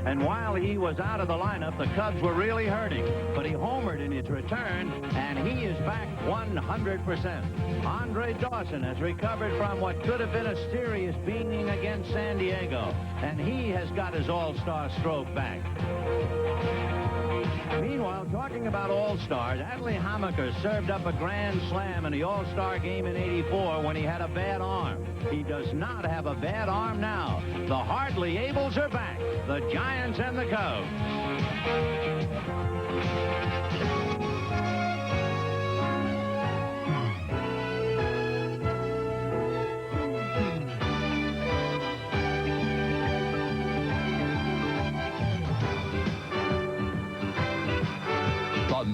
And while he was out of the lineup, the Cubs were really hurting. But he homered in his return, and he is back 100%. Andre Dawson has recovered from what could have been a serious beating against San Diego, and he has got his all-star stroke back. Meanwhile, talking about all-stars, Adley Hammaker served up a grand slam in the all-star game in '84 when he had a bad arm. He does not have a bad arm now. The Hardly Ables are back, the Giants and the Cubs.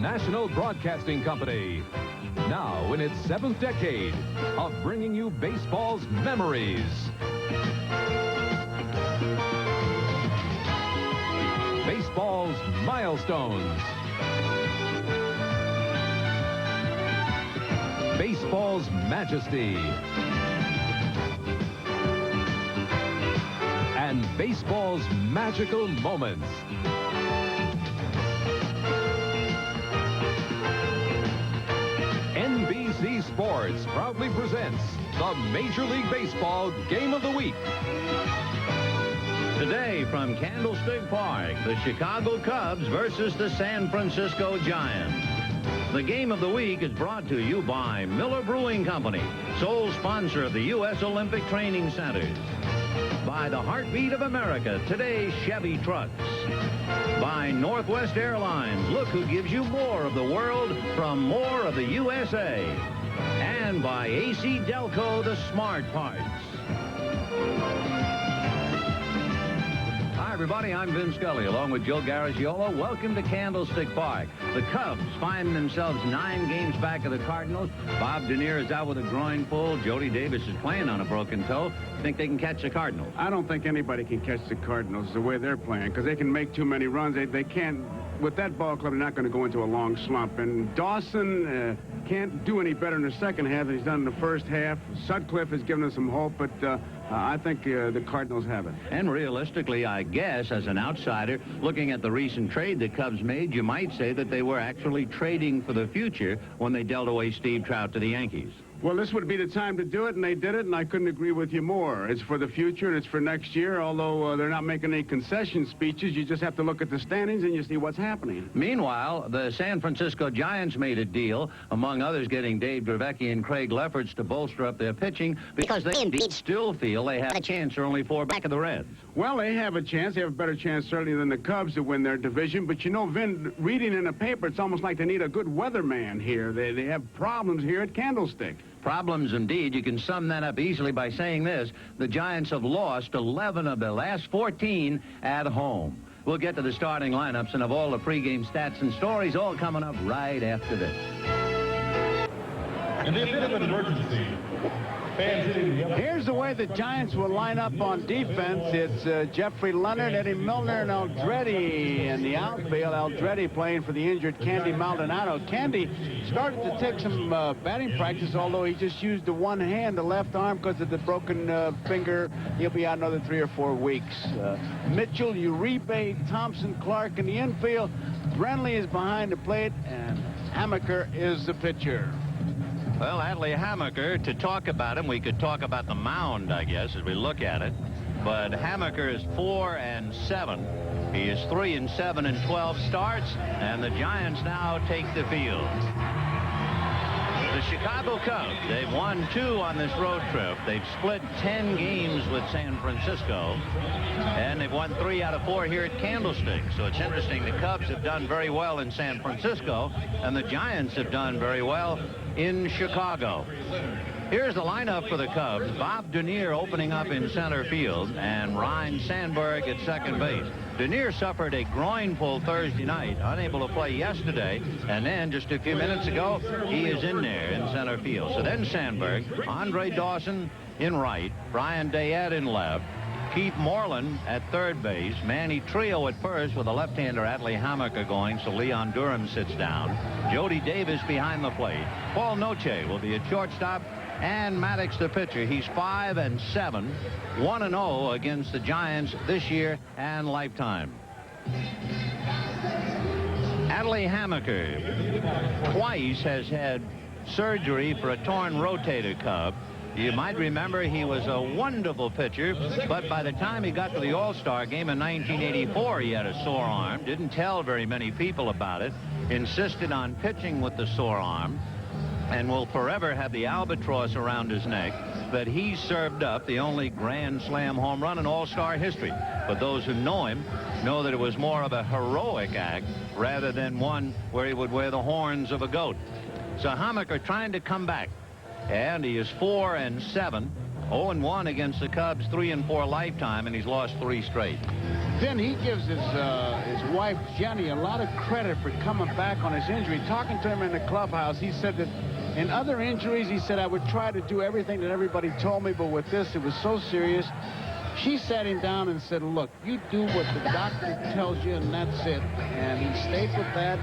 National Broadcasting Company, now in its 7th decade of bringing you baseball's memories. Baseball's milestones. Baseball's majesty. And baseball's magical moments. NBC Sports proudly presents the Major League Baseball Game of the Week. Today from Candlestick Park, the Chicago Cubs versus the San Francisco Giants. The Game of the Week is brought to you by Miller Brewing Company, sole sponsor of the U.S. Olympic Training Centers. By the Heartbeat of America, today's Chevy trucks. By Northwest Airlines, look who gives you more of the world from more of the USA. And by AC Delco, the smart parts. Hi, everybody. I'm Vin Scully, along with Joe Garagiola. Welcome to Candlestick Park. The Cubs find themselves 9 games back of the Cardinals. Bob Denier is out with a groin pull. Jody Davis is playing on a broken toe. Think they can catch the Cardinals? I don't think anybody can catch the Cardinals the way they're playing, because they can make too many runs. They can't. With that ball club, they're not going to go into a long slump. And Dawson can't do any better in the second half than he's done in the first half. Sutcliffe has given us some hope, but I think the Cardinals have it. And realistically, I guess, as an outsider, looking at the recent trade the Cubs made, you might say that they were actually trading for the future when they dealt away Steve Trout to the Yankees. Well, this would be the time to do it, and they did it, and I couldn't agree with you more. It's for the future, and it's for next year, although they're not making any concession speeches. You just have to look at the standings, and you see what's happening. Meanwhile, the San Francisco Giants made a deal, among others getting Dave Dravecki and Craig Lefferts to bolster up their pitching, because they indeed still feel they have a chance. They're only 4 back of the Reds. Well, they have a chance. They have a better chance, certainly, than the Cubs to win their division. But, you know, Vin, reading in a paper, it's almost like they need a good weatherman here. They have problems here at Candlestick. Problems indeed. You can sum that up easily by saying this. The Giants have lost 11 of their last 14 at home. We'll get to the starting lineups and of all the pregame stats and stories, all coming up right after this. In the event of an emergency, fans hitting the upper. Here's the way the Giants will line up on defense. It's Jeffrey Leonard, Eddie Milner, and Aldretti in the outfield. Aldretti playing for the injured Candy Maldonado. Candy started to take some batting practice, although he just used the one hand, the left arm, because of the broken finger. He'll be out another 3 or 4 weeks. Mitchell, Uribe, Thompson, Clark in the infield. Brenly is behind the plate, and Hammaker is the pitcher. Well, Adley Hammaker, to talk about him, we could talk about the mound, I guess, as we look at it. But Hammaker is 4-7. He is 3-7 in 12 starts, and the Giants now take the field. The Chicago Cubs, they've won 2 on this road trip. They've split 10 games with San Francisco, and they've won 3 out of 4 here at Candlestick. So it's interesting. The Cubs have done very well in San Francisco, and the Giants have done very well in Chicago. Here's the lineup for the Cubs. Bob Denier opening up in center field, and Ryne Sandberg at second base. Denier suffered a groin pull Thursday night, unable to play yesterday, and then just a few minutes ago, he is in there in center field. So then Sandberg, Andre Dawson in right, Brian Dayette in left, Keith Moreland at third base, Manny Trio at first with a left-hander Adley Hammaker going, so Leon Durham sits down. Jody Davis behind the plate. Paul Noche will be at shortstop, And Maddox, the pitcher, he's 5-7, 1-0 against the Giants this year and lifetime. Adley Hammaker twice has had surgery for a torn rotator cuff. You might remember he was a wonderful pitcher, but by the time he got to the All-Star game in 1984, he had a sore arm. Didn't tell very many people about it. Insisted on pitching with the sore arm, and will forever have the albatross around his neck that he served up the only Grand Slam home run in All-Star history. But those who know him know that it was more of a heroic act rather than one where he would wear the horns of a goat. So Hammaker trying to come back, and he is 4-7, 0-1 against the Cubs, 3-4 lifetime, and he's lost 3 straight. Then he gives his wife Jenny a lot of credit for coming back on his injury. Talking to him in the clubhouse, he said that in other injuries, he said, I would try to do everything that everybody told me, but with this, it was so serious. She sat him down and said, look, you do what the doctor tells you, and that's it. And he stayed with that,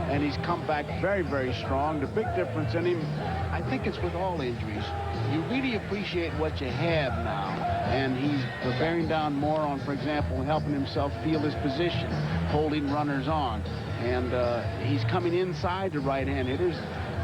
and he's come back very, very strong. The big difference in him, I think it's with all injuries. You really appreciate what you have now. And he's bearing down more on, for example, helping himself feel his position, holding runners on. And he's coming inside the right-hand hitters.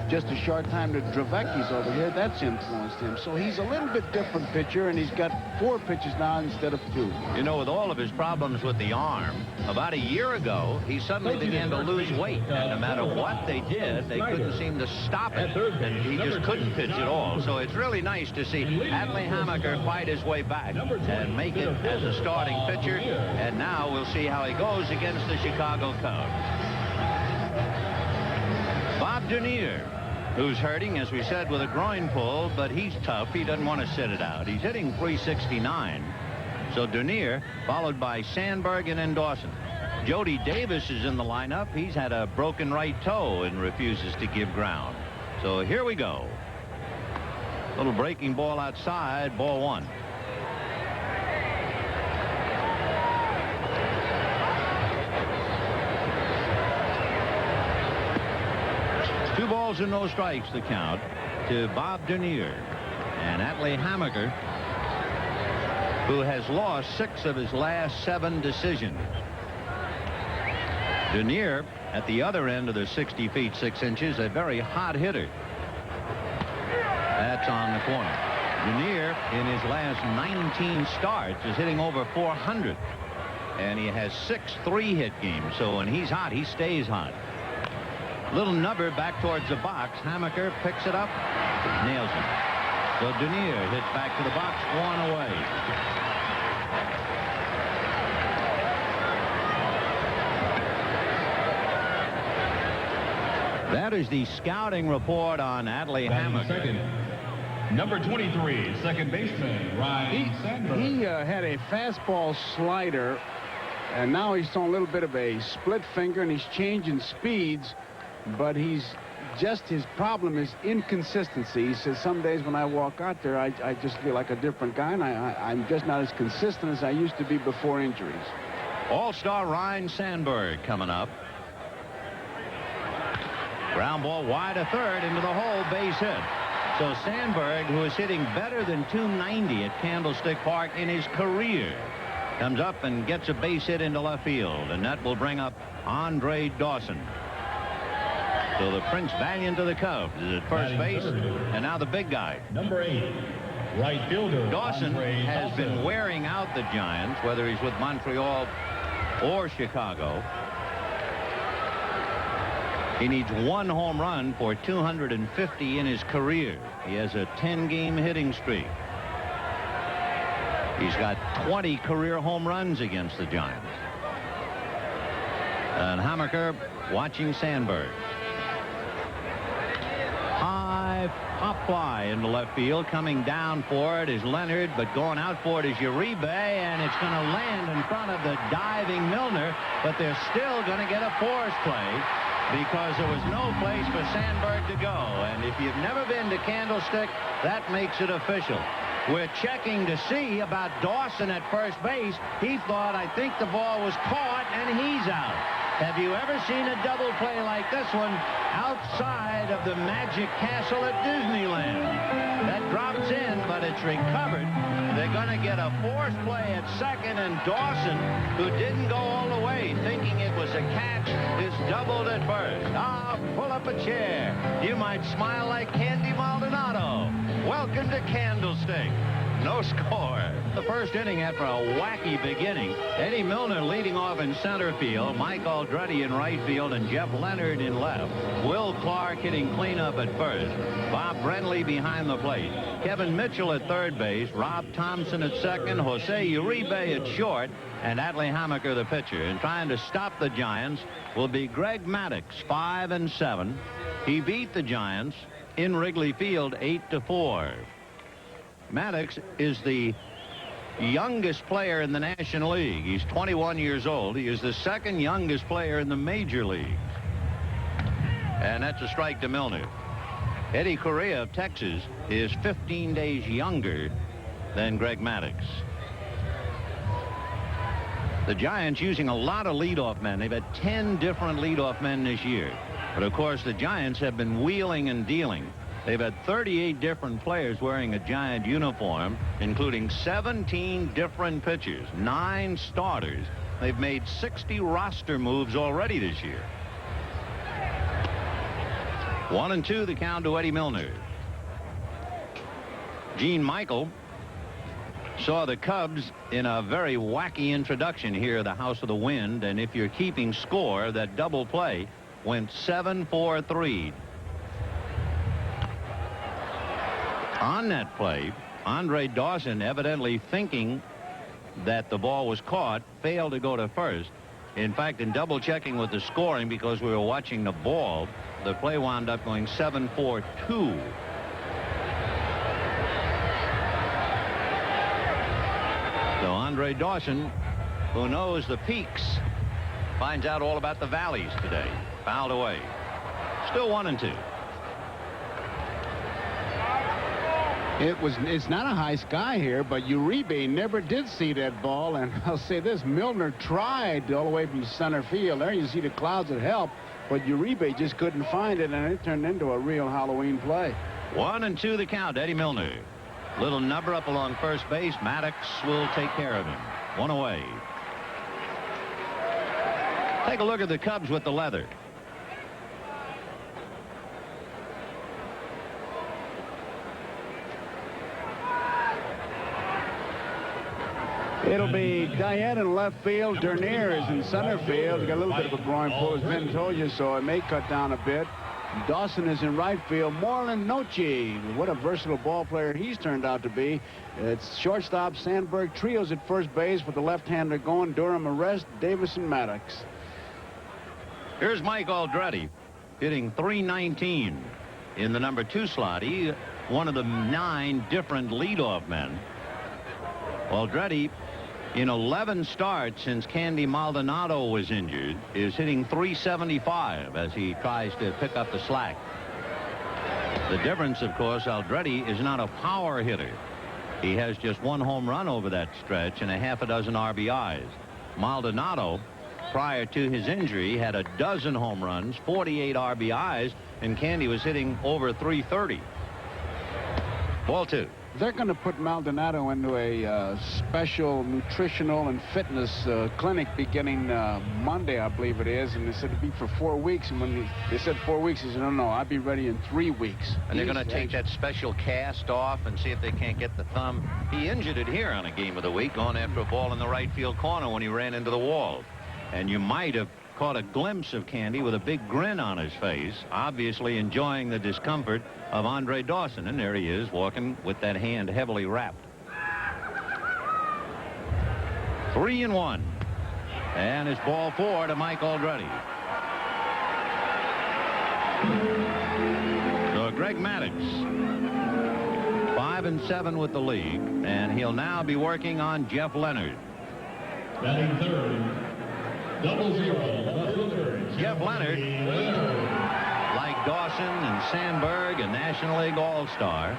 Just a short time to Dravecki's over here, that's influenced him. So he's a little bit different pitcher, and he's got 4 pitches now instead of 2. You know, with all of his problems with the arm, about a year ago, he suddenly began to lose weight. And no matter what they did, they couldn't seem to stop it. And he just couldn't pitch at all. So it's really nice to see Adley Hammaker fight his way back and make it as a starting pitcher. And now we'll see how he goes against the Chicago Cubs. Bob Dernier, who's hurting, as we said, with a groin pull, but he's tough. He doesn't want to sit it out. He's hitting .369. So Dernier, followed by Sandberg and then Dawson. Jody Davis is in the lineup. He's had a broken right toe and refuses to give ground. So here we go. Little breaking ball outside, ball 1. Two balls and no strikes, the count to Bob Dernier. And Adley Hammaker, who has lost 6 of his last 7 decisions. Dernier, at the other end of the 60 feet 6 inches, a very hot hitter. That's on the corner. Dernier, in his last 19 starts, is hitting over 400. And he has 6 3-hit games. So when he's hot, he stays hot. Little nubber back towards the box. Hammaker picks it up, nails it. So Dernier hits back to the box, 1 away. That is the scouting report on Adley Hammaker. Number 23, second baseman, Ryan Sandberg. He had a fastball slider, and now he's throwing a little bit of a split finger, and he's changing speeds. But his problem is inconsistency. He says, some days when I walk out there, I just feel like a different guy, and I'm just not as consistent as I used to be before injuries. All-star Ryan Sandberg coming up. Ground ball wide to third, into the hole, base hit. So Sandberg, who is hitting better than .290 at Candlestick Park in his career, comes up and gets a base hit into left field, and that will bring up Andre Dawson. So the Prince Valiant of the Cubs is at first base, and now the big guy. Number 8, right fielder. Dawson Andre has Dawson. been wearing out the Giants, whether he's with Montreal or Chicago. He needs 1 home run for 250 in his career. He has a 10-game hitting streak. He's got 20 career home runs against the Giants. And Hammaker watching Sandberg. High pop fly into left field. Coming down for it is Leonard, but going out for it is Uribe, and it's going to land in front of the diving Milner, but they're still going to get a force play because there was no place for Sandberg to go. And if you've never been to Candlestick, that makes it official. We're checking to see about Dawson at first base. He thought, I think the ball was caught, and he's out. Have you ever seen a double play like this one outside of the Magic Castle at Disneyland? That drops in, but it's recovered. They're going to get a forced play at second, and Dawson, who didn't go all the way thinking it was a catch, is doubled at first. Ah, pull up a chair. You might smile like Candy Maldonado. Welcome to Candlestick. No score. The first inning after a wacky beginning. Eddie Milner leading off in center field. Mike Aldretti in right field and Jeff Leonard in left. Will Clark hitting cleanup at first. Bob Brenly behind the plate. Kevin Mitchell at third base. Rob Thompson at second. Jose Uribe at short. And Adley Hammaker the pitcher. And trying to stop the Giants will be Greg Maddux, 5-7. He beat the Giants in Wrigley Field 8-4. Maddux is the youngest player in the National League. He's 21 years old. He is the second youngest player in the major leagues. And that's a strike to Milner. Eddie Correa of Texas is 15 days younger than Greg Maddux. The Giants using a lot of leadoff men. They've had 10 different leadoff men this year. But of course the Giants have been wheeling and dealing. They've had 38 different players wearing a Giant uniform, including 17 different pitchers, 9 starters. They've made 60 roster moves already this year. 1-2 the count to Eddie Milner. Gene Michael saw the Cubs in a very wacky introduction here at the House of the Wind, and if you're keeping score, that double play went 7-4-3. On that play, Andre Dawson, evidently thinking that the ball was caught, failed to go to first. In fact, in double checking with the scoring, because we were watching the ball, the play wound up going 7-4-2. So Andre Dawson, who knows the peaks, finds out all about the valleys today. Fouled away. Still 1-2. It's not a high sky here, but Uribe never did see that ball. And I'll say this, Milner tried all the way from center field. There you see the clouds that help, but Uribe just couldn't find it, and it turned into a real Halloween play. 1-2 the count. Eddie Milner. Little number up along first base. Maddux will take care of him. One away. Take a look at the Cubs with the leather. It'll be Diane in left field. Dernier is in center field. He got a little bit of a groin pull, as Ben told you, so it may cut down a bit. Dawson is in right field. Marlon Noche, what a versatile ball player he's turned out to be. It's shortstop Sandberg. Trios at first base with the left-hander going. Durham arrest. Davis and Maddux. Here's Mike Aldretti hitting .319 in the number 2 slot. He one of the 9 different leadoff men. Aldretti, in 11 starts since Candy Maldonado was injured, is hitting .375 as he tries to pick up the slack. The difference, of course, Aldretti is not a power hitter. He has just 1 home run over that stretch and a half a dozen RBIs. Maldonado, prior to his injury, had a dozen home runs, 48 RBIs, and Candy was hitting over .330. Ball 2. They're going to put Maldonado into a special nutritional and fitness clinic beginning Monday, I believe it is. And they said it'd be for 4 weeks. And when they said 4 weeks, he said, no, I'll be ready in 3 weeks. And they're going to take that special cast off and see if they can't get the thumb. He injured it here on a game of the week, going after a ball in the right field corner when he ran into the wall. And you might have caught a glimpse of Candy with a big grin on his face, obviously enjoying the discomfort of Andre Dawson. And there he is, walking with that hand heavily wrapped. 3-1. And it's ball 4 to Mike Aldretti. So Greg Maddux, 5-7 with the league, and he'll now be working on Jeff Leonard. Batting third. 0-0. Jeff Leonard, like Dawson and Sandberg, a National League All-Star.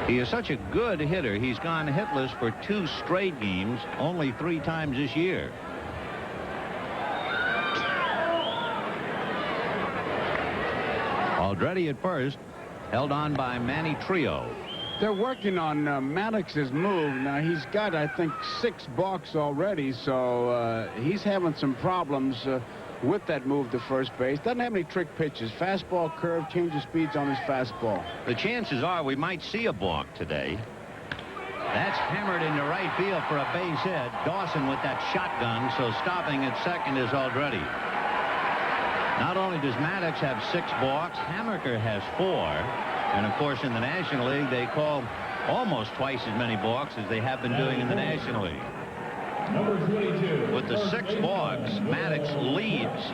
He is such a good hitter. He's gone hitless for 2 straight games, only 3 times this year. Aldretti at first, held on by Manny Trio. They're working on Maddox's move. Now, he's got, I think, 6 balks already, so he's having some problems with that move to first base. Doesn't have any trick pitches. Fastball, curve, change of speeds on his fastball. The chances are we might see a balk today. That's hammered into right field for a base hit. Dawson with that shotgun, so stopping at second is Aldretti. Not only does Maddox have 6 balks, Hammaker has 4. And, of course, in the National League, they call almost twice as many balks as they have been doing in the National League. Number 22. With the 6 balks, Maddox leads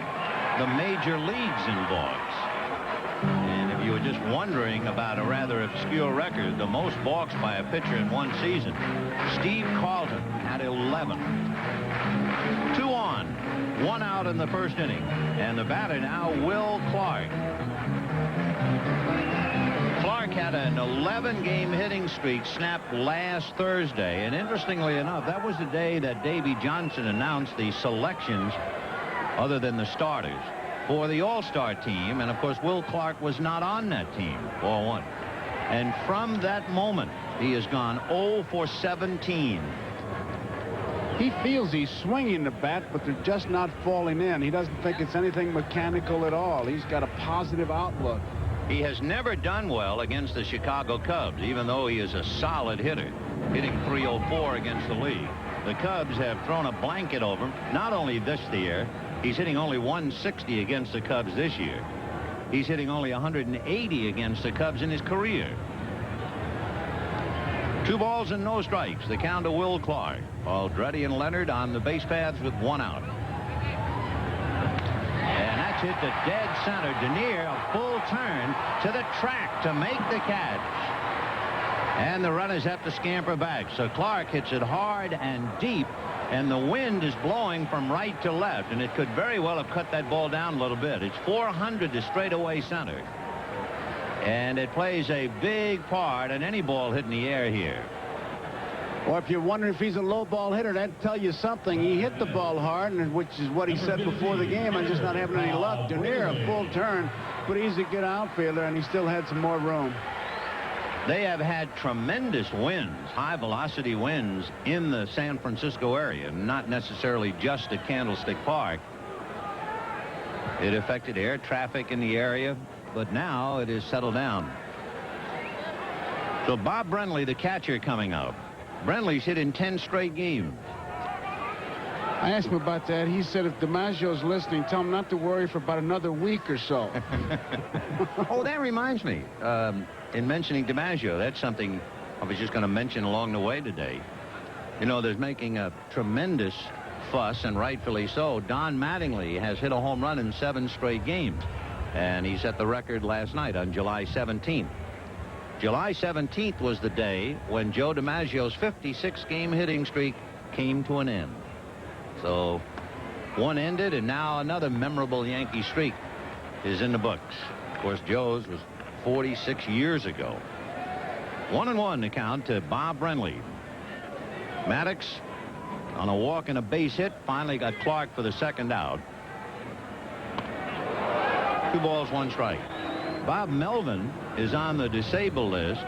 the major leagues in balks. And if you were just wondering about a rather obscure record, the most balks by a pitcher in one season, Steve Carlton had 11. 2 on, 1 out in the first inning. And the batter now, Will Clark. Clark had an 11-game hitting streak snapped last Thursday, and interestingly enough, that was the day that Davey Johnson announced the selections, other than the starters, for the All-Star team, and of course Will Clark was not on that team. Ball 1. And from that moment, he has gone 0 for 17. He feels he's swinging the bat, but they're just not falling in. He doesn't think it's anything mechanical at all. He's got a positive outlook. He has never done well against the Chicago Cubs, even though he is a solid hitter, hitting .304 against the league. The Cubs have thrown a blanket over him. Not only this year, he's hitting only .160 against the Cubs this year. He's hitting only .180 against the Cubs in his career. 2 balls and no strikes. The count to Will Clark. Aldretti and Leonard on the base paths with 1 out. And that's hit to dead center. Denier, a full turn to the track to make the catch. And the runners have to scamper back. So Clark hits it hard and deep, and the wind is blowing from right to left, and it could very well have cut that ball down a little bit. It's 400 to straightaway center. And it plays a big part in any ball hit in the air here. Or if you're wondering if he's a low ball hitter, that'd tell you something. He hit the ball hard, and which is what he said before the game. I'm just not having any luck. Denier, a full turn, but he's a good outfielder, and he still had some more room. They have had tremendous winds, high-velocity winds in the San Francisco area, not necessarily just at Candlestick Park. It affected air traffic in the area, but now it is settled down. So Bob Brenly, the catcher, coming up. Brenly's hit in 10 straight games. I asked him about that. He said if DiMaggio's listening, tell him not to worry for about another week or so. Oh, that reminds me. In mentioning DiMaggio, that's something I was just going to mention along the way today. You know, there's making a tremendous fuss, and rightfully so. Don Mattingly has hit a home run in 7 straight games, and he set the record last night on July 17th. July 17th was the day when Joe DiMaggio's 56-game hitting streak came to an end. So one ended, and now another memorable Yankee streak is in the books. Of course, Joe's was 46 years ago. 1-1 the count to Bob Brenly. Maddox on a walk and a base hit finally got Clark for the second out. 2 balls, 1 strike. Bob Melvin is on the disabled list.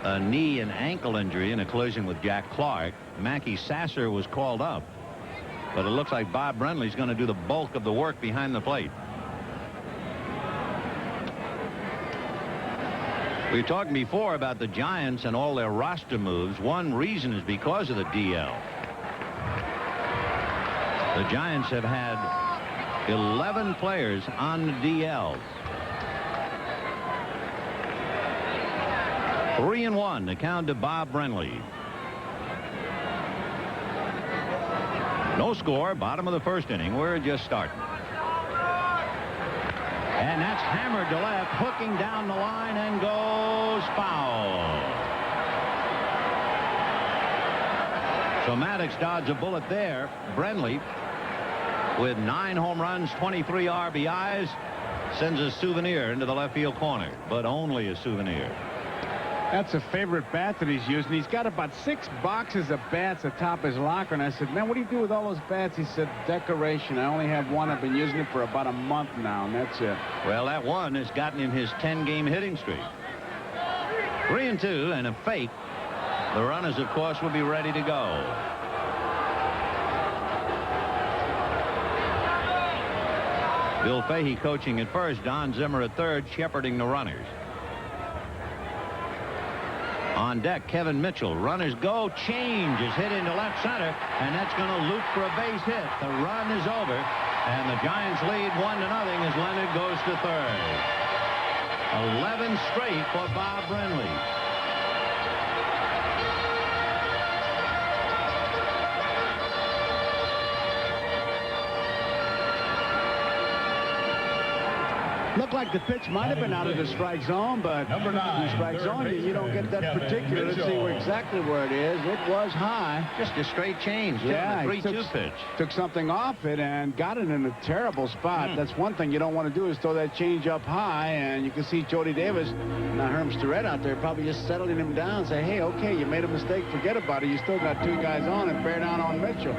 A knee and ankle injury in a collision with Jack Clark. Mackey Sasser was called up, but it looks like Bob Brenly's going to do the bulk of the work behind the plate. We talked before about the Giants and all their roster moves. One reason is because of the DL. The Giants have had 11 players on the DL. 3-1 the count to Bob Brenly. No score, bottom of the first inning. We're just starting. And that's hammered to left, hooking down the line, and goes foul. So Maddox dodged a bullet there. Brenly, with 9 home runs, 23 RBIs, sends a souvenir into the left field corner, but only a souvenir. That's a favorite bat that he's using. He's got about 6 boxes of bats atop his locker. And I said, man, what do you do with all those bats? He said, decoration. I only have one. I've been using it for about a month now, and that's it. Well, that one has gotten him his 10-game hitting streak. 3-2 and a fake. The runners, of course, will be ready to go. Bill Fahey coaching at first. Don Zimmer at third, shepherding the runners. On deck, Kevin Mitchell. Runners go. Change is hit into left center, and that's going to loop for a base hit. The run is over, and the Giants lead 1-0 as Leonard goes to third. 11 straight for Bob Brenly. Looked like the pitch might have been out of the strike zone, but Number 9, the strike zone, you don't get that Kevin particular. Let's see exactly where it is. It was high. Just a straight change. Yeah, the he 3-2 pitch. Took something off it and got it in a terrible spot. That's one thing you don't want to do is throw that change up high, and you can see Jody Davis, now Herm Starrett out there, probably just settling him down, say, hey, okay, you made a mistake, forget about it. You still got 2 guys on and bear down on Mitchell.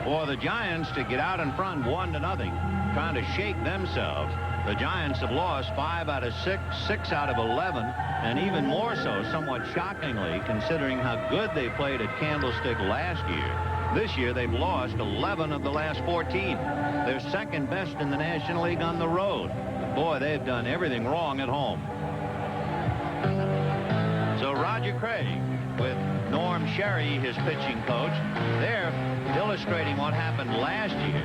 For the Giants to get out in front 1-0, trying to shake themselves. The Giants have lost 5 out of 6, 6 out of 11, and even more so, somewhat shockingly, considering how good they played at Candlestick last year. This year, they've lost 11 of the last 14. They're second best in the National League on the road. Boy, they've done everything wrong at home. So Roger Craig with Norm Sherry, his pitching coach, they're illustrating what happened last year.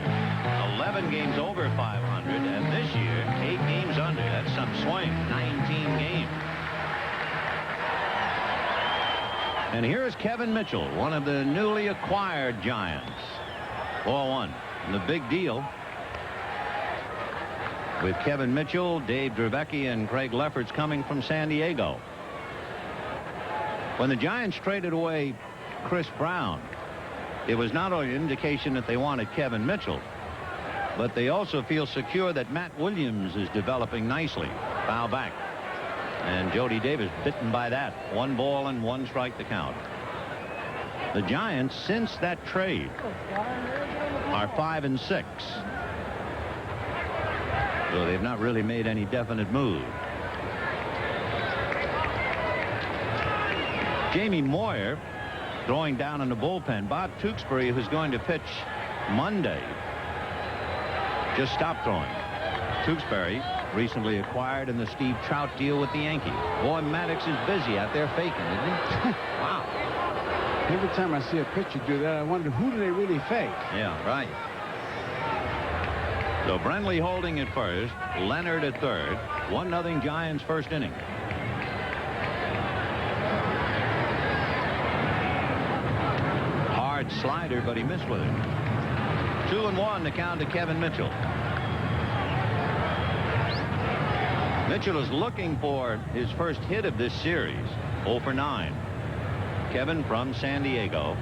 11 games over 500, and this year 8 games under. That's some swing. 19 games. And here's Kevin Mitchell, one of the newly acquired Giants. 4-1. And the big deal with Kevin Mitchell, Dave Dravecky, and Craig Lefferts coming from San Diego. When the Giants traded away Chris Brown, it was not only an indication that they wanted Kevin Mitchell, but they also feel secure that Matt Williams is developing nicely. Foul back. And Jody Davis bitten by that. 1 ball and 1 strike to count. The Giants, since that trade, are 5-6. So they've not really made any definite move. Jamie Moyer throwing down in the bullpen. Bob Tewksbury, who's going to pitch Monday, just stopped throwing. Tewksbury recently acquired in the Steve Trout deal with the Yankees. Boy, Maddox is busy out there faking, isn't he? Wow. Every time I see a pitcher do that, I wonder, who do they really fake? Yeah, right. So Brenly holding at first, Leonard at third. 1-0 Giants first inning. Hard slider, but he missed with it. 2-1 to count to Kevin Mitchell. Mitchell is looking for his first hit of this series. 0 for 9. Kevin from San Diego.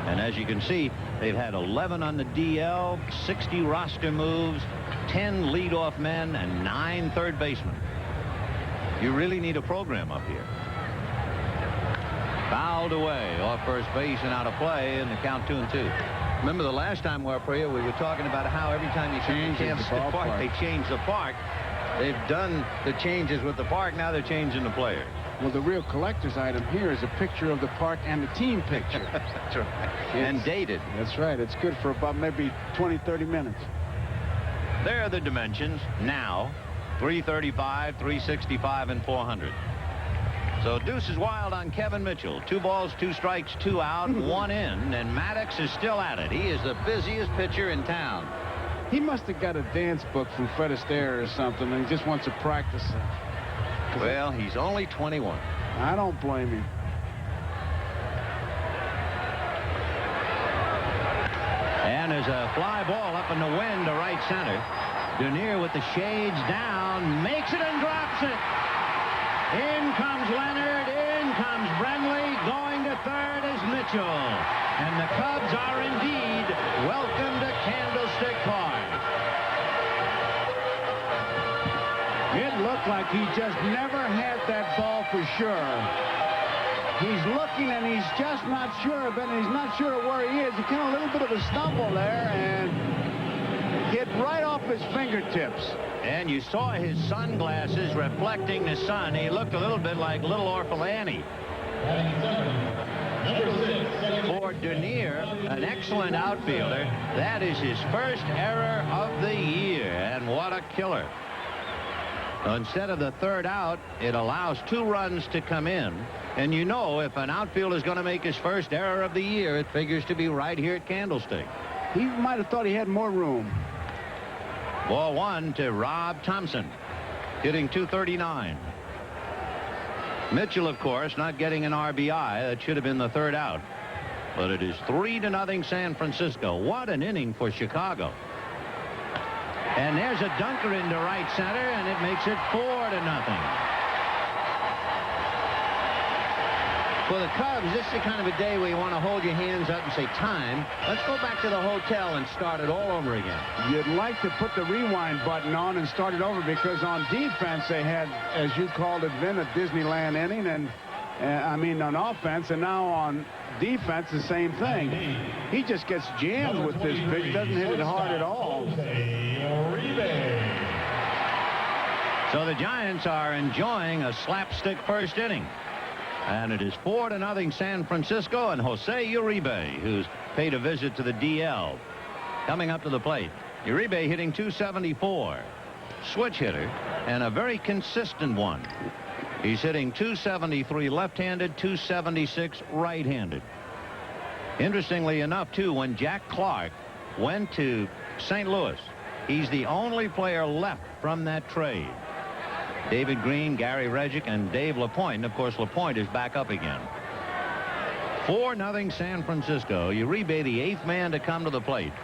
And as you can see, they've had 11 on the DL, 60 roster moves, 10 leadoff men, and 9 third basemen. You really need a program up here. Fouled away off first base and out of play, and the count 2-2. Remember the last time we were up here, we were talking about how every time you change the park, they change the park. They've done the changes with the park. Now they're changing the players. Well, the real collector's item here is a picture of the park and the team picture. That's right. And dated. That's right. It's good for about maybe 20, 30 minutes. There are the dimensions now. 335, 365, and 400. So deuce is wild on Kevin Mitchell. 2 balls, 2 strikes, 2 out, 1 in, and Maddox is still at it. He is the busiest pitcher in town. He must have got a dance book from Fred Astaire or something, and he just wants to practice it. Well, he's only 21. I don't blame him. And there's a fly ball up in the wind to right center. Denier with the shades down, makes it and drops it. In comes Leonard, in comes Brenly, going to third is Mitchell. And the Cubs are indeed welcome to Candlestick Park. It looked like he just never had that ball for sure. He's looking, and he's just not sure of it, and he's not sure of where he is. He kind of a little bit of a stumble there, and hit right off his fingertips. And you saw his sunglasses reflecting the sun. He looked a little bit like little Orphalani. For Denier, an excellent outfielder, that is his first error of the year, and what a killer. So instead of the third out, it allows 2 runs to come in. And you know, if an outfielder is going to make his first error of the year, it figures to be right here at Candlestick. He might have thought he had more room. Ball 1 to Rob Thompson, hitting .239. Mitchell, of course, not getting an RBI. That should have been the third out. But it is 3-0 San Francisco. What an inning for Chicago. And there's a dunker into right center, and it makes it 4-0. For the Cubs, this is the kind of a day where you want to hold your hands up and say, time. Let's go back to the hotel and start it all over again. You'd like to put the rewind button on and start it over, because on defense they had, as you called it, Vin, a Disneyland inning, and I mean on offense, and now on defense the same thing. He just gets jammed with this pitch, doesn't hit it hard at all. So the Giants are enjoying a slapstick first inning. And it is 4-0 San Francisco, and Jose Uribe, who's paid a visit to the DL, coming up to the plate. Uribe hitting .274. Switch hitter, and a very consistent one. He's hitting .273 left-handed, .276 right-handed. Interestingly enough, too, when Jack Clark went to St. Louis, he's the only player left from that trade. David Green, Gary Regick, and Dave LaPointe. And of course, LaPointe is back up again. 4-0 San Francisco. Uribe, the 8th man to come to the plate.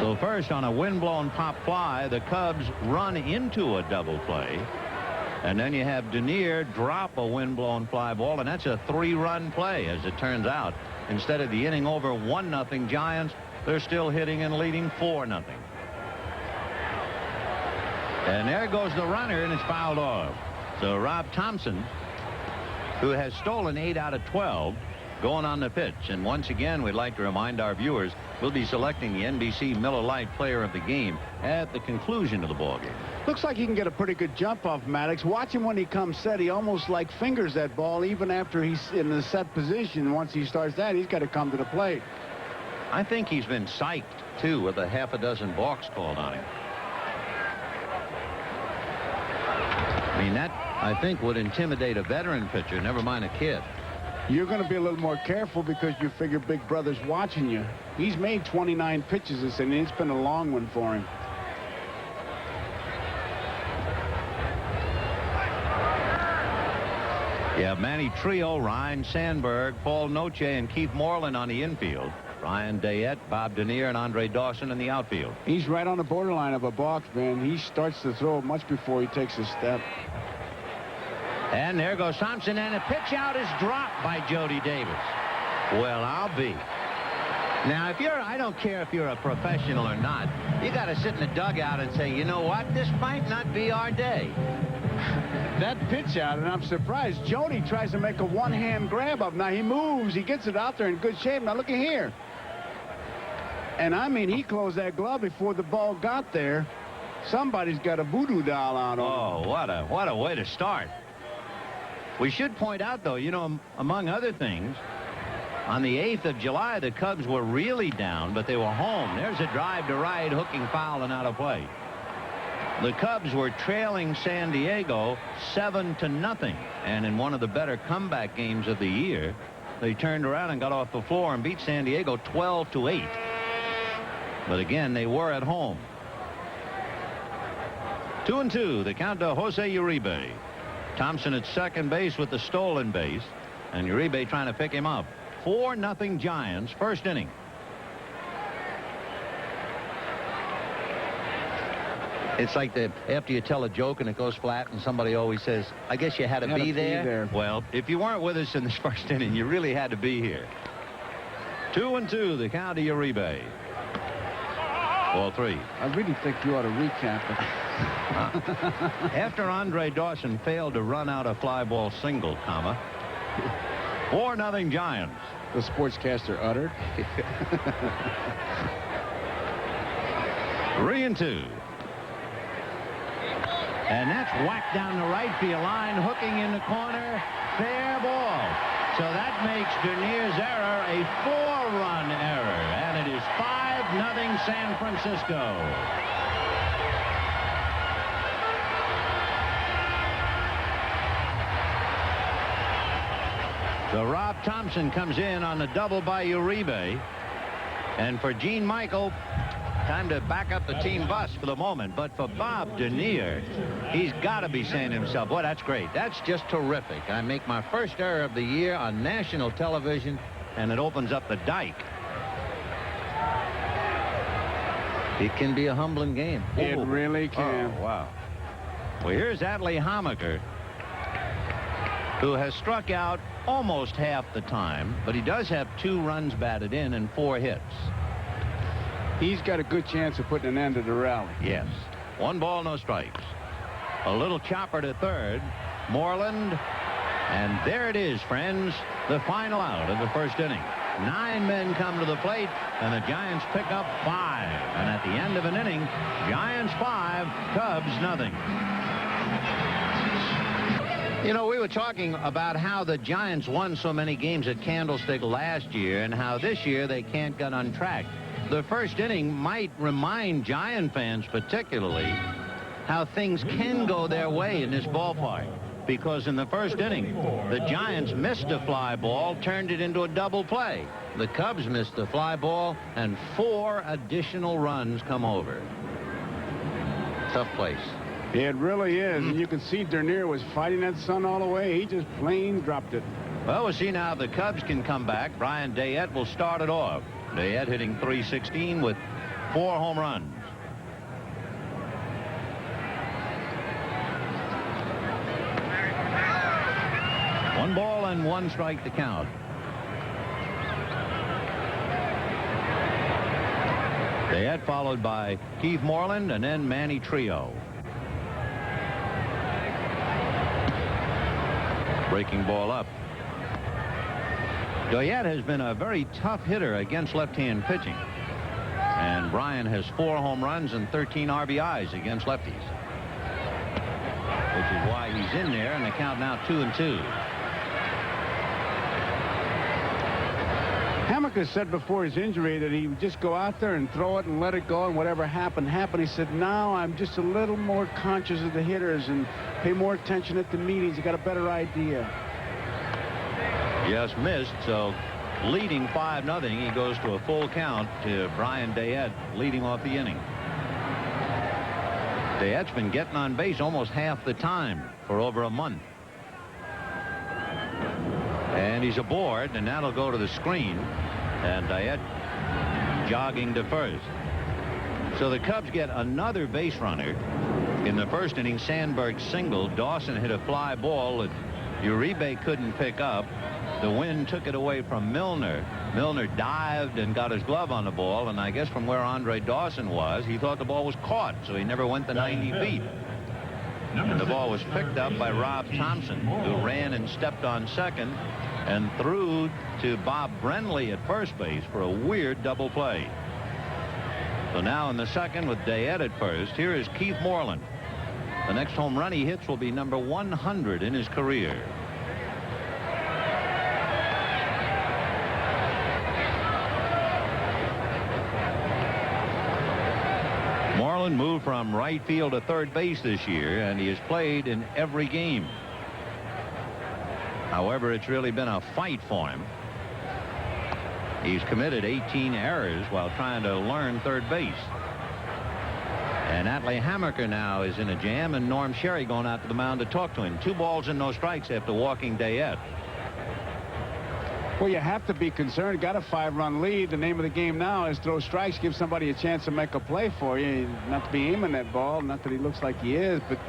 So first, on a windblown pop fly, the Cubs run into a double play. And then you have Denier drop a windblown fly ball, and that's a 3-run play, as it turns out. Instead of the inning over 1-0 Giants, they're still hitting and leading 4-0. And there goes the runner, and it's fouled off. So Rob Thompson, who has stolen 8 out of 12, going on the pitch. And once again, we'd like to remind our viewers, we'll be selecting the NBC Miller Lite Player of the Game at the conclusion of the ballgame. Looks like he can get a pretty good jump off Maddox. Watch him when he comes set. He almost like fingers that ball even after he's in the set position. Once he starts that, he's got to come to the plate. I think he's been psyched, too, with a half a dozen balks called on him. I mean, that, I think, would intimidate a veteran pitcher, never mind a kid. You're going to be a little more careful because you figure Big Brother's watching you. He's made 29 pitches this inning. It's been a long one for him. Yeah, Manny Trio, Ryan Sandberg, Paul Noche, and Keith Moreland on the infield. Ryan Dayette, Bob Denier, and Andre Dawson in the outfield. He's right on the borderline of a balk, man. He starts to throw much before he takes a step. And there goes Thompson, and a pitch out is dropped by Jody Davis. Well, I'll be. Now, if you're, I don't care if you're a professional or not, you got to sit in the dugout and say, you know what, this might not be our day. That pitch out, and I'm surprised. Jody tries to make a one-hand grab of. Now, he moves. He gets it out there in good shape. Now, look at here. And, I mean, he closed that glove before the ball got there. Somebody's got a voodoo doll on him. Oh, what a way to start. We should point out, though, you know, among other things, on the 8th of July, the Cubs were really down, but they were home. There's a drive to right, hooking foul and out of play. The Cubs were trailing San Diego 7-0, and in one of the better comeback games of the year, they turned around and got off the floor and beat San Diego 12-8. But again, they were at home. 2-2, the count to Jose Uribe. Thompson at second base with the stolen base, and Uribe trying to pick him up. 4-0 Giants, first inning. It's like after you tell a joke and it goes flat and somebody always says, I guess you had to be there. Well, if you weren't with us in this first inning, you really had to be here. 2-2, the count to Uribe. Ball 3. I really think you ought to recap it. After Andre Dawson failed to run out a fly ball single, 4-0 Giants. The sportscaster uttered. 3-2. And that's whacked down the right field line, hooking in the corner. Fair ball. So that makes Dernier's error a 4-run error. And it is 5-0 San Francisco. So Rob Thompson comes in on the double by Uribe. And for Gene Michael, time to back up the team bus for the moment. But for Bob Dernier, he's got to be saying to himself, boy, that's great. That's just terrific. I make my first error of the year on national television, and it opens up the dike. It can be a humbling game. It really can. Oh, wow. Well, here's Adley Hammaker, who has struck out almost half the time, but he does have 2 runs batted in and 4 hits. He's got a good chance of putting an end to the rally. Yes. 1 ball, no strikes. A little chopper to third. Moreland. And there it is, friends. The final out of the first inning. 9 men come to the plate, and the Giants pick up 5. And at the end of an inning, Giants 5, Cubs nothing. You know, we were talking about how the Giants won so many games at Candlestick last year and how this year they can't get on track. The first inning might remind Giant fans particularly how things can go their way in this ballpark. Because in the first inning, the Giants missed a fly ball, turned it into a double play. The Cubs missed a fly ball, and 4 additional runs come over. Tough place. It really is. And you can see Dernier was fighting that sun all the way. He just plain dropped it. Well, we'll see now if the Cubs can come back. Brian Dayette will start it off. Dayette hitting .316 with 4 home runs. One ball and 1 strike to count. Dayette followed by Keith Moreland and then Manny Trio. Breaking ball up. Dayette has been a very tough hitter against left-hand pitching. And Brian has 4 home runs and 13 RBIs against lefties. Which is why he's in there, and the count now 2-2. Hammaker said before his injury that he would just go out there and throw it and let it go, and whatever happened, happened. He said, now I'm just a little more conscious of the hitters and pay more attention at the meetings. You got a better idea. Yes, missed, so leading 5-0, he goes to a full count to Brian Dayette leading off the inning. Dayette's been getting on base almost half the time for over a month. And he's aboard, and that'll go to the screen. And Dayette jogging to first. So the Cubs get another base runner. In the first inning, Sandberg singled. Dawson hit a fly ball that Uribe couldn't pick up. The wind took it away from Milner. Milner dived and got his glove on the ball, and I guess from where Andre Dawson was, he thought the ball was caught, so he never went the 90 feet. And the ball was picked up by Rob Thompson, who ran and stepped on second and threw to Bob Brenly at first base for a weird double play. So now in the second with Dayette at first, here is Keith Moreland. The next home run he hits will be number 100 in his career. Moreland moved from right field to third base this year, and he has played in every game. However, it's really been a fight for him. He's committed 18 errors while trying to learn third base. And Adley Hammaker now is in a jam, and Norm Sherry going out to the mound to talk to him. 2 balls and no strikes after walking Dayette. Well, you have to be concerned. Got a 5-run lead. The name of the game now is throw strikes, give somebody a chance to make a play for you. Not to be aiming that ball, not that he looks like he is, but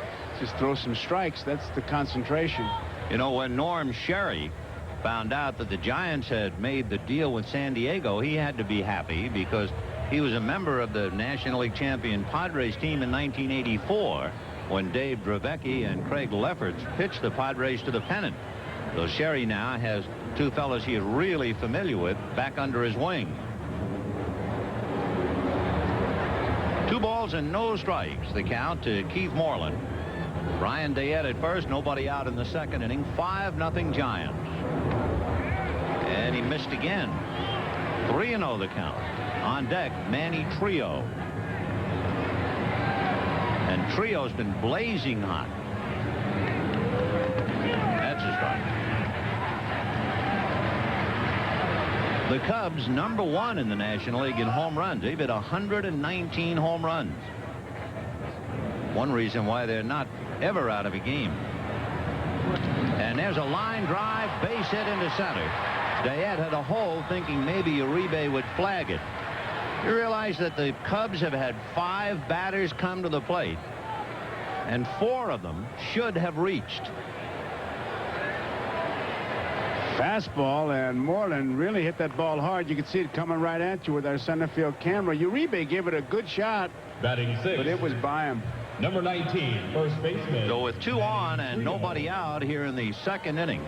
just throw some strikes. That's the concentration. You know, when Norm Sherry found out that the Giants had made the deal with San Diego, he had to be happy because He was a member of the National League champion Padres team in 1984 when Dave Dravecky and Craig Lefferts pitched the Padres to the pennant. So Sherry now has two fellows he is really familiar with back under his wing. 2 balls and no strikes. The count to Keith Moreland. Brian Dayette at first, nobody out in the second inning. 5-0 Giants. And he missed again. 3-0 the count. On deck, Manny Trio. And Trio's been blazing hot. That's a strike. The Cubs, #1 in the National League in home runs. They've hit 119 home runs. One reason why they're not ever out of a game. And there's a line drive, base hit into center. Dayette had a hole thinking maybe Uribe would flag it. You realize that the Cubs have had 5 batters come to the plate, and 4 of them should have reached. Fastball, and Moreland really hit that ball hard. You could see it coming right at you with our center field camera. Uribe gave it a good shot, Batting 6. but it was by him. Number 19, first baseman. So with 2 on and nobody out here in the second inning,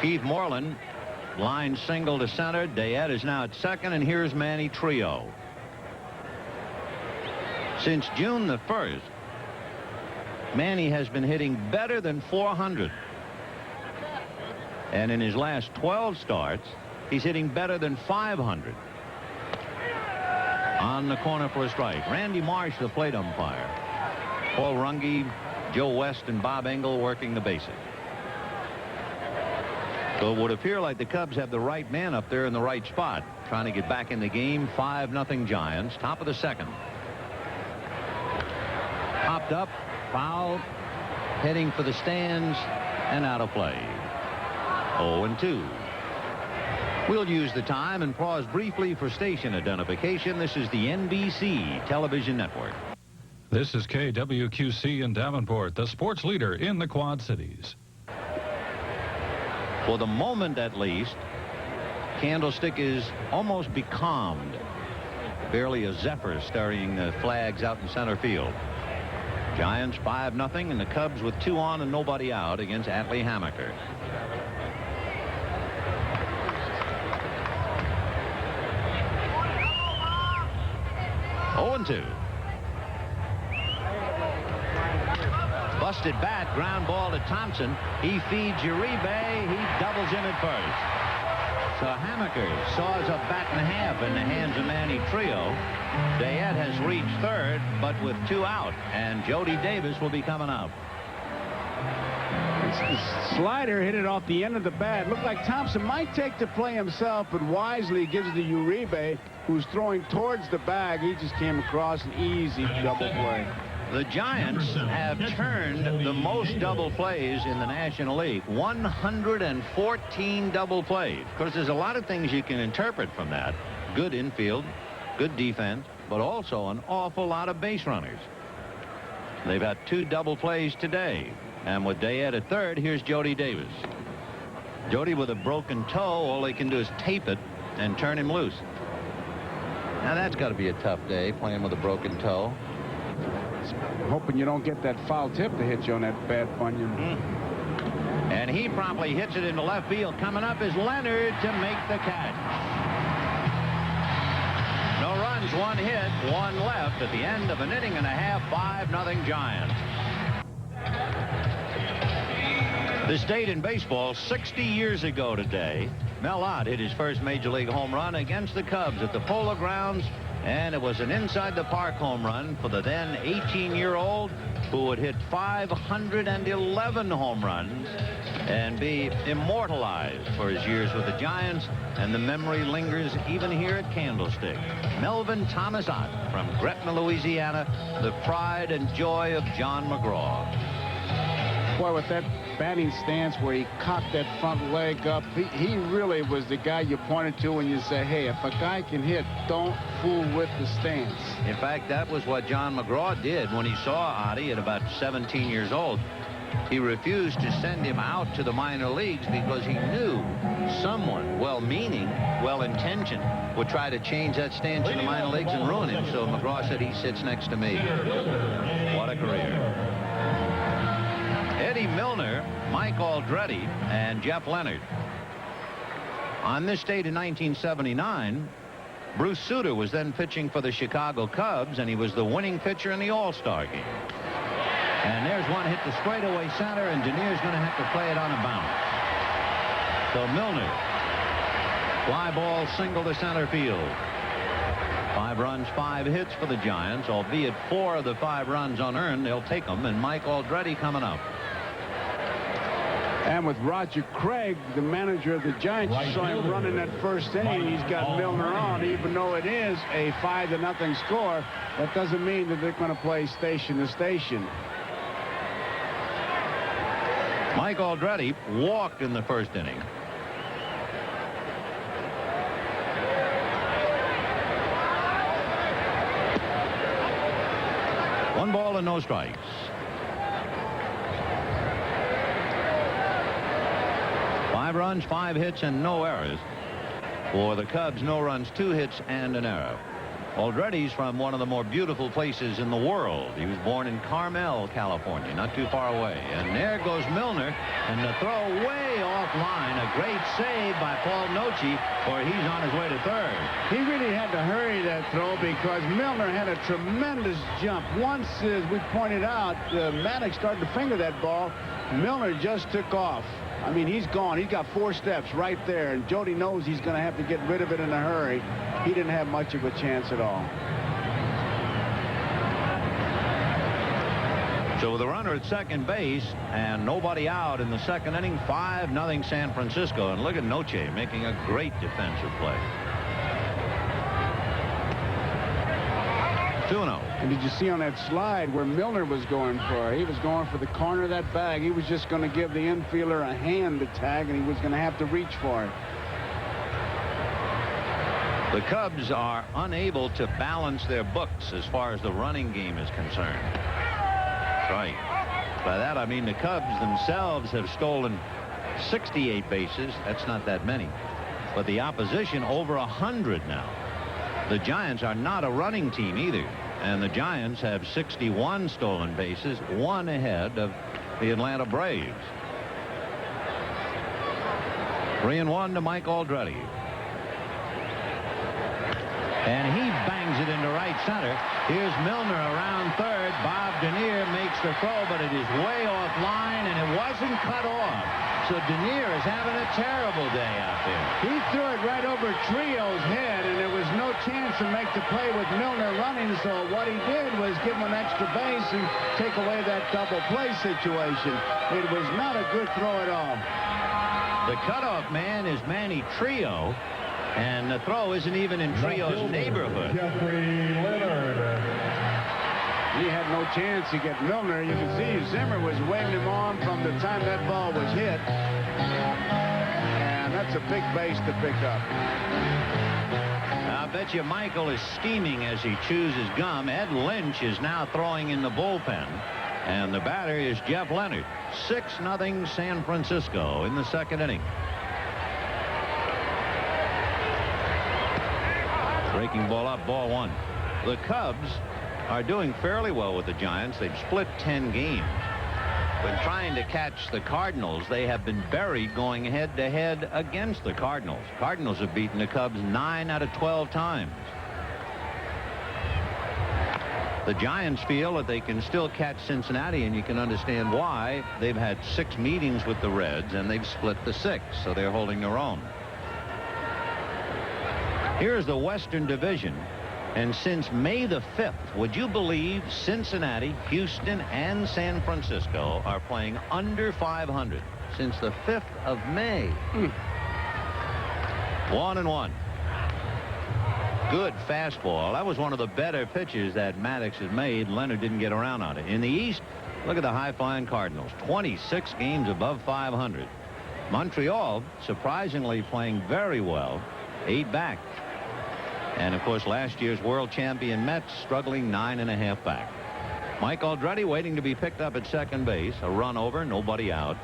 Keith Moreland line single to center. Dayette is now at second, and here's Manny Trio. Since June the 1st, Manny has been hitting better than .400. And in his last 12 starts, he's hitting better than .500. On the corner for a strike. Randy Marsh, the plate umpire. Paul Runge, Joe West, and Bob Engel working the bases. So it would appear like the Cubs have the right man up there in the right spot, trying to get back in the game. 5-0 Giants. Top of the second. Popped up, foul, heading for the stands, and out of play. 0-2. We'll use the time and pause briefly for station identification. This is the NBC television network. This is KWQC in Davenport, the sports leader in the Quad Cities. For the moment, at least, Candlestick is almost becalmed. Barely a zephyr stirring the flags out in center field. Giants 5-0, and the Cubs with 2 on and nobody out against Atlee Hammaker. Two. Busted bat, ground ball to Thompson. He feeds Uribe. He doubles him at first. So Hammaker saws a bat and a half in the hands of Manny Trio. Dayette has reached third, but with 2 out, and Jody Davis will be coming up. The slider hit it off the end of the bat. Looked like Thompson might take the play himself, but wisely gives it to Uribe, who's throwing towards the bag. He just came across an easy double play. The Giants have turned the most double plays in the National League. 114 double plays. Of course, there's a lot of things you can interpret from that. Good infield, good defense, but also an awful lot of base runners. They've had 2 double plays today. And with Dayette at third, here's Jody Davis. Jody with a broken toe, all they can do is tape it and turn him loose. Now that's got to be a tough day, playing with a broken toe. Hoping you don't get that foul tip to hit you on that bad bunion. And he promptly hits it into left field. Coming up is Leonard to make the catch. No runs, 1 hit, 1 left at the end of an inning and a half. 5-0 Giants. This date in baseball, 60 years ago today, Mel Ott hit his first Major League home run against the Cubs at the Polo Grounds, and it was an inside-the-park home run for the then 18-year-old who would hit 511 home runs and be immortalized for his years with the Giants, and the memory lingers even here at Candlestick. Melvin Thomas Ott from Gretna, Louisiana, the pride and joy of John McGraw. Boy, with that batting stance where he cocked that front leg up, he really was the guy you pointed to when you say, hey, if a guy can hit, don't fool with the stance. In fact, that was what John McGraw did when he saw Ottie at about 17 years old. He refused to send him out to the minor leagues because he knew someone well-meaning, well-intentioned, would try to change that stance in the minor leagues and ruin him. So McGraw said, he sits next to me. What a career. Eddie Milner, Mike Aldrete, and Jeff Leonard. On this date in 1979, Bruce Sutter was then pitching for the Chicago Cubs, and he was the winning pitcher in the All-Star game. And there's one hit to straightaway center, and Denier's going to have to play it on a bounce. So Milner, fly ball, single to center field. 5 runs, 5 hits for the Giants, albeit 4 of the 5 runs unearned. They'll take them, and Mike Aldrete coming up. And with Roger Craig, the manager of the Giants, you saw him running that first inning. He's got Milner on. Even though it is a 5-0 score, that doesn't mean that they're going to play station to station. Mike Aldrete walked in the first inning. One ball and no strikes. Five runs, 5 hits, and no errors. For the Cubs, no runs, 2 hits, and an error. Aldrete's from one of the more beautiful places in the world. He was born in Carmel, California, not too far away. And there goes Milner, and the throw way offline. A great save by Paul Noce, or he's on his way to third. He really had to hurry that throw because Milner had a tremendous jump. Once, as we pointed out, Maddox started to finger that ball. Milner just took off. I mean, he's gone. He's got 4 steps right there, and Jody knows he's going to have to get rid of it in a hurry. He didn't have much of a chance at all. So with a runner at second base and nobody out in the second inning, 5-0 San Francisco. And look at Noce making a great defensive play. 2-0. And did you see on that slide where Milner was going for? He was going for the corner of that bag. He was just going to give the infielder a hand to tag, and he was going to have to reach for it. The Cubs are unable to balance their books as far as the running game is concerned. Right. By that, I mean the Cubs themselves have stolen 68 bases. That's not that many. But the opposition over 100 now. The Giants are not a running team either. And the Giants have 61 stolen bases, 1 ahead of the Atlanta Braves. 3-1 to Mike Aldrete. And he bangs it into right center. Here's Milner around third. Bob Denier makes the throw, but it is way offline, and it wasn't cut off. So Denier is having a terrible day out there. He threw it right over Trio's head, and there was no chance to make the play with Milner running. So what he did was give him an extra base and take away that double play situation. It was not a good throw at all. The cutoff man is Manny Trio. And the throw isn't even in Trio's neighborhood. Jeffrey Leonard. He had no chance to get Milner. You can see Zimmer was waving him on from the time that ball was hit. And that's a big base to pick up. I bet you Michael is scheming as he chews his gum. Ed Lynch is now throwing in the bullpen. And the batter is Jeff Leonard. 6-0 San Francisco in the second inning. Breaking ball up, ball 1. The Cubs are doing fairly well with the Giants. They've split 10 games. When trying to catch the Cardinals, they have been buried going head-to-head against the Cardinals. Cardinals have beaten the Cubs 9 out of 12 times. The Giants feel that they can still catch Cincinnati, and you can understand why. They've had 6 meetings with the Reds, and they've split the 6, so they're holding their own. Here's the Western Division, and since May the 5th, would you believe Cincinnati, Houston, and San Francisco are playing under 500 since the 5th of May. 1-1. Good fastball. That was one of the better pitches that Maddox had made. Leonard didn't get around on it. In the East, look at the high-flying Cardinals. 26 games above 500. Montreal, surprisingly playing very well. 8 back. And, of course, last year's world champion Mets struggling 9.5 back. Mike Aldrete waiting to be picked up at second base. A run over, nobody out.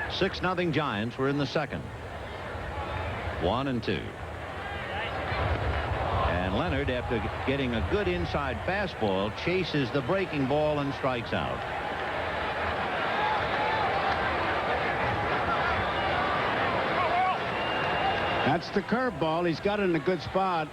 6-0 Giants. We're in the second. 1-2. And Leonard, after getting a good inside fastball, chases the breaking ball and strikes out. That's the curveball. He's got it in a good spot.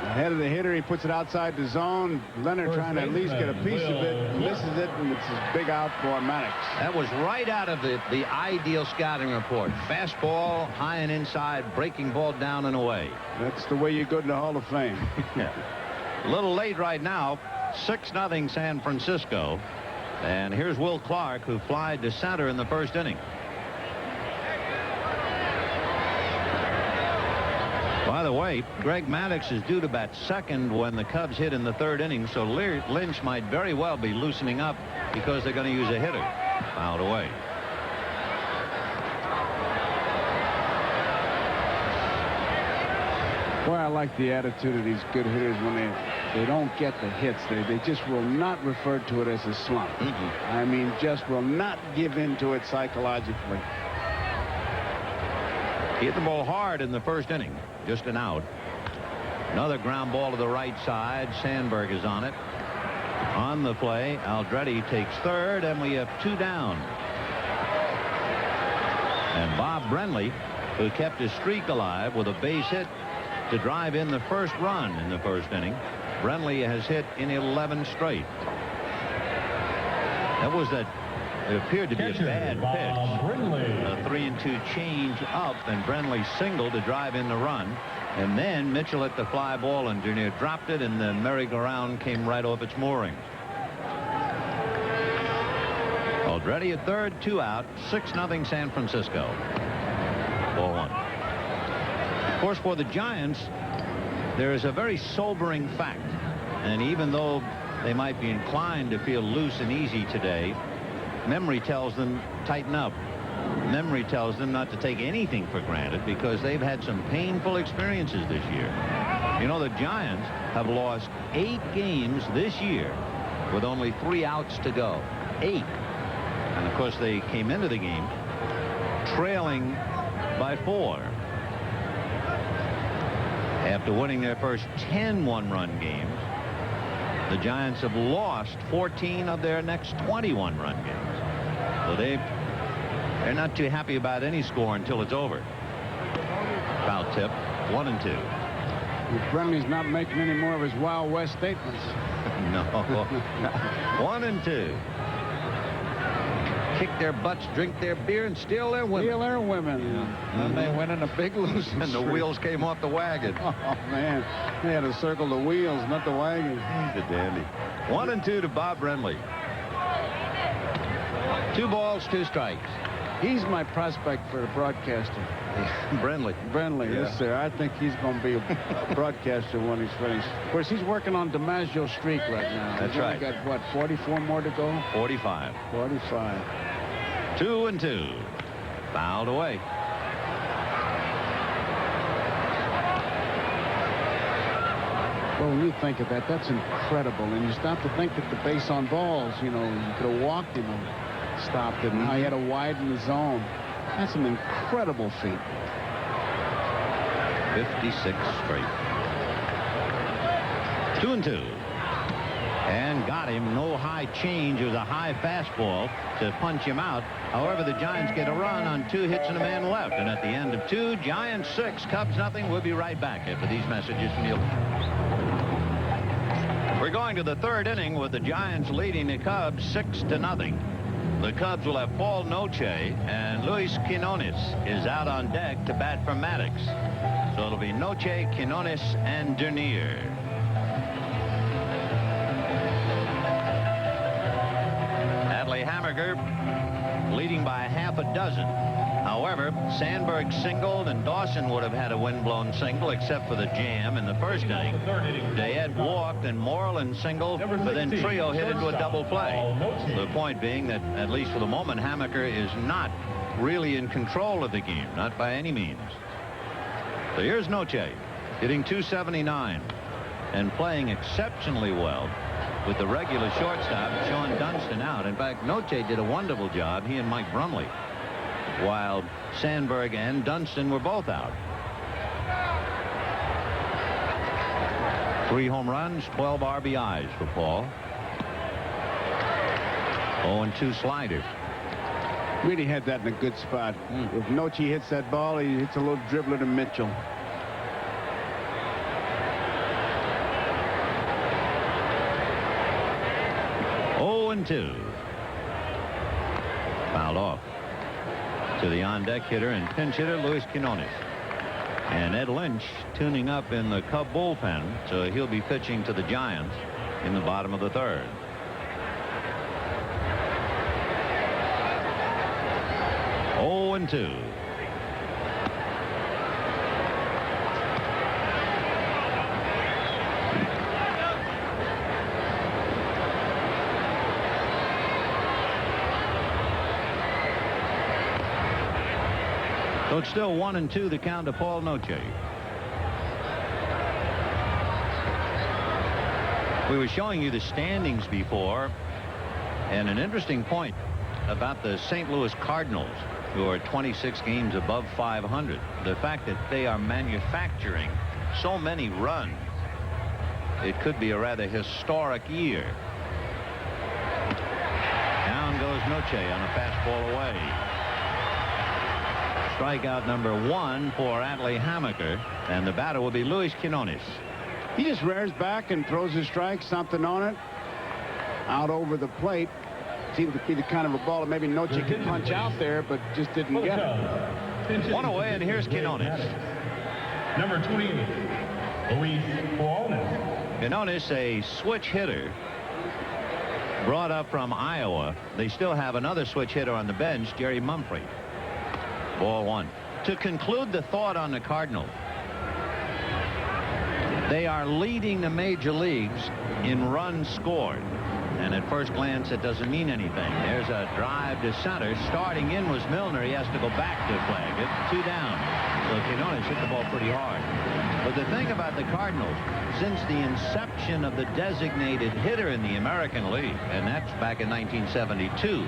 Ahead of the hitter, he puts it outside the zone. Leonard trying to at least get a piece of it, misses it, and it's a big out for Maddox. That was right out of the ideal scouting report. Fastball, high and inside, breaking ball down and away. That's the way you go to the Hall of Fame. Yeah. A little late right now. 6-0 San Francisco. And here's Will Clark, who flied to center in the first inning. By the way, Greg Maddux is due to bat second when the Cubs hit in the third inning, so Lynch might very well be loosening up because they're going to use a hitter. Fouled away. Boy, I like the attitude of these good hitters when they don't get the hits. They just will not refer to it as a slump. I mean, just will not give in to it psychologically. He hit the ball hard in the first inning. Just an out. Another ground ball to the right side. Sandberg is on it. On the play, Aldrete takes third, and we have 2 down. And Bob Brenly, who kept his streak alive with a base hit to drive in the first run in the first inning. Brenly has hit in 11 straight. That was that. It appeared to be a bad pitch. A 3-2 change up, and Brenly singled to drive in the run. And then Mitchell at the fly ball, and Junior dropped it, and the merry-go-round came right off its moorings. Aldrete at third, 2 out, 6-0 San Francisco. 4-1. Of course, for the Giants, there is a very sobering fact. And even though they might be inclined to feel loose and easy today, memory tells them tighten up. Memory tells them not to take anything for granted because they've had some painful experiences this year. You know, the Giants have lost 8 games this year with only 3 outs to go. 8. And of course, they came into the game trailing by 4. After winning their first 10 one-run games, the Giants have lost 14 of their next 21 run games. So they're not too happy about any score until it's over. Foul tip, 1-2. Brenly's not making any more of his Wild West statements. No. 1-2. Kick their butts, drink their beer, and steal their women. Steal their women. Yeah. And they went in a big losing And the wheels came off the wagon. Oh, man. They had to circle the wheels, not the wagon. He's a dandy. 1-2 to Bob Brenly. 2 balls, 2 strikes. He's my prospect for a broadcaster. Brenly. Brenly, yes, sir. I think he's going to be a broadcaster when he's finished. Of course, he's working on DiMaggio's streak right now. That's right. He's got, what, 44 more to go? 45. 45. 2-2. Fouled away. Well, when you think of that, that's incredible. And you stop to think that the base on balls, you know, you could have walked him and stopped it. Now he had to widen the zone. That's an incredible feat. 56 straight. 2-2. And got him. No high change. It was a high fastball to punch him out. However, the Giants get a run on 2 hits and a man left. And at the end of 2, Giants 6, Cubs nothing. We'll be right back after these messages from you. We're going to the third inning with the Giants leading the Cubs 6-0. The Cubs will have Paul Noche, and Luis Quinones is out on deck to bat for Maddux. So it'll be Noche, Quinones, and Dernier. Adley Hammaker leading by half a dozen. However, Sandberg singled, and Dawson would have had a windblown single except for the jam in the first inning. Dayette walked, and Moreland singled, but then Trio hit into a double play. The point being that, at least for the moment, Hammaker is not really in control of the game, not by any means. So here's Noche, hitting .279 and playing exceptionally well. with the regular shortstop, Sean Dunston, out. In fact, Noche did a wonderful job, he and Mike Brumley, while Sandberg and Dunston were both out. 3 home runs, 12 RBIs for Paul. 0-2 slider. Really had that in a good spot. If Noche hits that ball, he hits a little dribbler to Mitchell. Two. Fouled off to the on-deck hitter and pinch hitter Luis Quinones. And Ed Lynch tuning up in the Cub bullpen, so he'll be pitching to the Giants in the bottom of the 3rd. Oh, and 2. So it's still 1-2 the count to Paul Noche. We were showing you the standings before, and an interesting point about the St. Louis Cardinals, who are 26 games above 500. The fact that they are manufacturing so many runs, it could be a rather historic year. Down goes Noche on a fastball away. Strikeout number 1 for Atlee Hammaker, and the batter will be Luis Quinones. He just rears back and throws a strike, something on it, out over the plate. Seemed to be the kind of a ball that maybe Noche could punch out there, but just didn't get it. 1 away, and here's Quinones. Number 28, Luis Quinones. Quinones, a switch hitter, brought up from Iowa. They still have another switch hitter on the bench, Jerry Mumphrey. Ball 1. To conclude the thought on the Cardinals, they are leading the major leagues in runs scored. And at first glance, it doesn't mean anything. There's a drive to center. Starting in was Milner. He has to go back to flag it. 2 down. So Quinones hit the ball pretty hard. But the thing about the Cardinals, since the inception of the designated hitter in the American League, and that's back in 1972,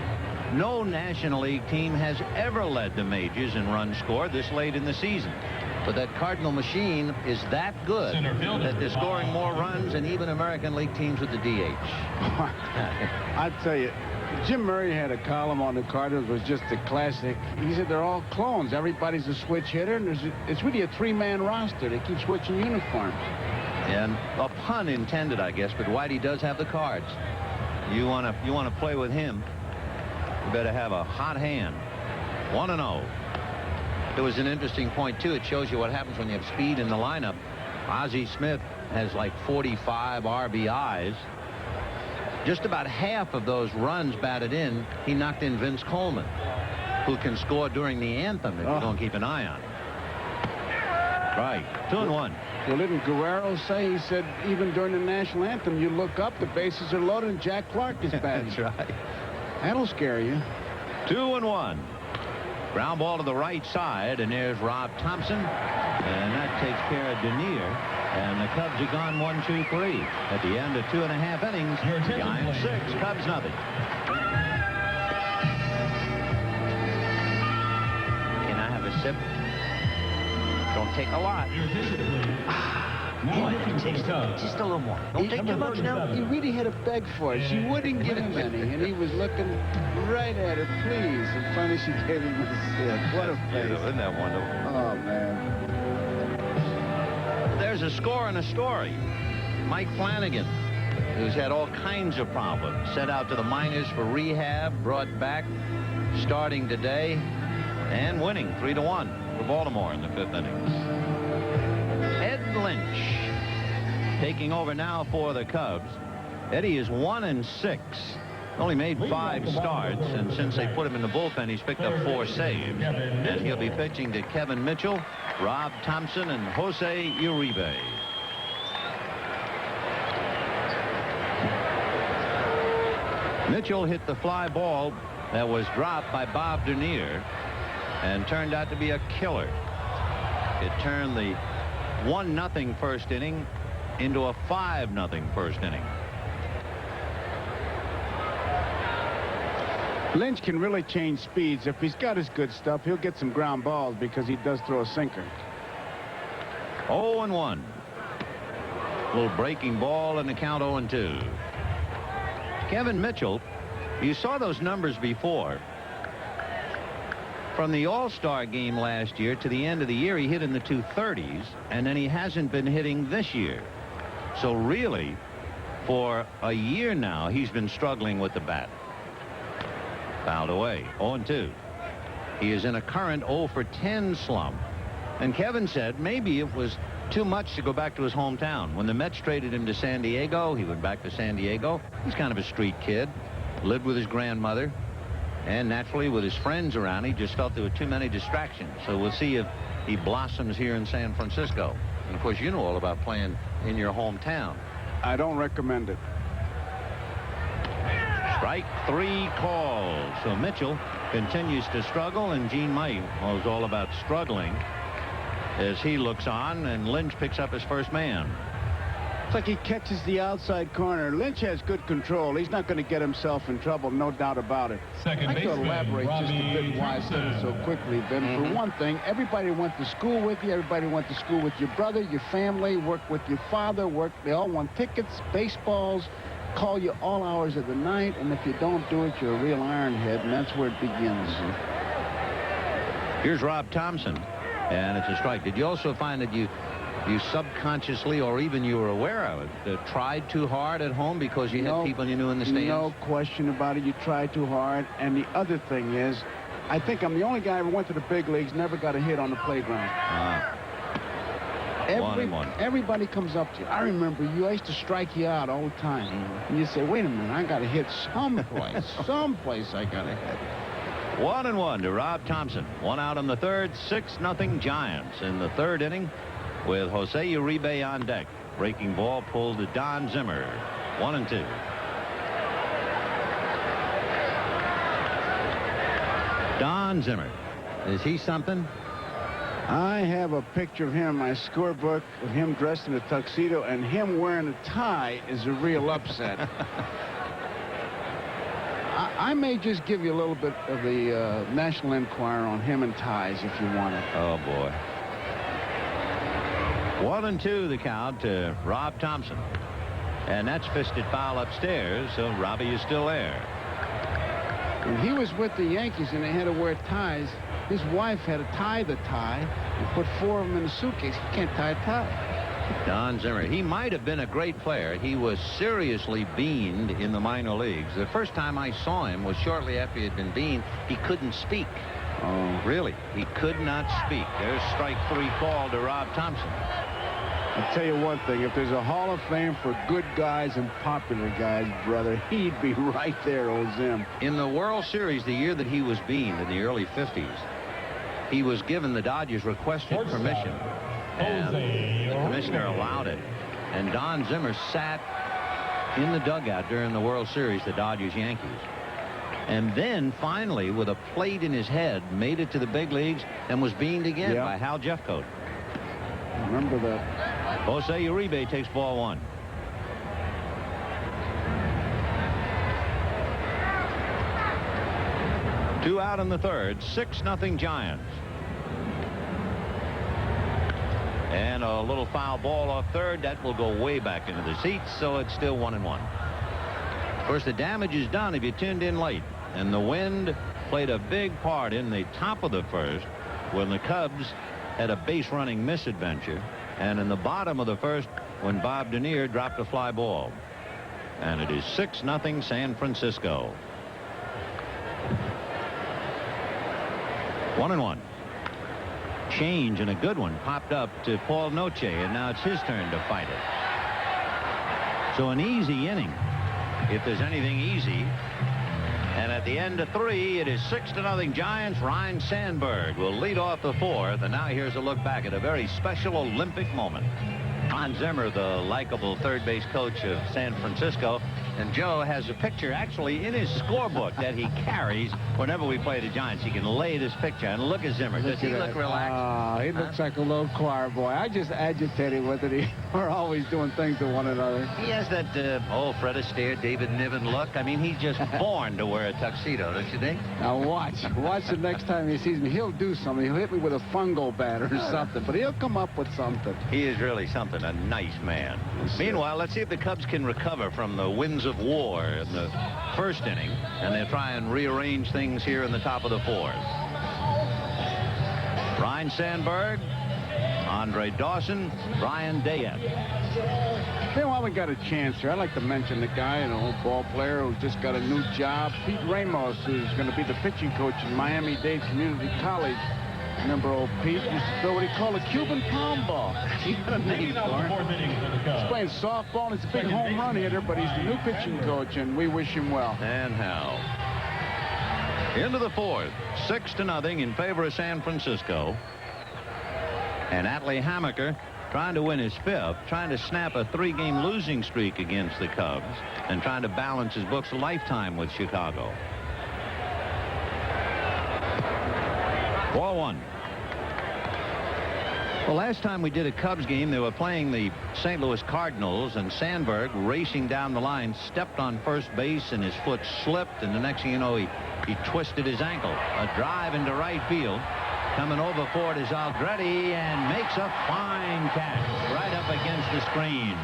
no National League team has ever led the majors in runs scored this late in the season. But that Cardinal machine is that good that they're scoring more runs than even American League teams with the DH. I tell you, Jim Murray had a column on the Cardinals, was just a classic. He said they're all clones. Everybody's a switch hitter, and it's really a 3-man roster. They keep switching uniforms. And a pun intended, I guess, but Whitey does have the cards. You want to play with him, you better have a hot hand. 1-0. It was an interesting point, too. It shows you what happens when you have speed in the lineup. Ozzie Smith has like 45 RBIs. Just about half of those runs batted in, he knocked in Vince Coleman, who can score during the anthem if you don't keep an eye on it. Right. 2-1. Well, didn't Guerrero say, he said, even during the national anthem, you look up, the bases are loaded, and Jack Clark is batting. That's right. That'll scare you. 2-1. Ground ball to the right side, and there's Rob Thompson, and that takes care of Denier, and the Cubs are gone 1-2-3 at the end of 2.5 innings. Giants 6, Cubs nothing. Can I have a sip? Don't take a lot. Boy, just a little more. Don't take too much now. He really had to beg for it. She wouldn't give him any, and he was looking right at her, please. And finally, she gave him a sip. What a face. Isn't that wonderful? Oh, man. There's a score and a story. Mike Flanagan, who's had all kinds of problems, sent out to the minors for rehab, brought back, starting today, and winning 3-1 for Baltimore in the 5th inning. Ed Lynch taking over now for the Cubs. Eddie is 1-6. Only made 5 starts, and since they put him in the bullpen, he's picked up 4 saves. And he'll be pitching to Kevin Mitchell, Rob Thompson, and Jose Uribe. Mitchell hit the fly ball that was dropped by Bob Denier and turned out to be a killer. It turned the 1-0 first inning into a 5-0 first inning. Lynch can really change speeds. If he's got his good stuff, he'll get some ground balls because he does throw a sinker. 0-1. Little breaking ball and the count 0-2. Kevin Mitchell, you saw those numbers before. From the All-Star game last year to the end of the year, he hit in the 230s, and then he hasn't been hitting this year. So really, for a year now, he's been struggling with the bat. Fouled away. 0-2. He is in a current 0-for-10 slump. And Kevin said maybe it was too much to go back to his hometown. When the Mets traded him to San Diego, he went back to San Diego. He's kind of a street kid. Lived with his grandmother. And naturally, with his friends around, he just felt there were too many distractions. So we'll see if he blossoms here in San Francisco. And, of course, you know all about playing in your hometown. I don't recommend it. Strike 3 called. So Mitchell continues to struggle, and Gene May knows all about struggling as he looks on, and Lynch picks up his first man. It's like he catches the outside corner. Lynch has good control. He's not going to get himself in trouble, no doubt about it. Second I could baseman, elaborate just a bit why I said it so Thompson. quickly, Ben. For one thing, everybody went to school with you. Everybody went to school with your brother, your family, worked with your father, they all won tickets, baseballs, call you all hours of the night, and if you don't do it, you're a real ironhead, and that's where it begins. Here's Rob Thompson, and it's a strike. Did you also find that you subconsciously, or even you were aware of it, tried too hard at home because you had people you knew in the stands? No question about it. You try too hard. And the other thing is, I think I'm the only guy who went to the big leagues, never got a hit on the playground. 1-1. Everybody comes up to you. I remember you. I used to strike you out all the time. And you say, wait a minute, I got to hit someplace. Someplace I got to hit. 1-1 to Rob Thompson. 1 out in the third. 6-0 Giants in the third inning, with Jose Uribe on deck. Breaking ball pulled to Don Zimmer. 1-2. Don Zimmer. Is he something? I have a picture of him in my scorebook of him dressed in a tuxedo, and him wearing a tie is a real upset. I may just give you a little bit of the National Enquirer on him and ties if you want it. Oh, boy. 1-2 the count to Rob Thompson. And that's fisted foul upstairs, so Robbie is still there. When he was with the Yankees and they had to wear ties, his wife had to tie the tie and put 4 of them in a suitcase. He can't tie a tie. Don Zimmer. He might have been a great player. He was seriously beaned in the minor leagues. The first time I saw him was shortly after he had been beaned. He couldn't speak. Oh. Really, he could not speak. There's strike 3 call to Rob Thompson. I'll tell you one thing. If there's a Hall of Fame for good guys and popular guys, brother, he'd be right there, old Zim. In the World Series, the year that he was beaned in the early 50s, he was given the Dodgers requested permission, and the commissioner allowed it. And Don Zimmer sat in the dugout during the World Series, the Dodgers-Yankees. And then, finally, with a plate in his head, made it to the big leagues and was beaned again by Hal Jeffcoat. Remember that. Jose Uribe takes ball 1. Two out in the third. 6-0 Giants. And a little foul ball off third. That will go way back into the seats, so it's still 1-1. Of course, the damage is done if you tuned in late. And the wind played a big part in the top of the first when the Cubs had a base-running misadventure, and in the bottom of the first when Bob Denier dropped a fly ball. And it is 6-0 San Francisco. 1-1. Change, and a good one popped up to Paul Noche, and now it's his turn to fight it. So an easy inning, if there's anything easy. And at the end of 3, it is 6-0 Giants. Ryne Sandberg will lead off the 4th. And now here's a look back at a very special Olympic moment. Don Zimmer, the likable third base coach of San Francisco, And Joe has a picture actually in his scorebook that he carries whenever we play the Giants. He can lay this picture and look at Zimmer. Does he look relaxed? He looks like a little choir boy. I just agitated with it. We're always doing things to one another. He has that old Fred Astaire, David Niven look. I mean, he's just born to wear a tuxedo, don't you think? Now watch the next time he sees me. He'll do something. He'll hit me with a fungo bat or something, but he'll come up with something. He is really something, a nice man. Meanwhile, let's see if the Cubs can recover from the winds of war in the first inning, and they'll try and rearrange things here in the top of the fourth. Ryne Sandberg, Andre Dawson, Brian Dayette. While we got a chance here, I'd like to mention the guy, an old ball player who's just got a new job, Pete Ramos, who's going to be the pitching coach in Miami-Dade Community College. Remember old Pete used to throw what he called a Cuban palm ball. He got a name for it. He's playing softball, and he's a big home run hitter, but he's the new pitching coach, and we wish him well. And how? Into the fourth, 6-0 in favor of San Francisco. And Atlee Hammaker trying to win his fifth, trying to snap a 3-game losing streak against the Cubs, and trying to balance his books a lifetime with Chicago. 4-1. Well, last time we did a Cubs game, they were playing the St. Louis Cardinals, and Sandberg, racing down the line, stepped on first base, and his foot slipped, and the next thing you know, he twisted his ankle. A drive into right field. Coming over for it is Aldrete, and makes a fine catch right up against the screen.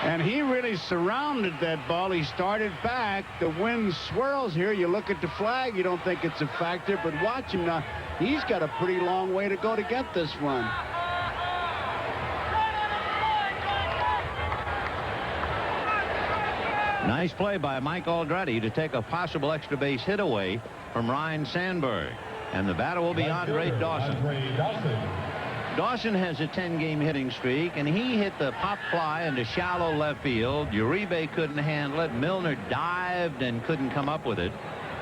And he really surrounded that ball. He started back. The wind swirls here. You look at the flag, you don't think it's a factor, but watch him now. He's got a pretty long way to go to get this one. Nice play by Mike Aldrete to take a possible extra base hit away from Ryne Sandberg. And the batter will be Andre Dawson. Dawson has a 10-game hitting streak, and he hit the pop fly into shallow left field. Uribe couldn't handle it. Milner dived and couldn't come up with it.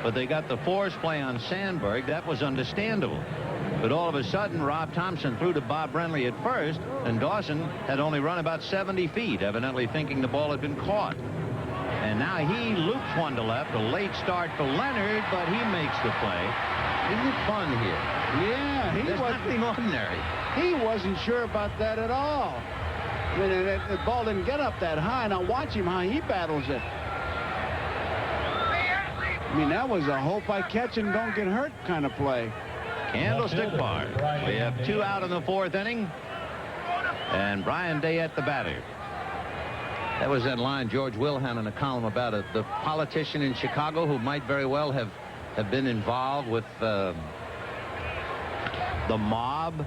But they got the force play on Sandberg. That was understandable. But all of a sudden, Rob Thompson threw to Bob Brenly at first, and Dawson had only run about 70 feet, evidently thinking the ball had been caught. And now he loops one to left. A late start for Leonard, but he makes the play. Isn't it fun here? Yeah, There's nothing ordinary. He wasn't sure about that at all. I mean, the ball didn't get up that high. Now watch him how he battles it. I mean, that was a hope I catch and don't get hurt kind of play. Candlestick Park. We have 2 out in the fourth inning. And Brian Dayette the batter. That was that line George Wilhan in a column about the politician in Chicago who might very well have been involved with the mob.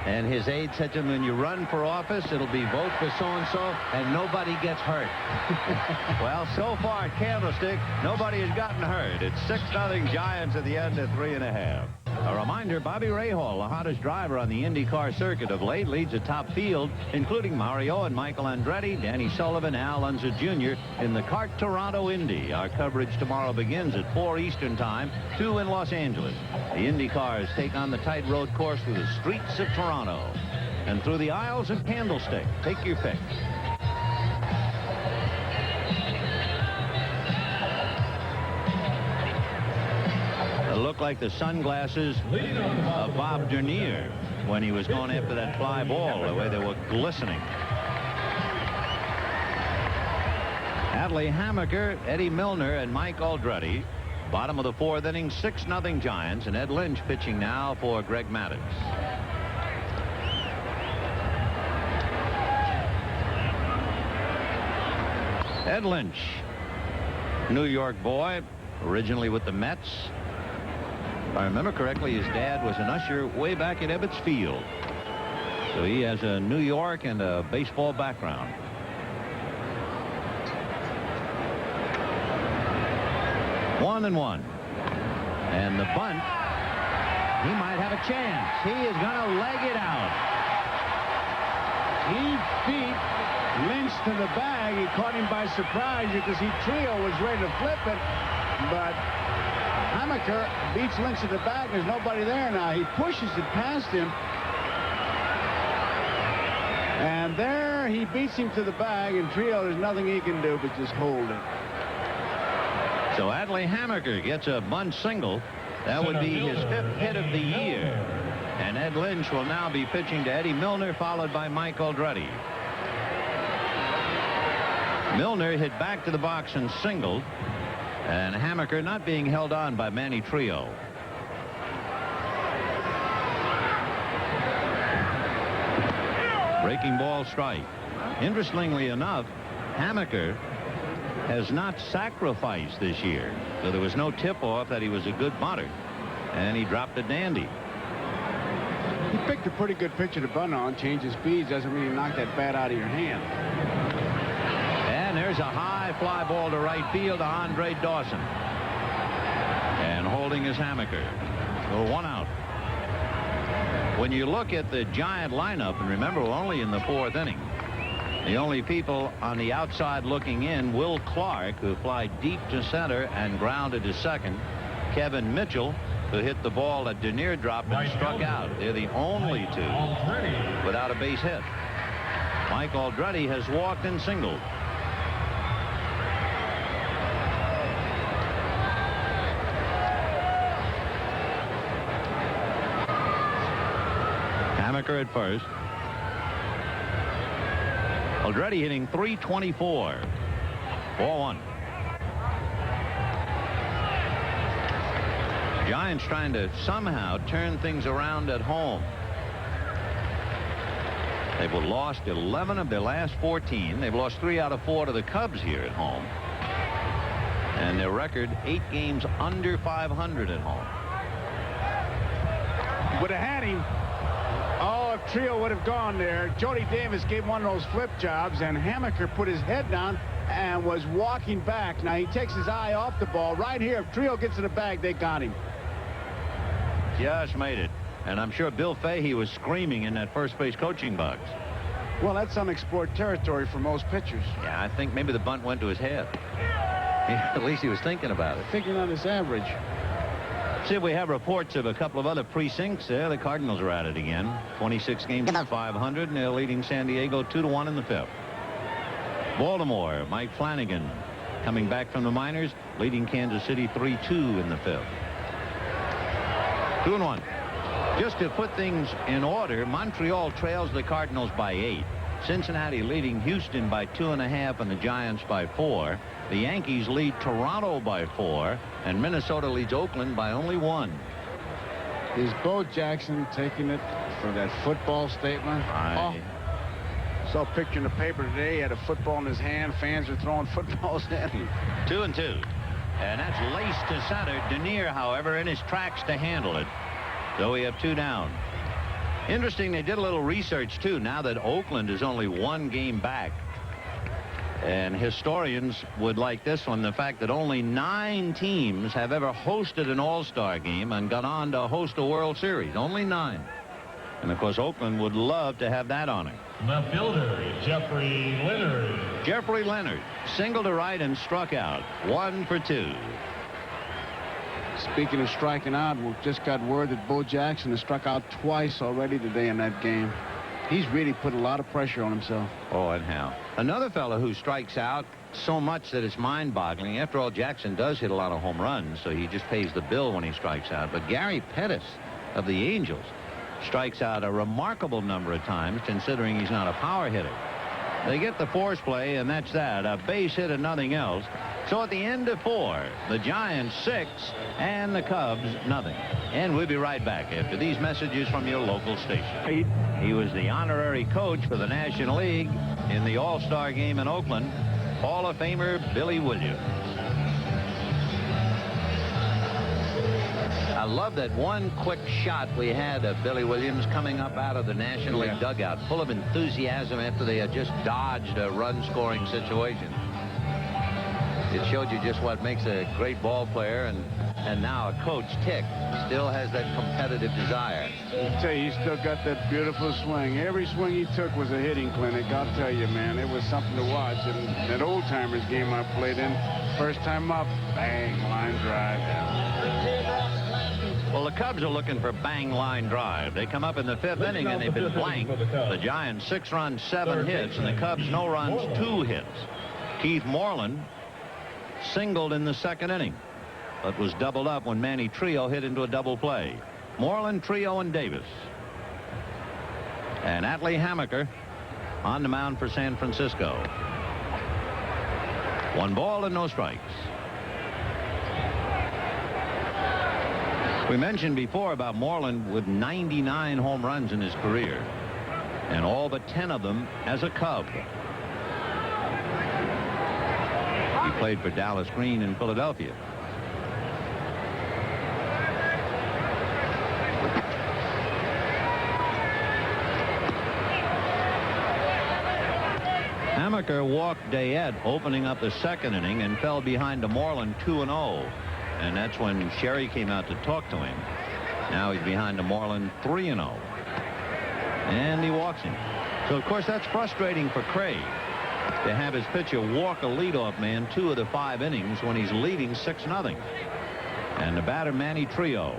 And his aide said to him, when you run for office, it'll be vote for so-and-so, and nobody gets hurt. Well, so far at Candlestick, nobody has gotten hurt. It's 6-0 Giants at the end at 3.5. A reminder, Bobby Rahal, the hottest driver on the IndyCar circuit of late, leads the top field, including Mario and Michael Andretti, Danny Sullivan, Al Unser Jr. in the CART Toronto Indy. Our coverage tomorrow begins at 4 Eastern Time, 2 in Los Angeles. The IndyCars take on the tight road course through the streets of Toronto and through the aisles of Candlestick. Take your pick. Looked like the sunglasses of Bob Dernier when he was going after that fly ball, the way they were glistening. Atlee Hammaker, Eddie Milner, and Mike Aldrete. Bottom of the fourth inning, 6-0 Giants, and Ed Lynch pitching now for Greg Maddux. Ed Lynch, New York boy, originally with the Mets. If I remember correctly, his dad was an usher way back at Ebbets Field. So he has a New York and a baseball background. One and one. And the bunt, he might have a chance. He is going to leg it out. He beat Lynch to the bag. He caught him by surprise because Trio was ready to flip it, but Hammaker beats Lynch to the bag. There's nobody there now. He pushes it past him. And there he beats him to the bag, and Trio, there's nothing he can do but just hold it. So Adley Hammaker gets a bunt single. That would be his 5th hit of the year. And Ed Lynch will now be pitching to Eddie Milner, followed by Mike Aldretti. Milner hit back to the box and singled. And Hammaker not being held on by Manny Trio. Breaking ball strike. Interestingly enough, Hammaker has not sacrificed this year. So there was no tip-off that he was a good bunter. And he dropped a dandy. He picked a pretty good pitcher to bunt on. Change his speeds doesn't really knock that bat out of your hand. And there's a high fly ball to right field to Andre Dawson. And holding is Hammaker. So 1 out. When you look at the Giant lineup, and remember, we're only in the 4th inning. The only people on the outside looking in, Will Clark, who fly deep to center and grounded to second. Kevin Mitchell, who hit the ball that Denier dropped and struck out. They're the only 2 without a base hit. Mike Aldretti has walked and singled. Hammaker at first. Aldretti hitting .324. 4-1. Giants trying to somehow turn things around at home. They've lost 11 of their last 14. They've lost 3 out of 4 to the Cubs here at home. And their record 8 games under 500 at home. Would have had him. Oh, if Trio would have gone there. Jody Davis gave one of those flip jobs, and Hammaker put his head down and was walking back. Now he takes his eye off the ball right here. If Trio gets to the bag, they got him. Just made it. And I'm sure Bill Fahey was screaming in that first base coaching box. Well, that's unexplored territory for most pitchers. Yeah, I think maybe the bunt went to his head. At least he was thinking about it. Thinking on his average. See if we have reports of a couple of other precincts there. The Cardinals are at it again. 26 games to 500, and they're leading San Diego 2-1 in the 5th. Baltimore, Mike Flanagan coming back from the minors, leading Kansas City 3-2 in the 5th. 2-1. Just to put things in order, Montreal trails the Cardinals by 8. Cincinnati leading Houston by 2.5 and the Giants by 4. The Yankees lead Toronto by 4, and Minnesota leads Oakland by only 1. Is Bo Jackson taking it for that football statement? Saw a picture in the paper today. He had a football in his hand. Fans are throwing footballs at him. 2-2. And that's laced to center. Denier, however, in his tracks to handle it. So we have 2 down. Interesting, they did a little research, too, now that Oakland is only 1 game back. And historians would like this one, the fact that only 9 teams have ever hosted an All-Star game and gone on to host a World Series. Only 9. And, of course, Oakland would love to have that honor. Left fielder, Jeffrey Leonard. Jeffrey Leonard, single to right and struck out. 1 for 2. Speaking of striking out, we just got word that Bo Jackson has struck out twice already today in that game. He's really put a lot of pressure on himself. Oh, and how. Another fellow who strikes out so much that it's mind-boggling. After all, Jackson does hit a lot of home runs, so he just pays the bill when he strikes out. But Gary Pettis of the Angels strikes out a remarkable number of times, considering he's not a power hitter. They get the force play, and that's that. A base hit and nothing else. So at the end of 4, the Giants 6 and the Cubs nothing. And we'll be right back after these messages from your local station. He was the honorary coach for the National League in the All-Star game in Oakland. Hall of Famer Billy Williams. I love that one quick shot we had of Billy Williams coming up out of the National League dugout, full of enthusiasm after they had just dodged a run-scoring situation. It showed you just what makes a great ball player, and now a coach, Tick, still has that competitive desire. I'll tell you, he's still got that beautiful swing. Every swing he took was a hitting clinic. I'll tell you, man, it was something to watch. And that old-timers game I played in, first time up, bang, line drive down. Well, the Cubs are looking for bang line drive. They come up in the 5th inning and they've been blank. The Giants 6 runs, 7 hits, and the Cubs no runs, 2 hits. Keith Moreland singled in the 2nd inning, but was doubled up when Manny Trio hit into a double play. Moreland, Trio, and Davis. And Atlee Hammaker on the mound for San Francisco. 1 ball and no strikes. We mentioned before about Moreland with 99 home runs in his career, and all but 10 of them as a Cub. He played for Dallas Green in Philadelphia. Hammaker walked Dayette opening up the 2nd inning and fell behind to Moreland 2-0. And that's when Sherry came out to talk to him. Now he's behind to Moreland 3-0. And he walks him. So, of course, that's frustrating for Craig to have his pitcher walk a leadoff man 2 of the 5 innings when he's leading 6-0. And the batter, Manny Trio.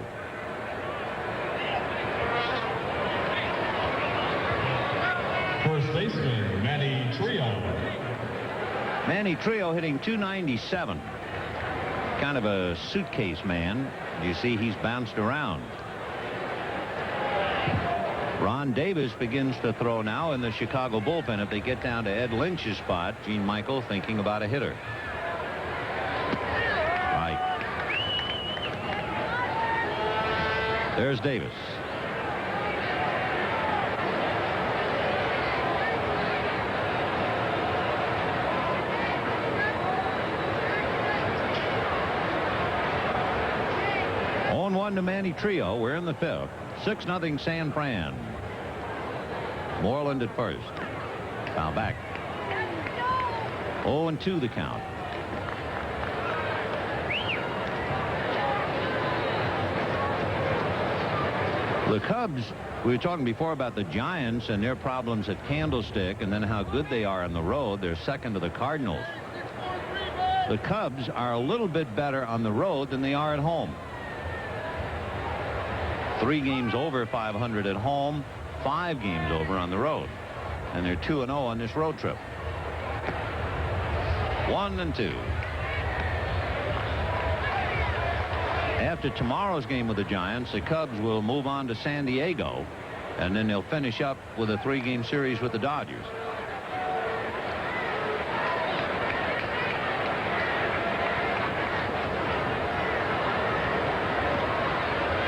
First baseman, Manny Trio. Manny Trio hitting .297. Kind of a suitcase man. You see he's bounced around. Ron Davis begins to throw now in the Chicago bullpen. If they get down to Ed Lynch's spot, Gene Michael thinking about a hitter. Right. There's Davis. To Manny Trio. We're in the 5th. 6-0 San Fran. Moreland at first. Foul back. 0-2 the count. The Cubs, we were talking before about the Giants and their problems at Candlestick and then how good they are on the road. They're second to the Cardinals. The Cubs are a little bit better on the road than they are at home. 3 games over 500 at home, 5 games over on the road. And they're 2-0 on this road trip. 1-2. After tomorrow's game with the Giants, the Cubs will move on to San Diego, and then they'll finish up with a 3-game series with the Dodgers.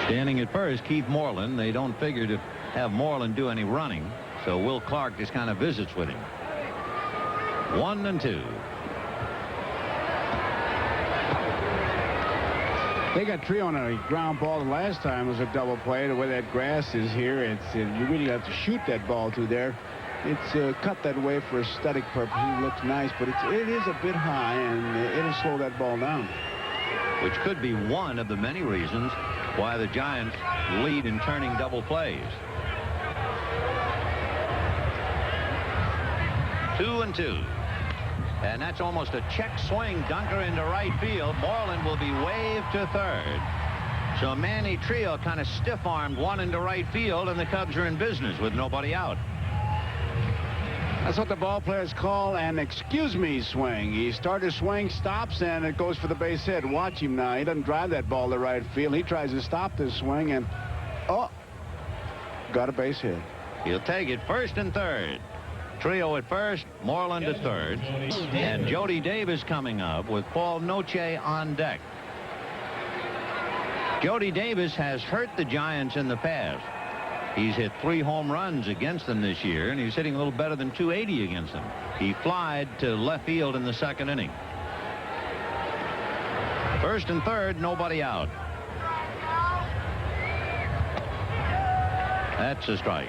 Standing at first, Keith Moreland. They don't figure to have Moreland do any running, so Will Clark just kind of visits with him. 1-2. They got Trio on a ground ball the last time. It was a double play. The way that grass is here, you really have to shoot that ball through there. It's cut that way for aesthetic purposes. It looks nice, but it is a bit high, and it'll slow that ball down. Which could be one of the many reasons why the Giants lead in turning double plays. 2-2. And that's almost a check swing dunker into right field. Moreland will be waved to third. So Manny Trio kind of stiff-armed one into right field, and the Cubs are in business with nobody out. That's what the ball players call an excuse me swing. He starts to swing, stops, and it goes for the base hit. Watch him now. He doesn't drive that ball to right field. He tries to stop this swing, and got a base hit. He'll take it 1st and 3rd. Trio at first, Moreland at 3rd, and Jody Davis coming up with Paul Noche on deck. Jody Davis has hurt the Giants in the past. He's hit 3 home runs against them this year, and he's hitting a little better than .280 against them. He flied to left field in the 2nd inning. 1st and 3rd, nobody out. That's a strike.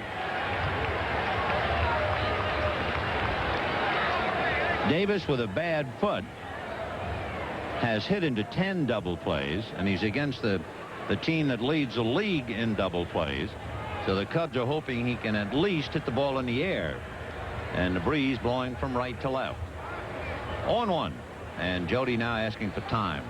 Davis, with a bad foot, has hit into 10 double plays, and he's against the team that leads the league in double plays. So the Cubs are hoping he can at least hit the ball in the air. And the breeze blowing from right to left. 0-1. And Jody now asking for time.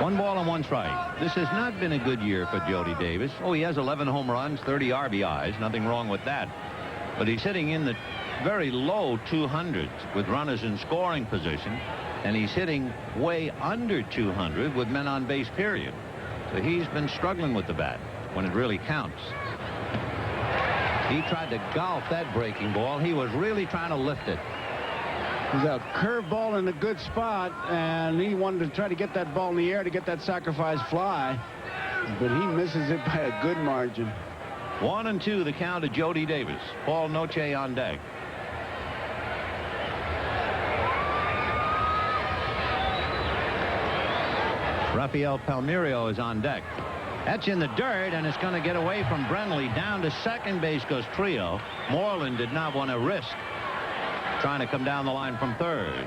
1 ball and 1 strike. This has not been a good year for Jody Davis. Oh, he has 11 home runs, 30 RBIs. Nothing wrong with that. But he's hitting in the very low 200s with runners in scoring position. And he's hitting way under 200 with men on base, period. So he's been struggling with the bat when it really counts. He tried to golf that breaking ball. He was really trying to lift it. There's a curveball in a good spot, and he wanted to try to get that ball in the air to get that sacrifice fly, but he misses it by a good margin. 1-2 the count to Jody Davis. Paul Noche on deck. Rafael Palmeiro is on deck. That's in the dirt, and it's going to get away from Brenly. Down to second base goes Trio. Moreland did not want to risk trying to come down the line from third.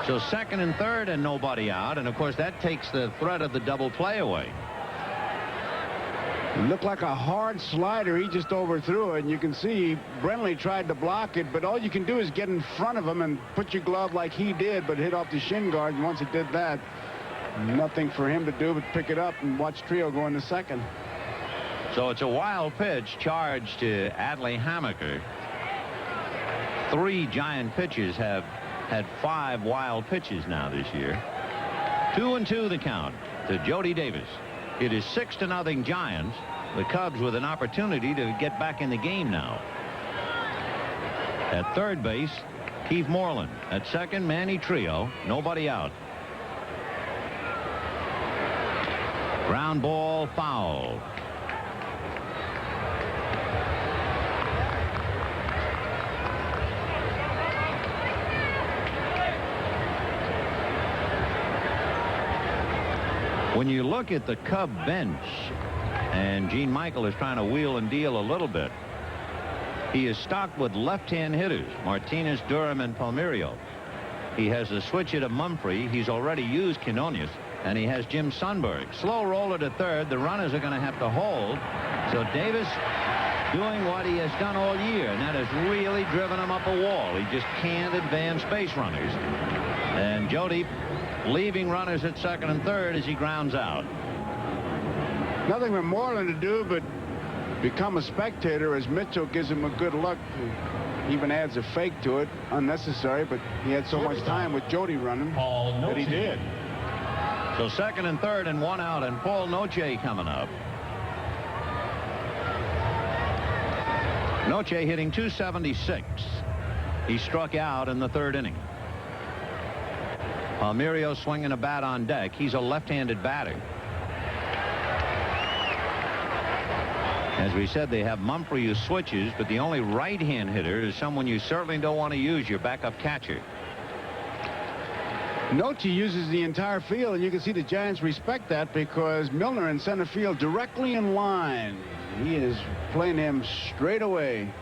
So second and third and nobody out. And, of course, that takes the threat of the double play away. It looked like a hard slider. He just overthrew it. And you can see Brenly tried to block it. But all you can do is get in front of him and put your glove like he did, but hit off the shin guard. And once he did that, nothing for him to do but pick it up and watch Trio go into second. So it's a wild pitch charged to Adley Hammaker. 3 Giant pitchers have had 5 wild pitches now this year. 2-2 the count to Jody Davis. It is 6-0 Giants. The Cubs with an opportunity to get back in the game now. At third base, Keith Moreland. At second, Manny Trio. Nobody out. Ground ball, foul. When you look at the Cub bench, and Gene Michael is trying to wheel and deal a little bit, he is stocked with left-hand hitters, Martinez, Durham, and Palmeiro. He has the switch hit of Mumphrey. He's already used Quinones, and he has Jim Sundberg. Slow roller to third. The runners are going to have to hold. So Davis doing what he has done all year, and that has really driven him up a wall. He just can't advance base runners. And Jody leaving runners at second and third as he grounds out. Nothing for Moreland to do but become a spectator as Mitchell gives him a good look. He even adds a fake to it, unnecessary, but he had so much time with Jody running that he did. So second and third and 1 out, and Paul Noche coming up. Noche hitting .276. He struck out in the third inning. Palmeiro swinging a bat on deck. He's a left-handed batter. As we said, they have Mumphrey who switches, but the only right-hand hitter is someone you certainly don't want to use, your backup catcher. Noche uses the entire field, and you can see the Giants respect that because Milner in center field directly in line. He is playing him straight away.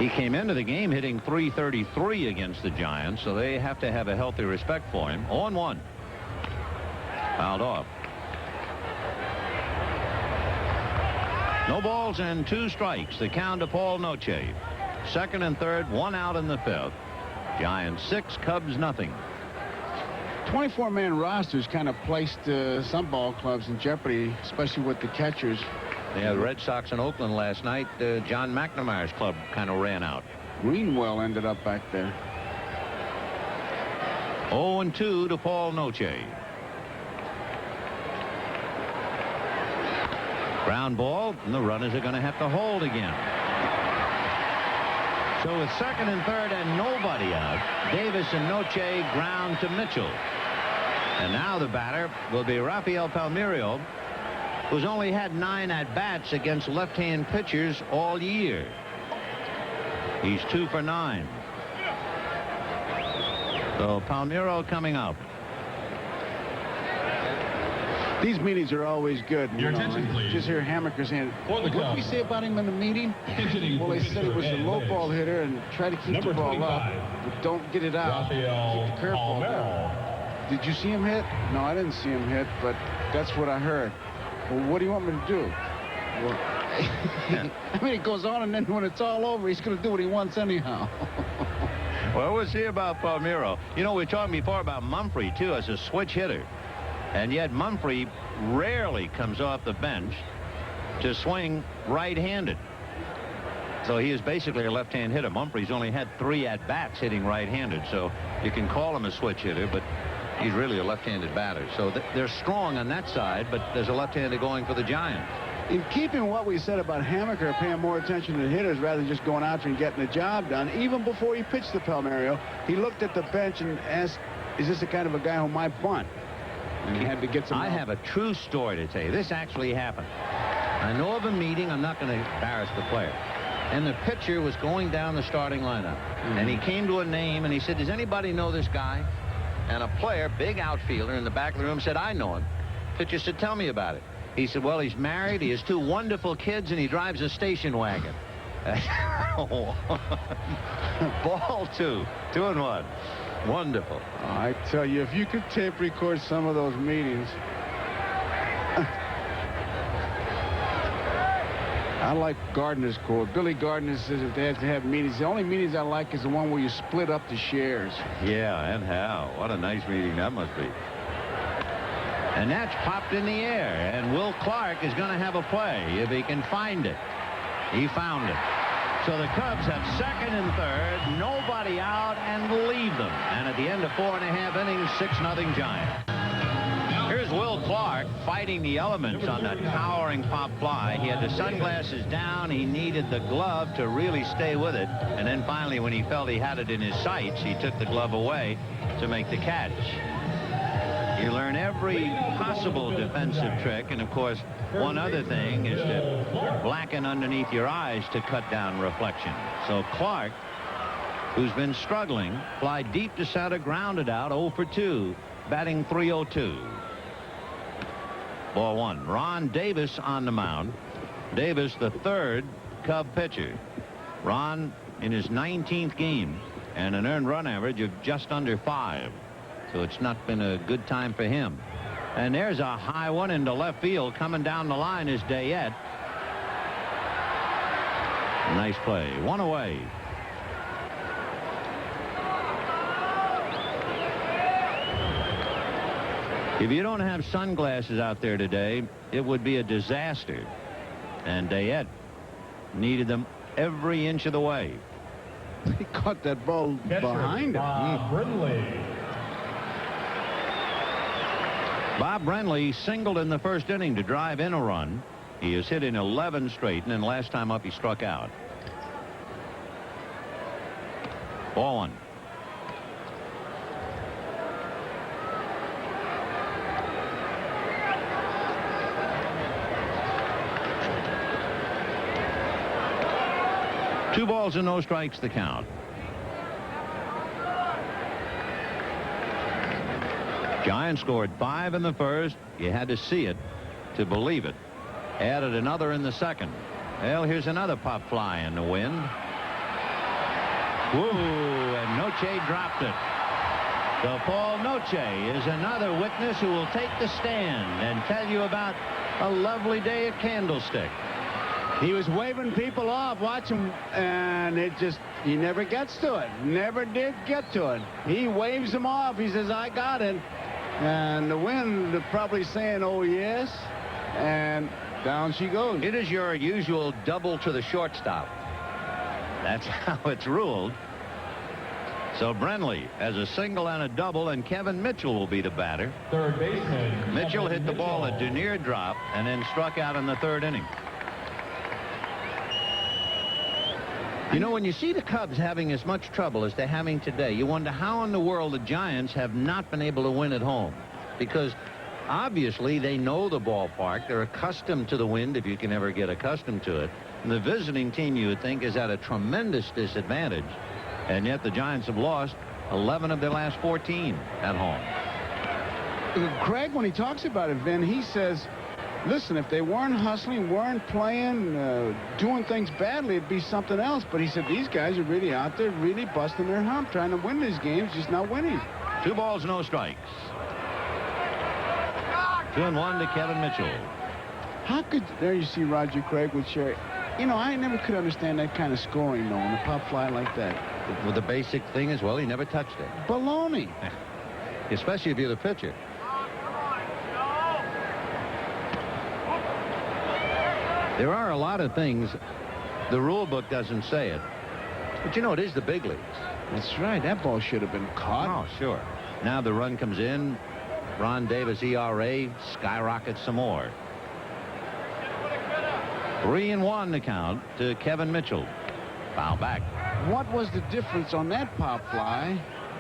He came into the game hitting .333 against the Giants, so they have to have a healthy respect for him. 0-1. Fouled off. No balls and 2 strikes. The count to Paul Noche. Second and third, 1 out in the 5th. Giants 6, Cubs nothing. 24-man rosters kind of placed some ball clubs in jeopardy, especially with the catchers. They had the Red Sox in Oakland last night. John McNamara's club kind of ran out. Greenwell ended up back there. 0-2 to Paul Noche. Ground ball, and the runners are going to have to hold again. So with second and third and nobody out, Davis and Noche ground to Mitchell. And now the batter will be Rafael Palmeiro, who's only had 9 at-bats against left-hand pitchers all year. He's 2 for 9. So Palmeiro coming up. These meetings are always good. Your attention, please. Just hear Hammaker's hand. For the What did Cubs. we say about him in the meeting? Well, they said he was a low ball hitter and try to keep Number the ball 25, up, but don't get it out. Rafael Keep the curveball down. Palmeiro. Did you see him hit? No, I didn't see him hit, but that's what I heard. Well, what do you want me to do? Well, I mean, it goes on, and then when it's all over, he's going to do what he wants anyhow. Well, we'll see about Palmeiro. You know, we were talking before about Mumphrey, too, as a switch hitter. And yet Mumphrey rarely comes off the bench to swing right-handed. So he is basically a left-hand hitter. Mumphrey's only had 3 at-bats hitting right-handed. So you can call him a switch hitter, but he's really a left-handed batter. So they're strong on that side, but there's a left-hander going for the Giants. In keeping what we said about Hamaker paying more attention to hitters rather than just going out there and getting the job done, even before he pitched to Palmeiro, he looked at the bench and asked, is this the kind of a guy who might bunt? And he had to get some I help. have a true story to tell you. This actually happened. I know of a meeting. I'm not going to embarrass the player. And the pitcher was going down the starting lineup. And he came to a name and he said, does anybody know this guy? And a player, big outfielder in the back of the room, said, I know him. Pitcher said, tell me about it. He said, well, he's married, he has 2 wonderful kids, and he drives a station wagon. Ball 2. 2-1. Wonderful. I tell you, if you could tape record some of those meetings. I like Gardner's quote. Billy Gardner says if they have to have meetings, the only meetings I like is the one where you split up the shares. Yeah, and how? What a nice meeting that must be. And that's popped in the air, and Will Clark is going to have a play if he can find it. He found it. So the Cubs have second and third, nobody out, and leave them. And at the end of 4.5 innings, 6-0 Giants. Here's Will Clark fighting the elements on that towering pop fly. He had the sunglasses down. He needed the glove to really stay with it. And then finally, when he felt he had it in his sights, he took the glove away to make the catch. You learn every possible defensive trick, and of course one other thing is to blacken underneath your eyes to cut down reflection. So Clark, who's been struggling, fly deep to center, grounded out, 0 for 2, batting .302. Ball 1. Ron Davis on the mound. Davis, the 3rd Cub pitcher. Ron in his 19th game and an earned run average of just under 5. So it's not been a good time for him. And there's a high one into left field. Coming down the line is Dayette. Nice play. 1 away. If you don't have sunglasses out there today, it would be a disaster. And Dayette needed them every inch of the way. He caught that ball behind him. Bob Brenly singled in the first inning to drive in a run. He has hit in 11 straight, and then last time up he struck out. Ball 1. Two balls and no strikes the count. Giants scored 5 in the first. You had to see it to believe it. Added another in the second. Well, here's another pop fly in the wind. Woo, and Noche dropped it. So Paul Noche is another witness who will take the stand and tell you about a lovely day at Candlestick. He was waving people off. Watch him, and he never gets to it. Never did get to it. He waves them off. He says, I got it. And the wind probably saying, oh, yes. And down she goes. It is your usual double to the shortstop. That's how it's ruled. So Brenly has a single and a double, and Kevin Mitchell will be the batter. Third baseman. Mitchell hit the ball a Denier drop and then struck out in the 3rd inning. You know, when you see the Cubs having as much trouble as they're having today, you wonder how in the world the Giants have not been able to win at home. Because obviously they know the ballpark. They're accustomed to the wind, if you can ever get accustomed to it. And the visiting team, you would think, is at a tremendous disadvantage. And yet the Giants have lost 11 of their last 14 at home. Craig, when he talks about it, Vin, he says, listen, if they weren't hustling, weren't playing, doing things badly, it'd be something else. But he said these guys are really out there, really busting their hump, trying to win these games, just not winning. 2 balls, no strikes. 2-1 to Kevin Mitchell. How could, there you see Roger Craig with Sherry. You know, I never could understand that kind of scoring, though, on a pop fly like that. Well, the basic thing is, well, he never touched it. Baloney. Especially if you're the pitcher. There are a lot of things the rule book doesn't say it. But, you know, it is the big leagues. That's right. That ball should have been caught. Oh, sure. Now the run comes in. Ron Davis' ERA skyrockets some more. 3-1 the count to Kevin Mitchell. Foul back. What was the difference on that pop fly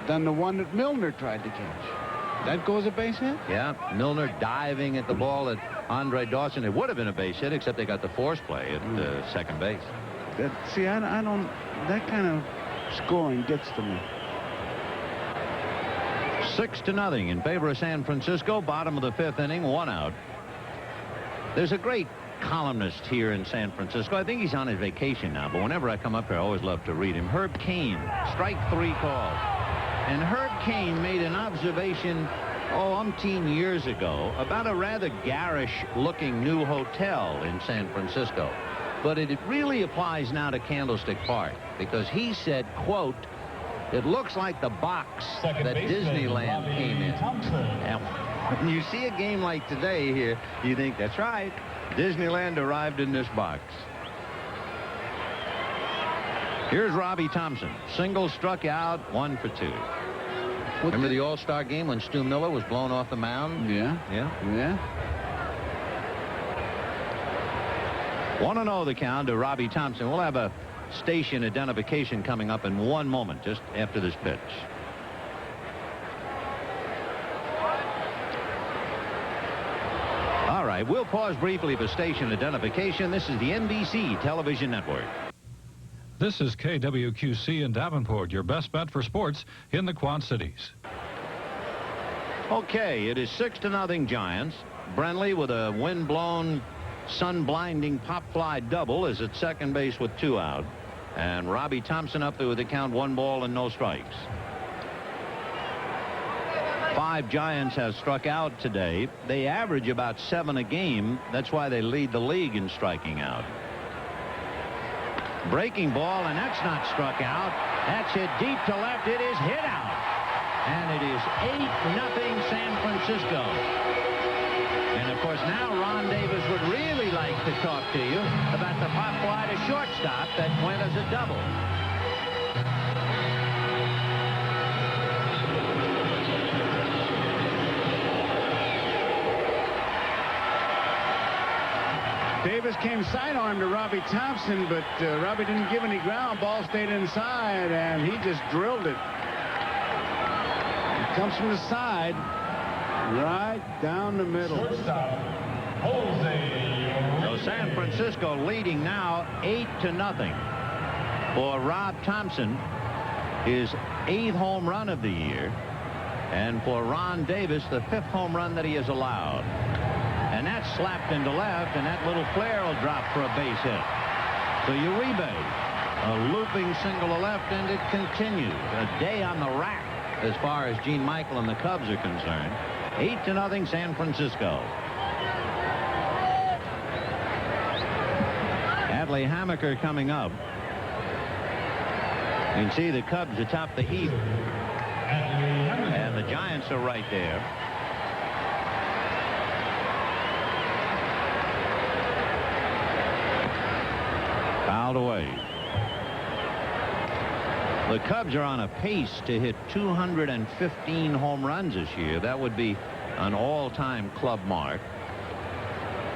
than the one that Milner tried to catch? That goes a base hit? Yeah, Milner diving at the ball at Andre Dawson. It would have been a base hit, except they got the force play at second base. See, I don't... That kind of scoring gets to me. 6-0 in favor of San Francisco. Bottom of the fifth inning, 1 out. There's a great columnist here in San Francisco. I think he's on his vacation now, but whenever I come up here, I always love to read him. Herb Cain, strike 3 called. And Herb Cain made an observation, umpteen years ago, about a rather garish-looking new hotel in San Francisco. But it really applies now to Candlestick Park, because he said, quote, "It looks like the box that Disneyland came in." And when you see a game like today here, you think, that's right, Disneyland arrived in this box. Here's Robbie Thompson. Single, struck out, 1 for 2. Remember the All-Star game when Stu Miller was blown off the mound? Yeah. 1-0 the count to Robbie Thompson. We'll have a station identification coming up in 1 moment, just after this pitch. All right, we'll pause briefly for station identification. This is the NBC Television Network. This is KWQC in Davenport, your best bet for sports in the Quad Cities. Okay, it is 6-0 Giants. Brenly with a wind-blown, sun-blinding pop fly double is at second base with 2 out. And Robbie Thompson up there with the count, 1 ball and no strikes. 5 Giants have struck out today. They average about 7 a game. That's why they lead the league in striking out. Breaking ball, and that's not struck out. That's hit deep to left. It is hit out. And it is 8-0 San Francisco. And, of course, now Ron Davis would really like to talk to you about the pop fly to shortstop that went as a double. Davis came sidearm to Robbie Thompson, but Robbie didn't give any ground. Ball stayed inside, and he just drilled it. It comes from the side, right down the middle. So San Francisco leading now 8-0 for Rob Thompson, his 8th home run of the year, and for Ron Davis, the 5th home run that he has allowed. And that's slapped into left, and that little flare will drop for a base hit. So Uribe, a looping single to left, and it continues. A day on the rack as far as Gene Michael and the Cubs are concerned. 8-0 San Francisco. Adley Hammaker coming up. You can see the Cubs atop the heap. And the Giants are right there. Fouled away. The Cubs are on a pace to hit 215 home runs this year. That would be an all-time club mark.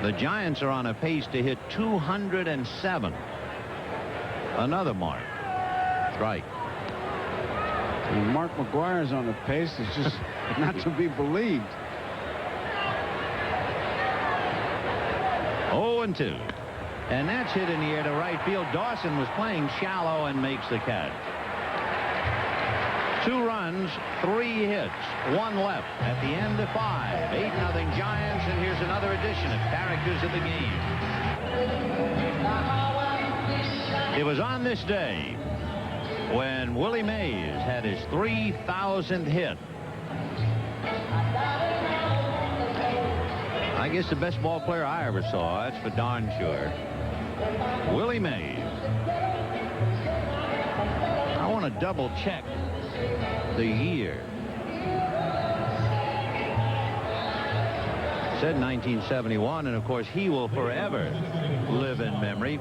The Giants are on a pace to hit 207. Another mark. Strike. And Mark McGwire's on the pace. It's just not to be believed. 0-2. And that's hit in the air to right field. Dawson was playing shallow and makes the catch. 2 runs, 3 hits, 1 left at the end of 5. 8-0 Giants, and here's another edition of Characters of the Game. It was on this day when Willie Mays had his 3,000th hit. I guess the best ball player I ever saw, that's for darn sure. Willie Willie Mays. I want to double check the year. Said 1971, and of course he will forever live in memory,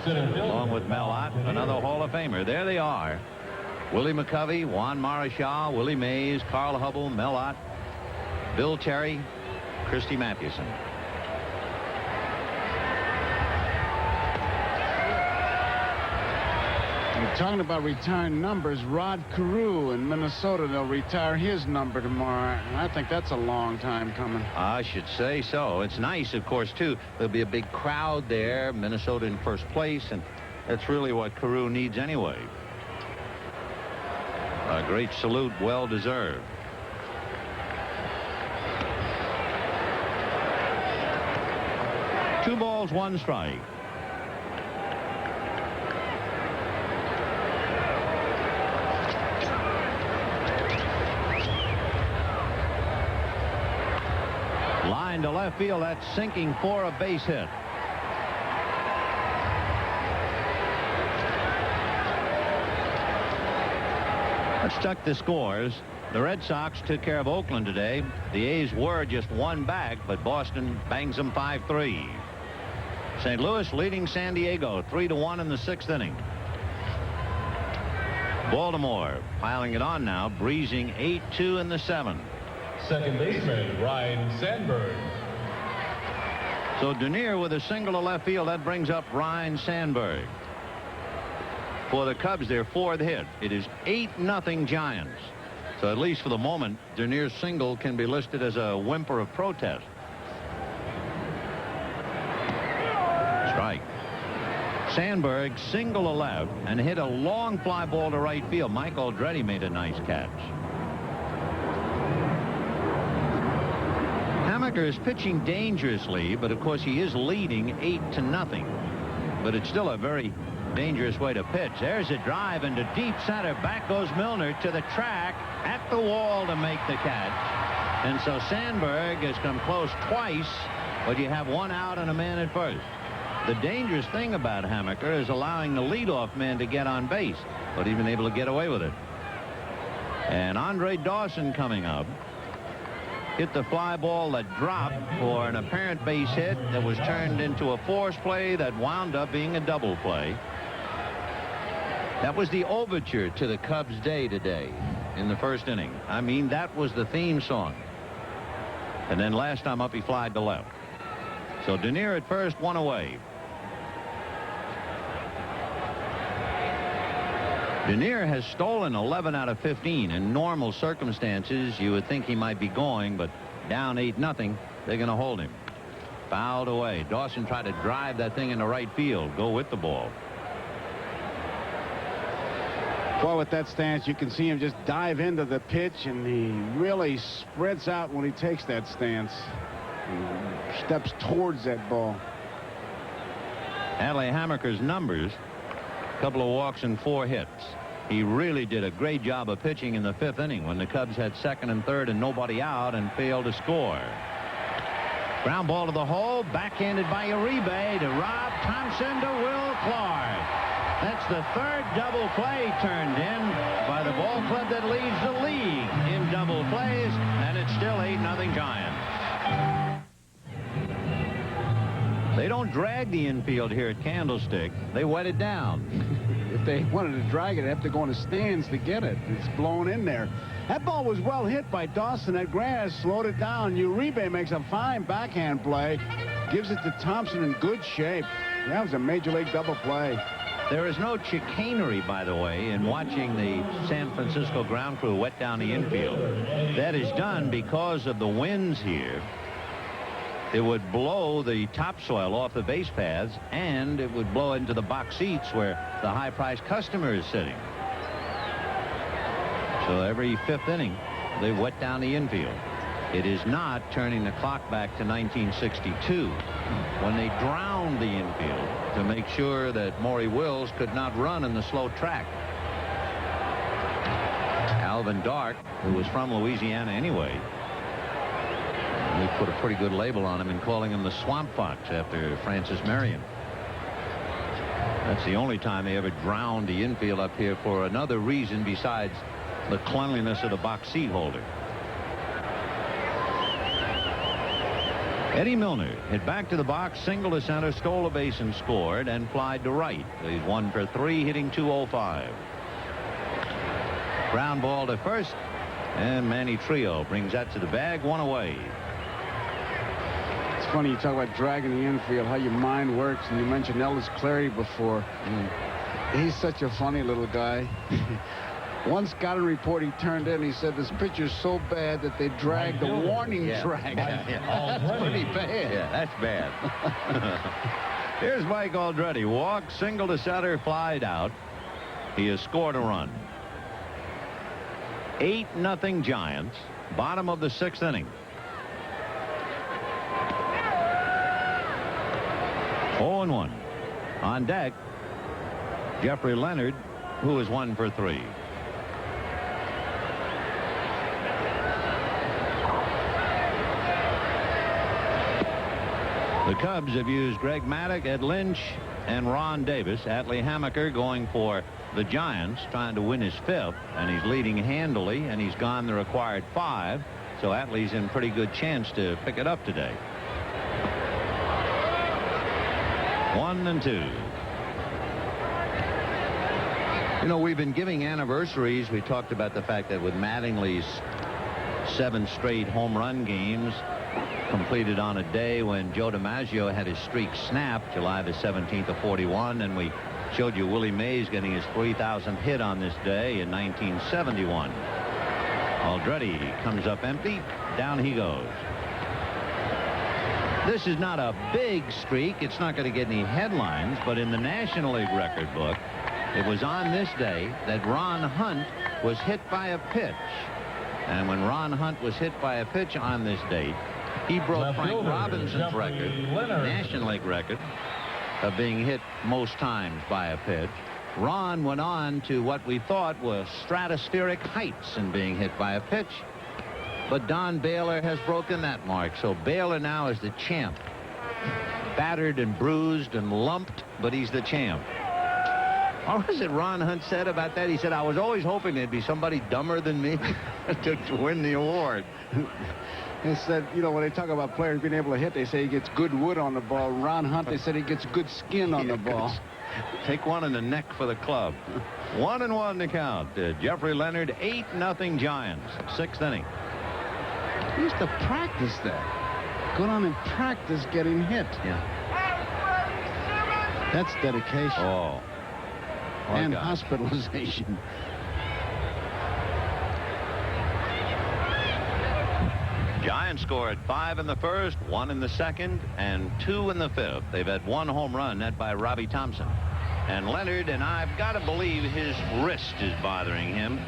along with Mel Ott, another Hall of Famer. There they are. Willie McCovey, Juan Marichal, Willie Mays, Carl Hubble, Mel Ott, Bill Terry, Christy Mathewson. You're talking about retiring numbers. Rod Carew in Minnesota, they'll retire his number tomorrow. I think that's a long time coming. I should say so. It's nice, of course, too. There'll be a big crowd there. Minnesota in first place, and that's really what Carew needs anyway. A great salute, well deserved. Two balls, one strike. Line to left field. That's sinking for a base hit. Let's check the scores. The Red Sox took care of Oakland today. The A's were just one back, but Boston bangs them 5-3. St. Louis leading San Diego 3-1 in the 6th inning. Baltimore piling it on now, breezing 8-2 in the 7th. Second baseman, Ryan Sandberg. So Denier with a single to left field. That brings up Ryan Sandberg. For the Cubs, their 4th hit. It is 8-0 Giants. So at least for the moment, Denier's single can be listed as a whimper of protest. Strike. Sandberg single to left and hit a long fly ball to right field. Mike Aldretti made a nice catch. Hamaker is pitching dangerously, but of course he is leading 8-0. But it's still a very dangerous way to pitch. There's a drive into deep center. Back goes Milner to the track at the wall to make the catch. And so Sandberg has come close twice, but you have one out and a man at first. The dangerous thing about Hamaker is allowing the leadoff man to get on base, but he's been able to get away with it. And Andre Dawson coming up. Hit the fly ball that dropped for an apparent base hit that was turned into a force play that wound up being a double play. That was the overture to the Cubs' day today in the 1st inning. I mean, that was the theme song. And then last time up, he flied to left. So Denier at first, one away. Denier has stolen 11 out of 15. In normal circumstances, you would think he might be going, but down 8-0, they're going to hold him. Fouled away. Dawson tried to drive that thing into right field, go with the ball. Boy, with that stance, you can see him just dive into the pitch, and he really spreads out when he takes that stance. He steps towards that ball. Adley Hamaker's numbers: a couple of walks and 4 hits. He really did a great job of pitching in the 5th inning when the Cubs had 2nd and 3rd and nobody out and failed to score. Ground ball to the hole, backhanded by Uribe to Rob Thompson to Will Clark. That's the 3rd double play turned in by the ball club that leads the league in double plays, and it's still 8-0 Giants. They don't drag the infield here at Candlestick. They wet it down. If they wanted to drag it, they'd have to go in the stands to get it. It's blown in there. That ball was well hit by Dawson. That grass slowed it down. Uribe makes a fine backhand play. Gives it to Thompson in good shape. That was a major league double play. There is no chicanery, by the way, in watching the San Francisco ground crew wet down the infield. That is done because of the winds here. It would blow the topsoil off the base paths, and it would blow into the box seats where the high-priced customer is sitting. So every 5th inning, they wet down the infield. It is not turning the clock back to 1962 when they drowned the infield to make sure that Maury Wills could not run in the slow track. Alvin Dark, who was from Louisiana anyway, we put a pretty good label on him in calling him the Swamp Fox after Francis Marion. That's the only time they ever drowned the infield up here for another reason besides the cleanliness of the box seat holder. Eddie Milner hit back to the box, single to center, stole a base and scored, and flied to right. He's 1 for 3, hitting .205. Ground ball to first, and Manny Trio brings that to the bag, 1 away. It's funny you talk about dragging the infield, how your mind works, and you mentioned Ellis Clary before. He's such a funny little guy. One scouting report he turned in, he said this pitcher's so bad that they dragged the warning drag. That's pretty bad. Yeah, that's bad. Here's Mike Aldrete. Walk, single to center, flied out. He has scored a run. 8-0 Giants. Bottom of the 6th inning. 0-1. On deck, Jeffrey Leonard, who is 1 for 3. The Cubs have used Greg Maddock, Ed Lynch, and Ron Davis. Atlee Hammaker going for the Giants, trying to win his 5th, and he's leading handily, and he's gone the required 5. So Atlee's in pretty good chance to pick it up today. 1-2. You know, we've been giving anniversaries. We talked about the fact that with Mattingly's 7 straight home run games completed on a day when Joe DiMaggio had his streak snapped, July the 17th of 41, and we showed you Willie Mays getting his 3,000th hit on this day in 1971. Aldrete comes up empty. Down he goes. This is not a big streak. It's not going to get any headlines, but in the National League record book, it was on this day that Ron Hunt was hit by a pitch. And when Ron Hunt was hit by a pitch on this date, he broke Frank Robinson's record, National League record, of being hit most times by a pitch. Ron went on to what we thought was stratospheric heights in being hit by a pitch. But Don Baylor has broken that mark. So Baylor now is the champ. Battered and bruised and lumped, but he's the champ. What was it Ron Hunt said about that? He said, I was always hoping there'd be somebody dumber than me to win the award. He said, you know, when they talk about players being able to hit, they say he gets good wood on the ball. Ron Hunt, they said he gets good skin on the ball. Take one in the neck for the club. 1-1 to count. Jeffrey Leonard, 8-0 Giants. 6th inning. He used to practice that. Go down and practice getting hit. Yeah. That's dedication. Oh. And hospitalization. Giants scored 5 in the first, 1 in the second, and 2 in the 5th. They've had 1 home run, that by Robbie Thompson. And Leonard, and I've got to believe his wrist is bothering him.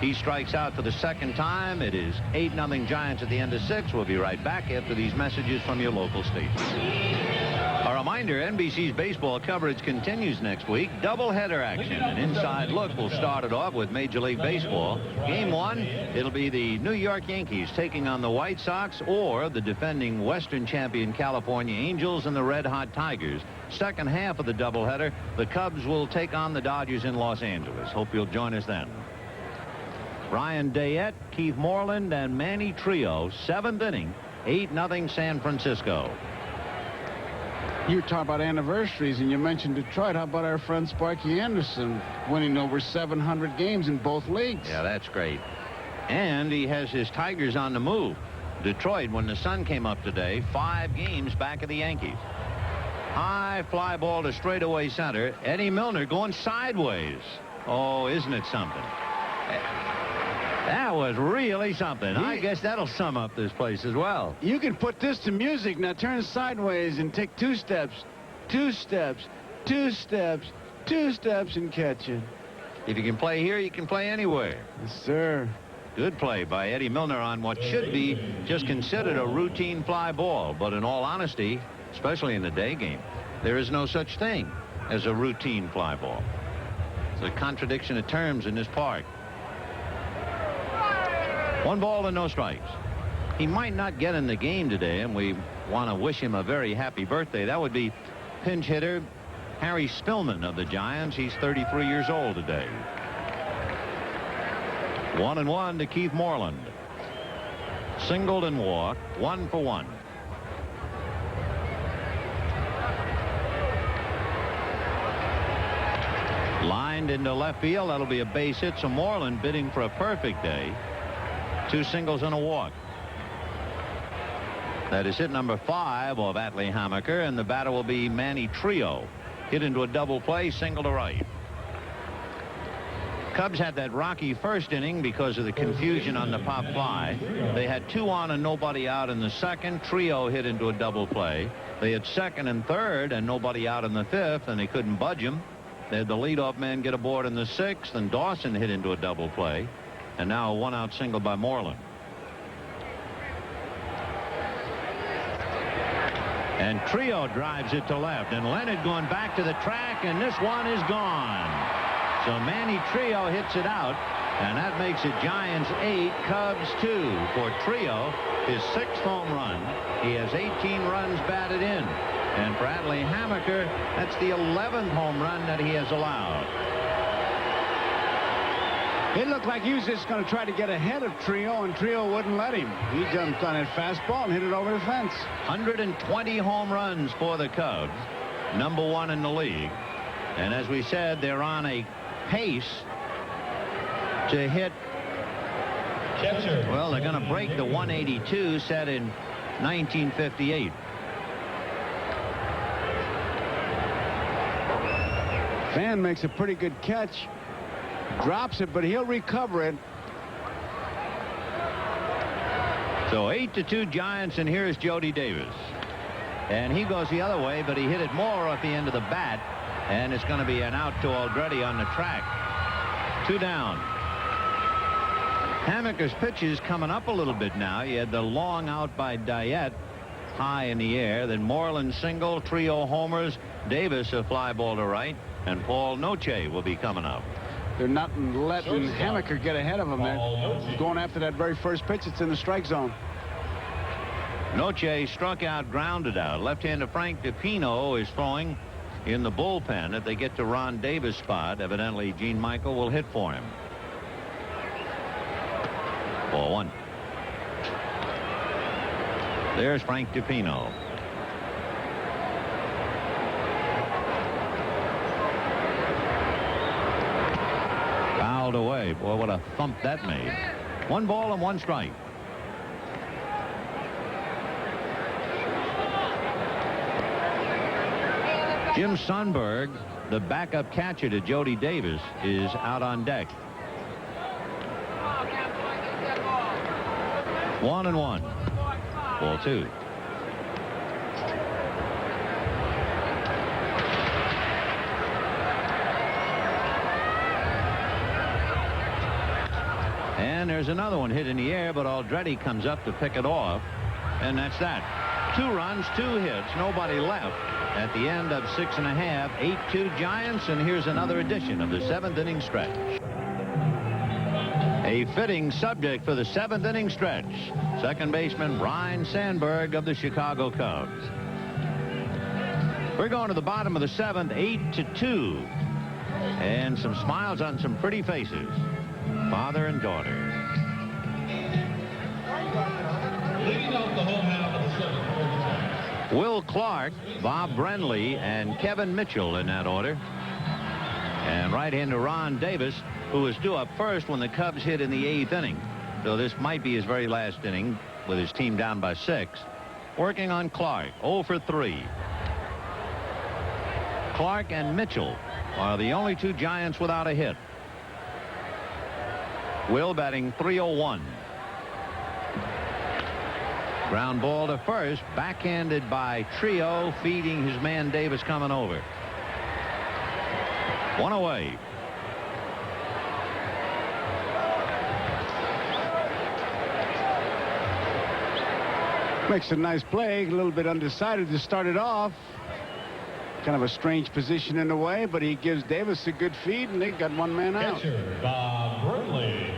He strikes out for the 2nd time. It is 8-0 Giants at the end of 6. We'll be right back after these messages from your local station. A reminder, NBC's baseball coverage continues next week. Doubleheader action. An inside look will start it off with Major League Baseball. Game 1, it'll be the New York Yankees taking on the White Sox, or the defending Western champion California Angels and the Red Hot Tigers. Second half of the doubleheader, the Cubs will take on the Dodgers in Los Angeles. Hope you'll join us then. Brian Dayette, Keith Moreland, and Manny Trio, 7th inning, 8-0 San Francisco. You talk about anniversaries, and you mentioned Detroit. How about our friend Sparky Anderson winning over 700 games in both leagues? Yeah, that's great. And he has his Tigers on the move. Detroit, when the sun came up today, 5 games back of the Yankees. High fly ball to straightaway center. Eddie Milner going sideways. Oh, isn't it something? That was really something. I guess that'll sum up this place as well. You can put this to music. Now turn sideways and take 2 steps, 2 steps, 2 steps, 2 steps, and catch it. If you can play here, you can play anywhere. Yes, sir. Good play by Eddie Milner on what should be just considered a routine fly ball. But in all honesty, especially in the day game, there is no such thing as a routine fly ball. It's a contradiction of terms in this park. 1 ball and no strikes. He might not get in the game today, and we want to wish him a very happy birthday. That would be pinch hitter Harry Spillman of the Giants. He's 33 years old today. 1-1 to Keith Moreland. Singled and walked, 1 for 1. Lined into left field. That'll be a base hit. So Moreland bidding for a perfect day. 2 singles and a walk. That is hit number 5 of Atlee Hammaker, and the batter will be Manny Trio. Hit into a double play, single to right. Cubs had that rocky first inning because of the confusion on the pop fly. They had 2 on and nobody out in the second. Trio hit into a double play. They had second and third and nobody out in the fifth, and they couldn't budge him. They had the leadoff man get aboard in the sixth, and Dawson hit into a double play. And now a 1-out single by Moreland. And Trio drives it to left, and Leonard going back to the track, and this one is gone. So Manny Trio hits it out, and that makes it Giants 8, Cubs 2 for Trio, his 6th home run. He has 18 runs batted in. And for Atlee Hammaker, that's the 11th home run that he has allowed. It looked like he was just going to try to get ahead of Trio, and Trio wouldn't let him. He jumped on that fastball and hit it over the fence. 120 home runs for the Cubs, number 1 in the league. And as we said, they're on a pace to hit. Well, they're going to break the 182 set in 1958. Fan makes a pretty good catch. Drops it, but he'll recover it. So 8-2 Giants, and here's Jody Davis. And he goes the other way, but he hit it more off the end of the bat, and it's going to be an out to Aldrete on the track. 2 down. Hammaker's pitch is coming up a little bit now. He had the long out by Diet, high in the air. Then Moreland single, Trio homers, Davis a fly ball to right, and Paul Noche will be coming up. They're not letting Hammaker get ahead of him. They're going after that very first pitch. It's in the strike zone. Noche struck out, grounded out. Left-hander Frank DiPino is throwing in the bullpen. If they get to Ron Davis' spot, evidently Gene Michael will hit for him. 4-1. There's Frank DiPino. Fouled away. Boy, what a thump that made. 1 ball and 1 strike. Jim Sundberg, the backup catcher to Jody Davis, is out on deck. 1-1. Ball 2. And there's another one hit in the air, but Aldrete comes up to pick it off. And that's that. 2 runs, 2 hits, nobody left at the end of 6 1/2. 8-2 Giants, and here's another edition of the 7th inning stretch. A fitting subject for the 7th inning stretch. Second baseman Ryne Sandberg of the Chicago Cubs. We're going to the bottom of the 7th, 8-2. And some smiles on some pretty faces. Father and daughter. Leading off the home half of the 7th. Will Clark, Bob Brenly, and Kevin Mitchell in that order. And right-hander Ron Davis, who was due up first when the Cubs hit in the 8th inning. So this might be his very last inning with his team down by 6. Working on Clark, 0 for 3. Clark and Mitchell are the only 2 Giants without a hit. Will batting .301. Ground ball to first, backhanded by Trio, feeding his man Davis coming over. 1 away. Makes a nice play. A little bit undecided to start it off. Kind of a strange position in the way, but he gives Davis a good feed, and they got 1 man out. Catcher Bob Brenly.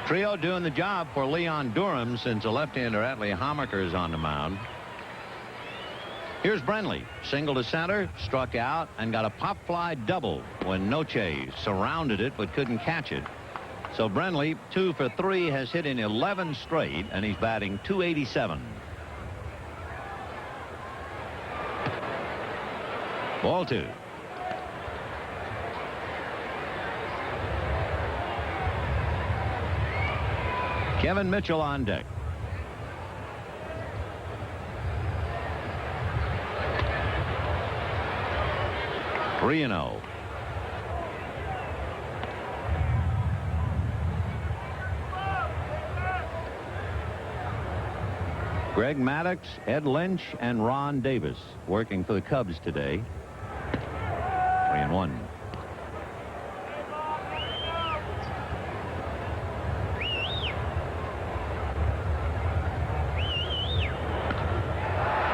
Trio doing the job for Leon Durham since the left-hander Atlee Hammaker is on the mound. Here's Brenly, single to center, struck out, and got a pop fly double when Noche surrounded it but couldn't catch it. So Brenly, 2 for 3, has hit in 11 straight, and he's batting .287. Ball 2. Kevin Mitchell on deck. Three and 0. Greg Maddux, Ed Lynch, and Ron Davis working for the Cubs today. 3-1.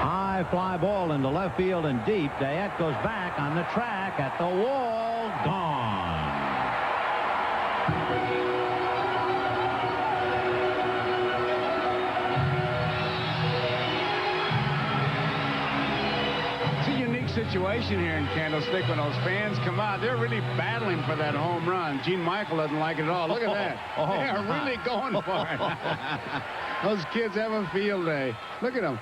High fly ball into left field and deep. Dayette goes back on the track at the wall. Gone. Situation here in Candlestick when those fans come out. They're really battling for that home run. Gene Michael doesn't like it at all. Look at that. They're really going for it. Those kids have a field day. Look at them.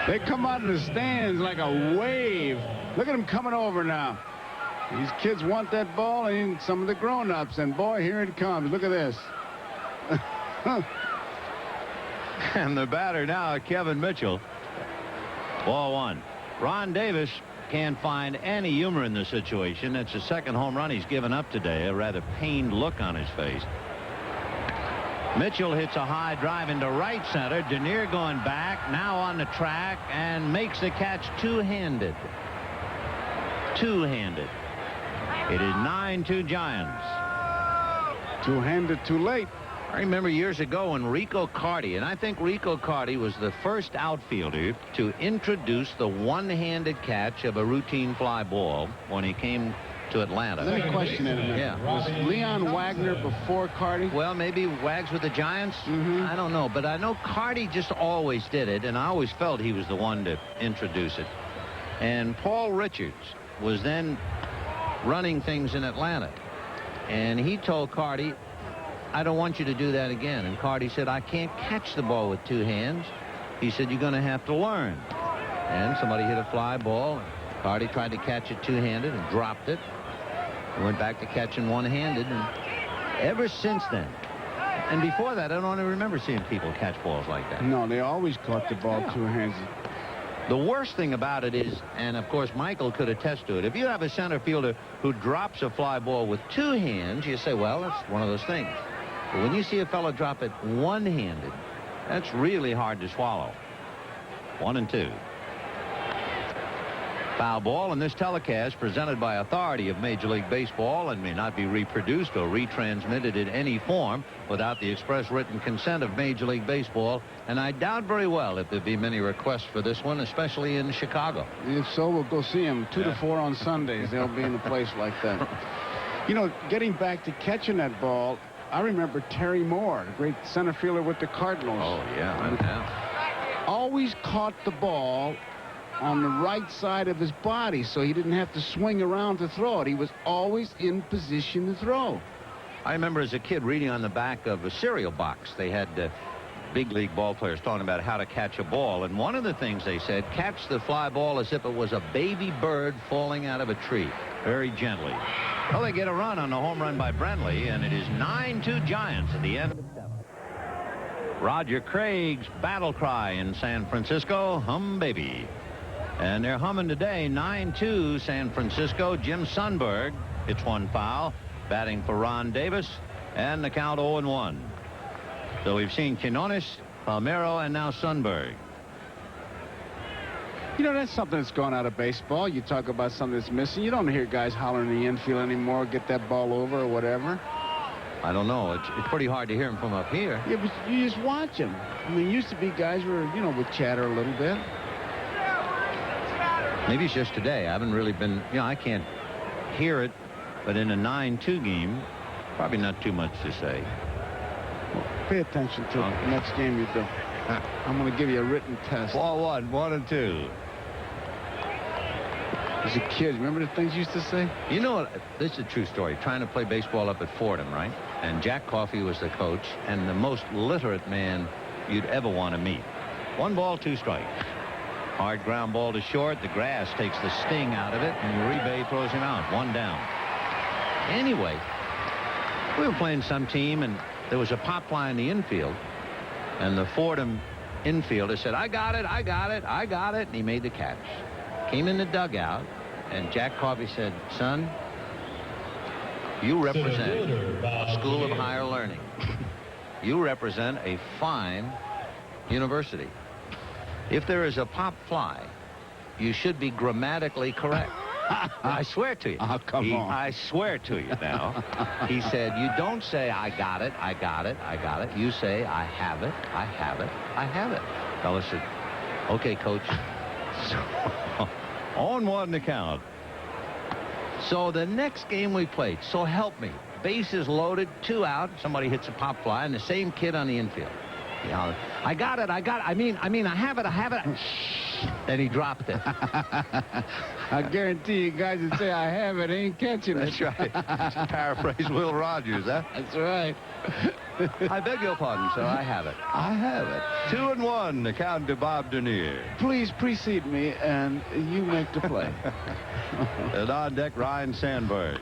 They come out of the stands like a wave. Look at them coming over now. These kids want that ball, and some of the grown-ups. And boy, here it comes. Look at this. And the batter now, Kevin Mitchell. Ball 1. Ron Davis can't find any humor in the situation. It's the second home run he's given up today. A rather pained look on his face. Mitchell hits a high drive into right center. Denier going back, now on the track, and makes the catch two-handed. Two-handed. It is 9-2 Giants. Two-handed too late. I remember years ago when Rico Carty, and I think Rico Carty was the first outfielder to introduce the one-handed catch of a routine fly ball when he came to Atlanta. Let me question it a minute. Yeah. Was Leon Wagner before Carty? Well, maybe Wags with the Giants. I don't know, but I know Carty just always did it, and I always felt he was the one to introduce it. And Paul Richards was then running things in Atlanta, and he told Carty, I don't want you to do that again. And Carty said, I can't catch the ball with two hands. He said, you're going to have to learn. And somebody hit a fly ball. Carty tried to catch it two-handed and dropped it. He went back to catching one-handed. And ever since then, and before that, I don't remember seeing people catch balls like that. No, they always caught the ball two-handed. The worst thing about it is, and of course Michael could attest to it, if you have a center fielder who drops a fly ball with two hands, you say, well, that's one of those things. But when you see a fellow drop it one-handed, that's really hard to swallow. 1-2. Foul ball, and this telecast presented by authority of Major League Baseball and may not be reproduced or retransmitted in any form without the express written consent of Major League Baseball, and I doubt very well if there'd be many requests for this one, especially in Chicago. If so, we'll go see them 2 to 4 on Sundays. They'll be in a place like that. You know, getting back to catching that ball, I remember Terry Moore, the great center fielder with the Cardinals. Oh, yeah. Always caught the ball on the right side of his body, so he didn't have to swing around to throw it. He was always in position to throw. I remember as a kid reading on the back of a cereal box, they had big league ball players talking about how to catch a ball, and one of the things they said, catch the fly ball as if it was a baby bird falling out of a tree, very gently. Well, they get a run on the home run by Brenly, and it is 9-2 Giants at the end of the 7th. Roger Craig's battle cry in San Francisco, hum baby. And they're humming today, 9-2 San Francisco. Jim Sundberg hits one foul, batting for Ron Davis, and the count 0-1. So we've seen Quinones, Palmeiro, and now Sundberg. You know, that's something that's gone out of baseball. You talk about something that's missing. You don't hear guys hollering in the infield anymore, get that ball over or whatever. I don't know. It's pretty hard to hear him from up here. Yeah, but you just watch them. I mean, used to be guys were, you know, would chatter a little bit. Maybe it's just today. I haven't really been, you know, I can't hear it, but in a 9-2 game, probably not too much to say. Well, pay attention to it. The next game you do. I'm going to give you a written test. Ball 1, 1 and 2. As a kid, remember the things you used to say? You know, this is a true story. Trying to play baseball up at Fordham, right? And Jack Coffey was the coach and the most literate man you'd ever want to meet. 1 ball, 2 strikes. Hard ground ball to short. The grass takes the sting out of it, and Uribe throws him out. 1 down. Anyway, we were playing some team, and there was a pop fly in the infield, and the Fordham infielder said, I got it, I got it, I got it, and he made the catch. Came in the dugout, and Jack Coffey said, son, you represent a school of higher learning. You represent a fine university. If there is a pop fly, you should be grammatically correct. I swear to you. Oh, come on. I swear to you now. He said, you don't say, I got it, I got it, I got it. You say, I have it, I have it, I have it. Fellow said, okay, coach. So, on 1 to count. So the next game we played, so help me, bases loaded, 2 out, somebody hits a pop fly, and the same kid on the infield. You know, I got it, I got it, I mean, I have it, I have it. Then he dropped it. I guarantee you guys that say I have it ain't catching it. That's right. Paraphrase Will Rogers, huh? That's right. I beg your pardon, sir, I have it. I have it. 2 and 1 to count to Bob Denier. Please precede me, and you make the play. And on deck, Ryan Sandberg.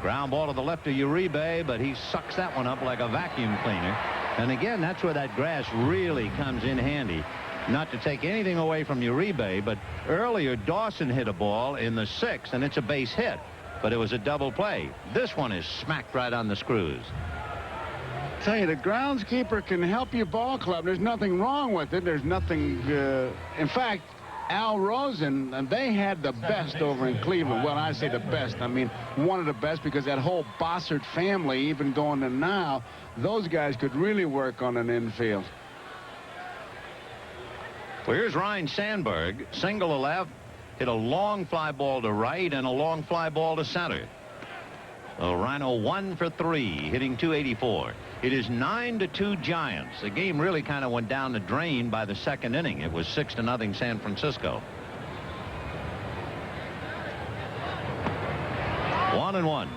Ground ball to the left of Uribe, but he sucks that one up like a vacuum cleaner. And again, that's where that grass really comes in handy. Not to take anything away from Uribe, but earlier Dawson hit a ball in the 6th, and it's a base hit. But it was a double play. This one is smacked right on the screws. Tell you, the groundskeeper can help your ball club. There's nothing wrong with it. There's nothing. In fact, Al Rosen, they had the best over in Cleveland. Well, I say the best. I mean, one of the best, because that whole Bossert family, even going to now, those guys could really work on an infield. Well, here's Ryan Sandberg, single to left, hit a long fly ball to right and a long fly ball to center. So Rhino 1 for 3, hitting .284. It is 9-2 Giants. The game really kind of went down the drain by the 2nd inning. It was 6-0 San Francisco. 1-1.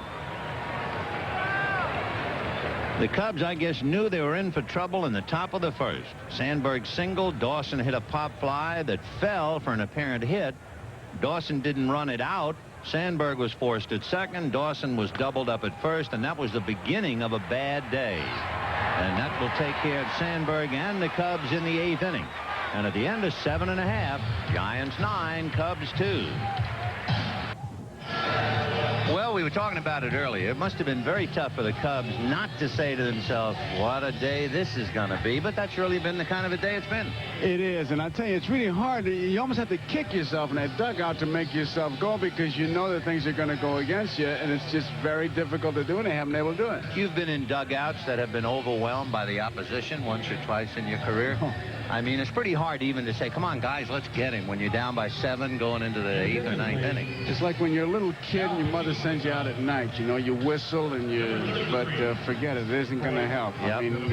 The Cubs, I guess, knew they were in for trouble in the top of the 1st. Sandberg singled. Dawson hit a pop fly that fell for an apparent hit. Dawson didn't run it out. Sandberg was forced at second. Dawson was doubled up at first, and that was the beginning of a bad day. And that will take care of Sandberg and the Cubs in the 8th inning. And at the end of 7.5, Giants 9, Cubs 2. Well, we were talking about it earlier. It must have been very tough for the Cubs not to say to themselves, what a day this is going to be. But that's really been the kind of a day it's been. It is, and I tell you, it's really hard. You almost have to kick yourself in that dugout to make yourself go, because you know that things are going to go against you, and it's just very difficult to do, and they haven't been able to do it. You've been in dugouts that have been overwhelmed by the opposition once or twice in your career. I mean, it's pretty hard even to say, come on, guys, let's get him when you're down by 7 going into the 8th or 9th inning. It's like when you're a little kid and your mother sends you out at night. You know, you whistle, and but forget it. It isn't going to help. Yep. I mean,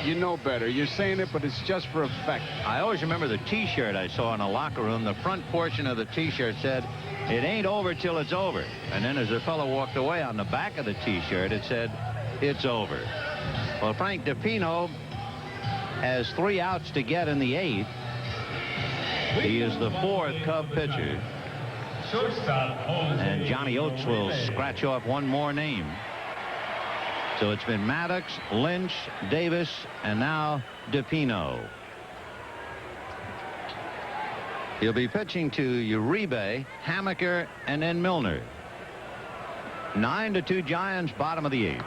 you know better. You're saying it, but it's just for effect. I always remember the T-shirt I saw in a locker room. The front portion of the T-shirt said, it ain't over till it's over. And then as the fellow walked away, on the back of the T-shirt, it said, it's over. Well, Frank DiPino has 3 outs to get in the 8th. He is the 4th Cub pitcher. And Johnny Oates will scratch off one more name. So it's been Maddox, Lynch, Davis, and now DiPino. He'll be pitching to Uribe, Hamaker, and then Milner. 9-2 Giants, bottom of the 8th.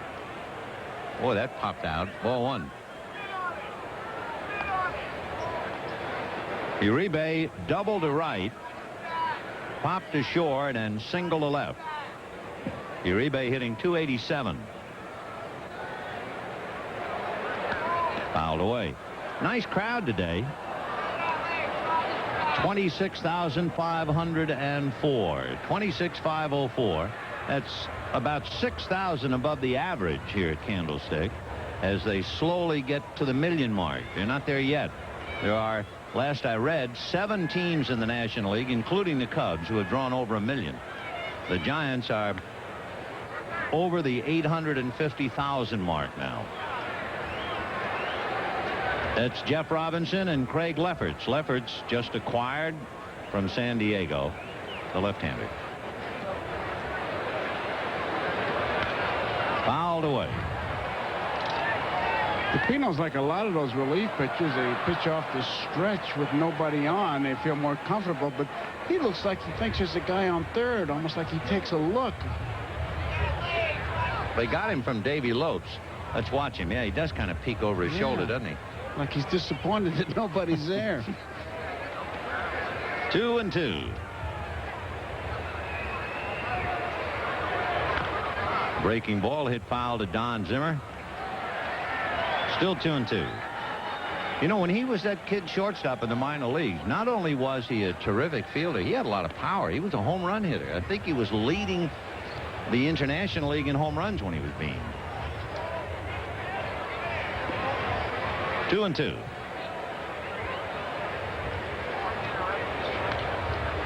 Boy, that popped out. Ball 1. Uribe double to right, popped to short, and single to left. Uribe hitting .287. Fouled away. Nice crowd today. 26,504. 26,504. That's about 6,000 above the average here at Candlestick as they slowly get to the million mark. They're not there yet. There are, last I read, 7 teams in the National League, including the Cubs, who have drawn over 1 million. The Giants are over the 850,000 mark now. That's Jeff Robinson and Craig Lefferts. Lefferts just acquired from San Diego, the left-hander. Fouled away. Pino's like a lot of those relief pitchers. They pitch off the stretch with nobody on. They feel more comfortable, but he looks like he thinks there's a guy on third, almost like he takes a look. They got him from Davy Lopes. Let's watch him. Yeah, he does kind of peek over his shoulder, doesn't he? Like he's disappointed that nobody's there. 2-2. Breaking ball hit foul to Don Zimmer. Still 2-2. You know, when he was that kid shortstop in the minor leagues, not only was he a terrific fielder, he had a lot of power. He was a home run hitter. I think he was leading the International League in home runs when he was being. 2-2.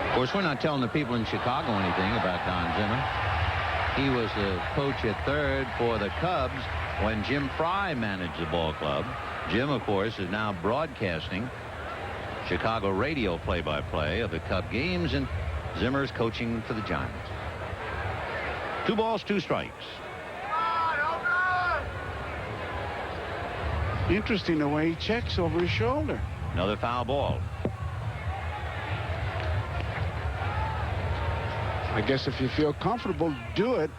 Of course, we're not telling the people in Chicago anything about Don Zimmer. He was the coach at third for the Cubs when Jim Fry managed the ball club. Jim, of course, is now broadcasting Chicago radio play-by-play of the Cub games, and Zimmer's coaching for the Giants. 2 balls, 2 strikes. Interesting the way he checks over his shoulder. Another foul ball. I guess if you feel comfortable, do it.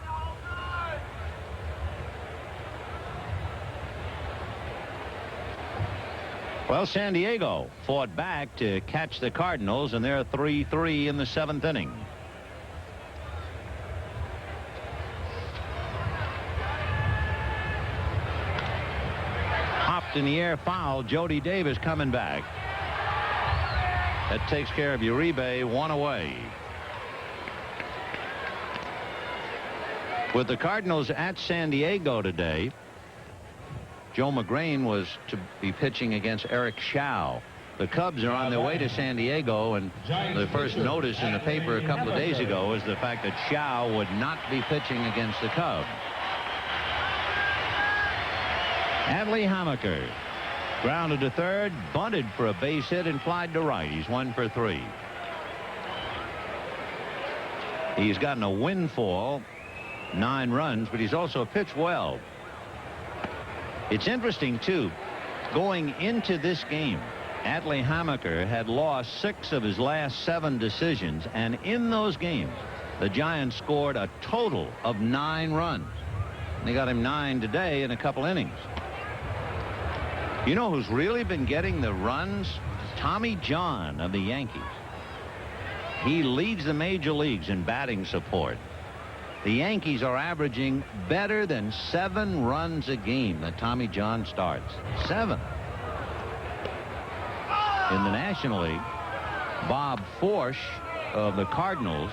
Well, San Diego fought back to catch the Cardinals, and they're 3-3 in the 7th inning. Hopped in the air, foul. Jody Davis coming back. That takes care of Uribe. 1 away. With the Cardinals at San Diego today, Joe McGrain was to be pitching against Eric Shao. The Cubs are on their way to San Diego, and the first notice in the paper a couple of days ago was the fact that Shao would not be pitching against the Cubs. Adley Hammaker grounded to third, bunted for a base hit, and flied to right. He's 1 for 3. He's gotten a windfall, 9 runs, but he's also pitched well. It's interesting, too, going into this game, Adley Hammaker had lost 6 of his last 7 decisions, and in those games, the Giants scored a total of 9 runs. They got him 9 today in a couple innings. You know who's really been getting the runs? Tommy John of the Yankees. He leads the major leagues in batting support. The Yankees are averaging better than 7 runs a game that Tommy John starts. 7. In the National League, Bob Forsch of the Cardinals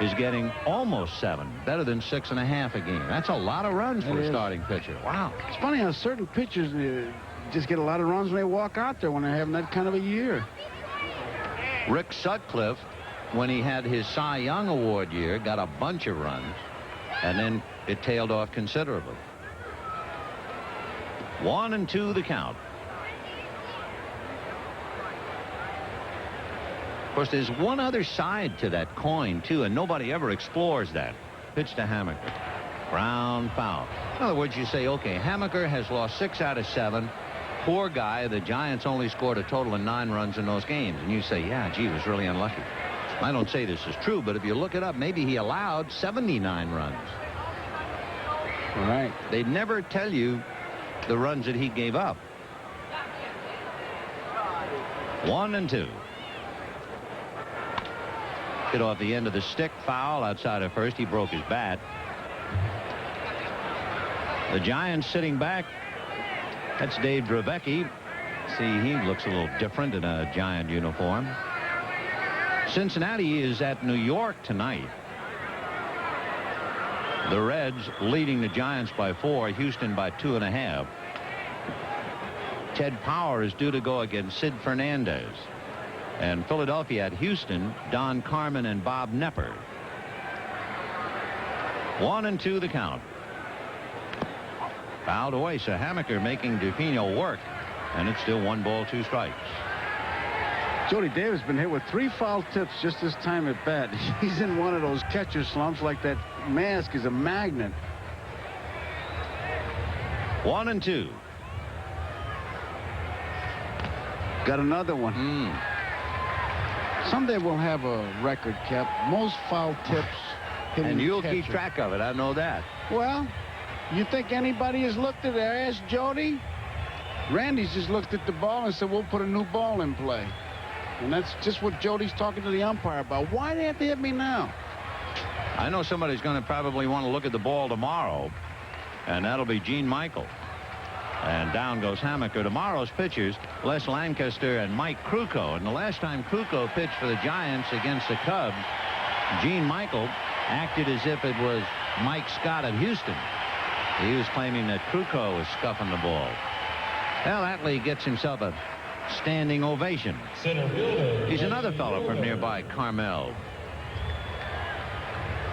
is getting almost 7, better than 6.5 a game. That's a lot of runs for a starting pitcher. Wow. It's funny how certain pitchers just get a lot of runs when they walk out there when they're having that kind of a year. Rick Sutcliffe, when he had his Cy Young Award year, got a bunch of runs, and then it tailed off considerably. 1-2 the count. Of course, there's one other side to that coin, too, and nobody ever explores that. Pitch to Hammaker. Ground foul. In other words, you say, okay, Hammaker has lost 6 out of 7. Poor guy. The Giants only scored a total of 9 runs in those games. And you say, yeah, gee, he was really unlucky. I don't say this is true, but if you look it up, maybe he allowed 79 runs. All right. They'd never tell you the runs that he gave up. 1-2. Hit off the end of the stick, foul outside of first. He broke his bat. The Giants sitting back. That's Dave Dravecky. See, he looks a little different in a Giant uniform. Cincinnati is at New York tonight. The Reds leading the Giants by 4, Houston by 2.5. Ted Power is due to go against Sid Fernandez. And Philadelphia at Houston, Don Carmen and Bob Nepper. 1-2 the count. Fouled away, so Hamaker making DePino work. And it's still 1 ball, 2 strikes. Jody Davis been hit with 3 foul tips just this time at bat. He's in one of those catcher slumps like that mask is a magnet. 1-2. Got another one. Someday we'll have a record kept. Most foul tips. And you'll catcher. keep track of it. I know that. Well, you think anybody has looked at it? Ask Jody. Randy's just looked at the ball and said, we'll put a new ball in play. And that's just what Jody's talking to the umpire about. Why do they have to hit me now? I know somebody's going to probably want to look at the ball tomorrow, and that'll be Gene Michael. And down goes Hamaker. Tomorrow's pitchers, Les Lancaster and Mike Krukow. And the last time Krukow pitched for the Giants against the Cubs, Gene Michael acted as if it was Mike Scott of Houston. He was claiming that Krukow was scuffing the ball. Well, Atley gets himself a standing ovation. He's another fellow from nearby Carmel.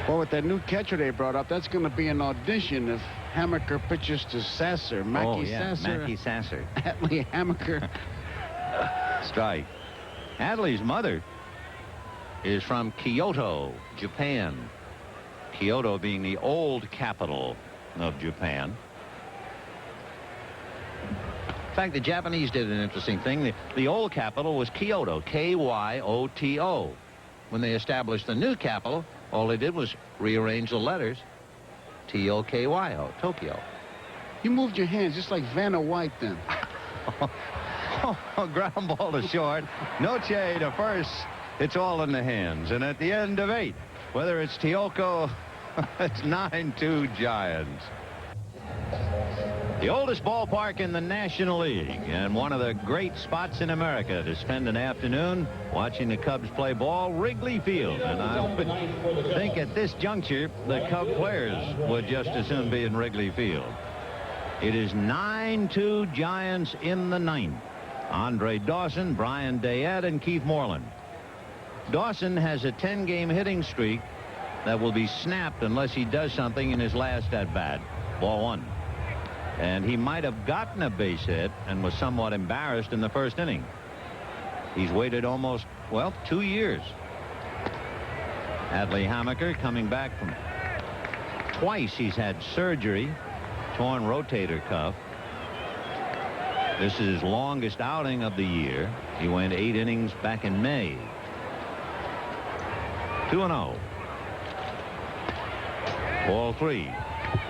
Well, with that new catcher they brought up, that's going to be an audition if Hamaker pitches to Sasser. Mackie Sasser. Mackie Sasser. Atley Hamaker. Strike. Adley's mother is from Kyoto, Japan. Kyoto being the old capital of Japan. In fact, the Japanese did an interesting thing. The old capital was Kyoto, K-Y-O-T-O. When they established the new capital, all they did was rearrange the letters, T-O-K-Y-O, Tokyo. You moved your hands just like Vanna White then. Ground ball to short. Noche to first. It's all in the hands. And at the end of 8, whether it's Teoko, it's 9-2 Giants. The oldest ballpark in the National League and one of the great spots in America to spend an afternoon watching the Cubs play ball, Wrigley Field. And I think at this juncture, the Cub players would just as soon be in Wrigley Field. It is 9-2 Giants in the 9th. Andre Dawson, Brian Dayette, and Keith Moreland. Dawson has a 10-game hitting streak that will be snapped unless he does something in his last at-bat. Ball 1. And he might have gotten a base hit and was somewhat embarrassed in the first inning. He's waited almost, 2 years. Adley Hamaker coming back from twice he's had surgery, torn rotator cuff. This is his longest outing of the year. He went 8 innings back in May. 2-0. Ball 3.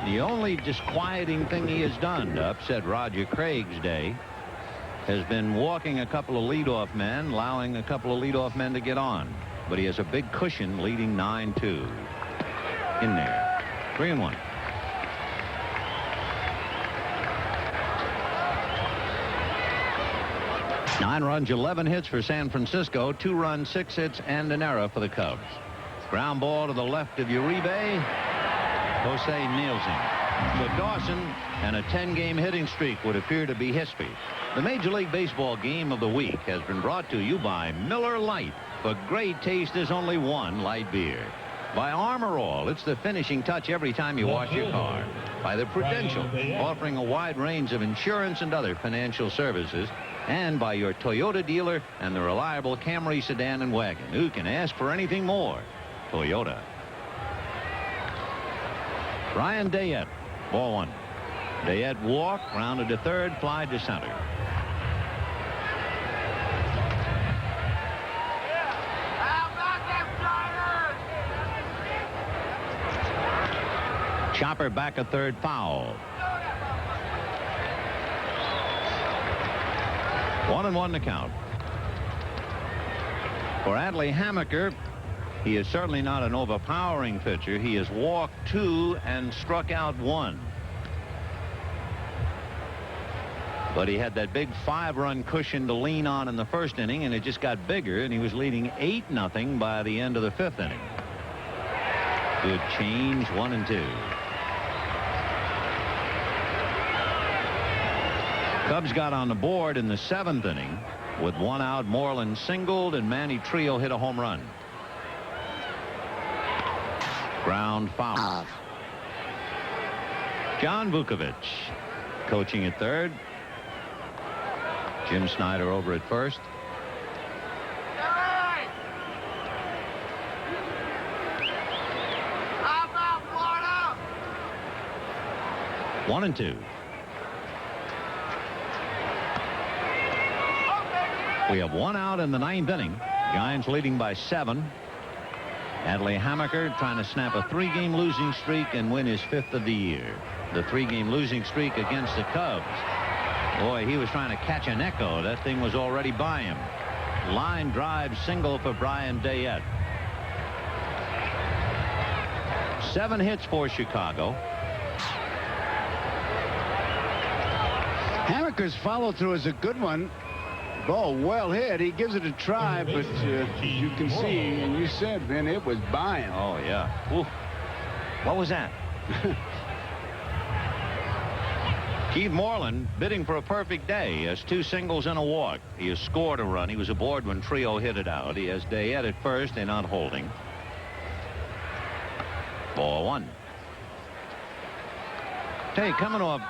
The only disquieting thing he has done to upset Roger Craig's day has been walking a couple of leadoff men, allowing a couple of leadoff men to get on. But he has a big cushion leading 9-2 in there. 3-1. Nine runs, 11 hits for San Francisco, 2 runs, 6 hits, and an error for the Cubs. Ground ball to the left of Uribe. Jose nails him. So Dawson and a 10-game hitting streak would appear to be history. The Major League Baseball game of the week has been brought to you by Miller Lite. For great taste, there's only one light beer. By Armor All, it's the finishing touch every time you wash your car. By the Prudential, offering a wide range of insurance and other financial services. And by your Toyota dealer and the reliable Camry sedan and wagon. Who can ask for anything more? Toyota. Brian Dayette, ball 1. Dayette walked, rounded to third, fly to center. Chopper back at third, foul. 1-1 to count. For Adley Hamaker, he is certainly not an overpowering pitcher. He has walked 2 and struck out 1. But he had that big 5-run cushion to lean on in the first inning, and it just got bigger, and he was leading 8-0 by the end of the 5th inning. Good change, 1-2. Cubs got on the board in the 7th inning. With 1 out, Moreland singled, and Manny Trio hit a home run. Ground foul. John Vukovic coaching at third. Jim Snyder over at first. One and two. We have 1 out in the 9th inning. Giants leading by 7. Adley Hammaker trying to snap a 3-game losing streak and win his 5th of the year. The 3-game losing streak against the Cubs. Boy, he was trying to catch an echo. That thing was already by him. Line drive single for Brian Dayette. 7 hits for Chicago. Hammaker's follow-through is a good one. Ball well hit. He gives it a try, but you can see, and you said, Ben, it was by him. Oh, yeah. Ooh. What was that? Keith Moreland bidding for a perfect day. He has 2 singles and a walk. He has scored a run. He was aboard when Trio hit it out. He has Dayette at first. They're not holding. Ball 1. Hey, coming off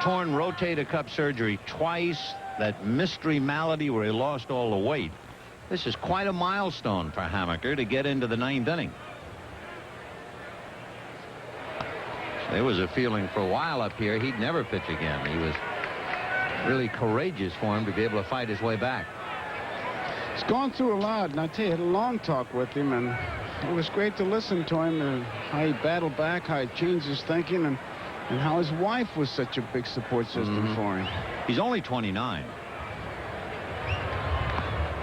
torn rotator cuff surgery twice, that mystery malady where he lost all the weight. This is quite a milestone for Hammaker to get into the 9th inning. There was a feeling for a while up here he'd never pitch again. He was really courageous for him to be able to fight his way back. He's gone through a lot, and I tell you, I had a long talk with him, and it was great to listen to him and how he battled back, how he changed his thinking, and how his wife was such a big support system for him. He's only 29.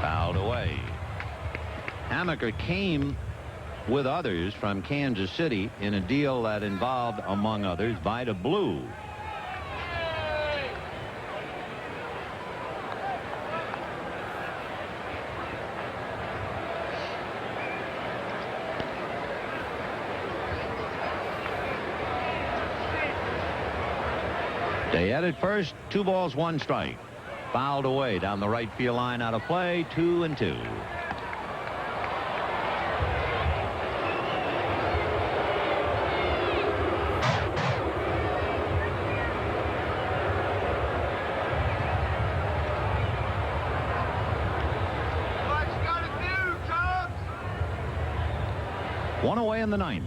Fouled away. Hammaker came with others from Kansas City in a deal that involved, among others, Vida Blue. Dayette at first, 2 balls, 1 strike. Fouled away down the right field line, out of play, 2 and 2. One away in the 9th.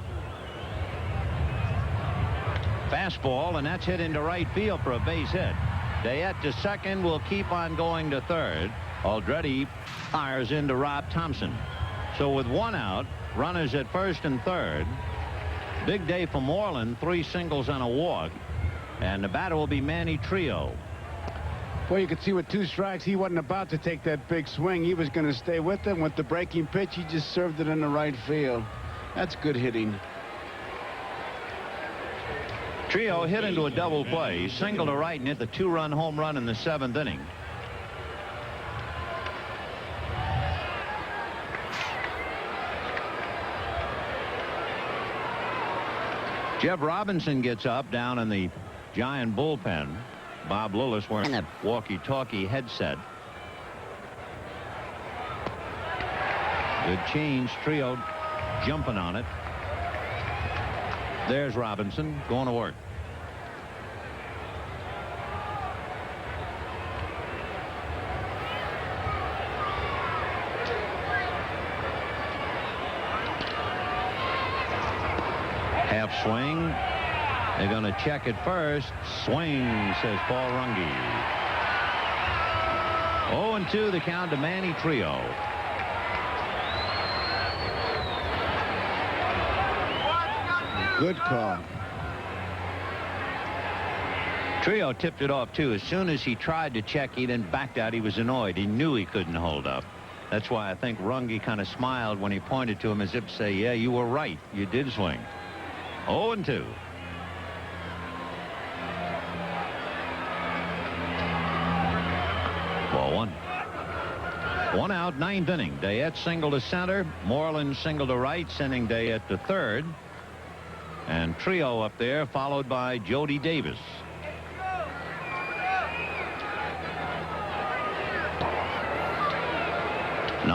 Fastball, and that's hit into right field for a base hit. Dayette to second, will keep on going to third. Aldretti fires into Rob Thompson. So with 1 out, runners at first and third. Big day for Moreland, 3 singles and a walk. And the batter will be Manny Trio. Boy, you could see with 2 strikes, he wasn't about to take that big swing. He was going to stay with him. With the breaking pitch, he just served it in the right field. That's good hitting. Trio hit into a double play. Single to right and hit the 2-run home run in the 7th inning. Jeff Robinson gets up down in the Giant bullpen. Bob Lillis wearing a walkie-talkie headset. Good change. Trio jumping on it. There's Robinson going to work. Half swing. They're going to check it first. Swing, says Paul Runge. 0-2 the count to Manny Trio. Good call. Trio tipped it off, too. As soon as he tried to check, he then backed out. He was annoyed. He knew he couldn't hold up. That's why I think Runge kind of smiled when he pointed to him as if to say, yeah, you were right. You did swing. 0-2. Ball 1. 1 out, 9th inning. Dayette single to center. Moreland single to right, sending Dayette to third. And Trio up there, followed by Jody Davis.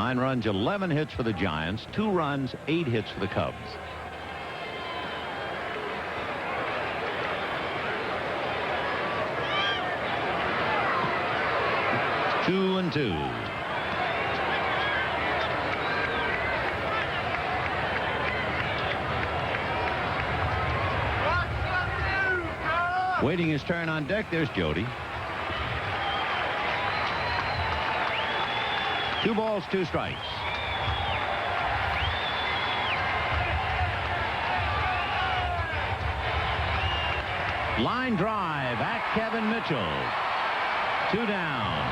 9 runs, 11 hits for the Giants, 2 runs, 8 hits for the Cubs. Two and two. Waiting his turn on deck, there's Jody. 2 balls, 2 strikes. Line drive at Kevin Mitchell. 2 down.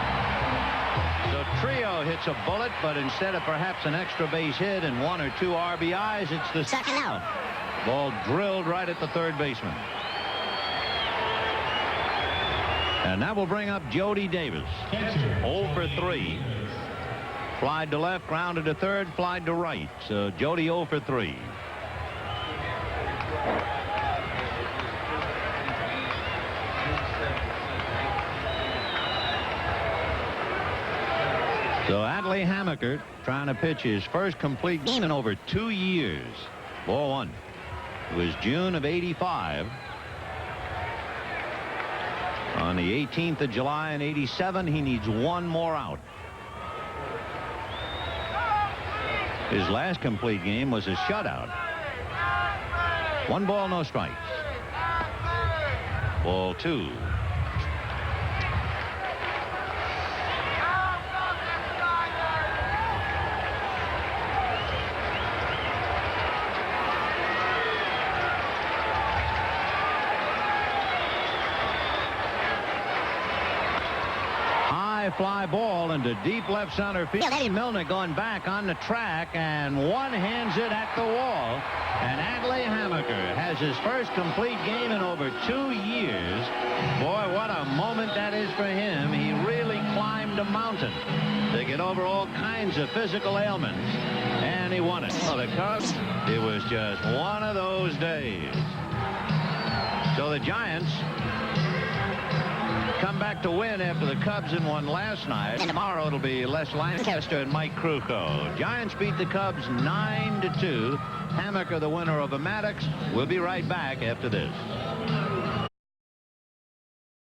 So Trio hits a bullet, but instead of perhaps an extra base hit and 1 or 2 RBIs, it's the second out. Ball drilled right at the third baseman. And that will bring up Jody Davis. 0 for 3. Flied to left, grounded to third, flied to right. So Jody 0 for 3. So Adley Hammaker trying to pitch his first complete game in over 2 years. Ball 1. It was June of '85. On the 18th of July in '87, he needs 1 more out. His last complete game was a shutout. 1 ball, no strikes. Ball 2. Fly ball into deep left center field. Eddie Milner going back on the track and one-hands it at the wall. And Adley Hammaker has his first complete game in over 2 years. Boy, what a moment that is for him. He really climbed a mountain to get over all kinds of physical ailments. And he won it. For the Cubs, it was just one of those days. So the Giants come back to win after the Cubs had won last night. And tomorrow it'll be Les Lancaster and Mike Krukow. Giants beat the Cubs 9-2. Hammaker the winner over Maddox. We'll be right back after this.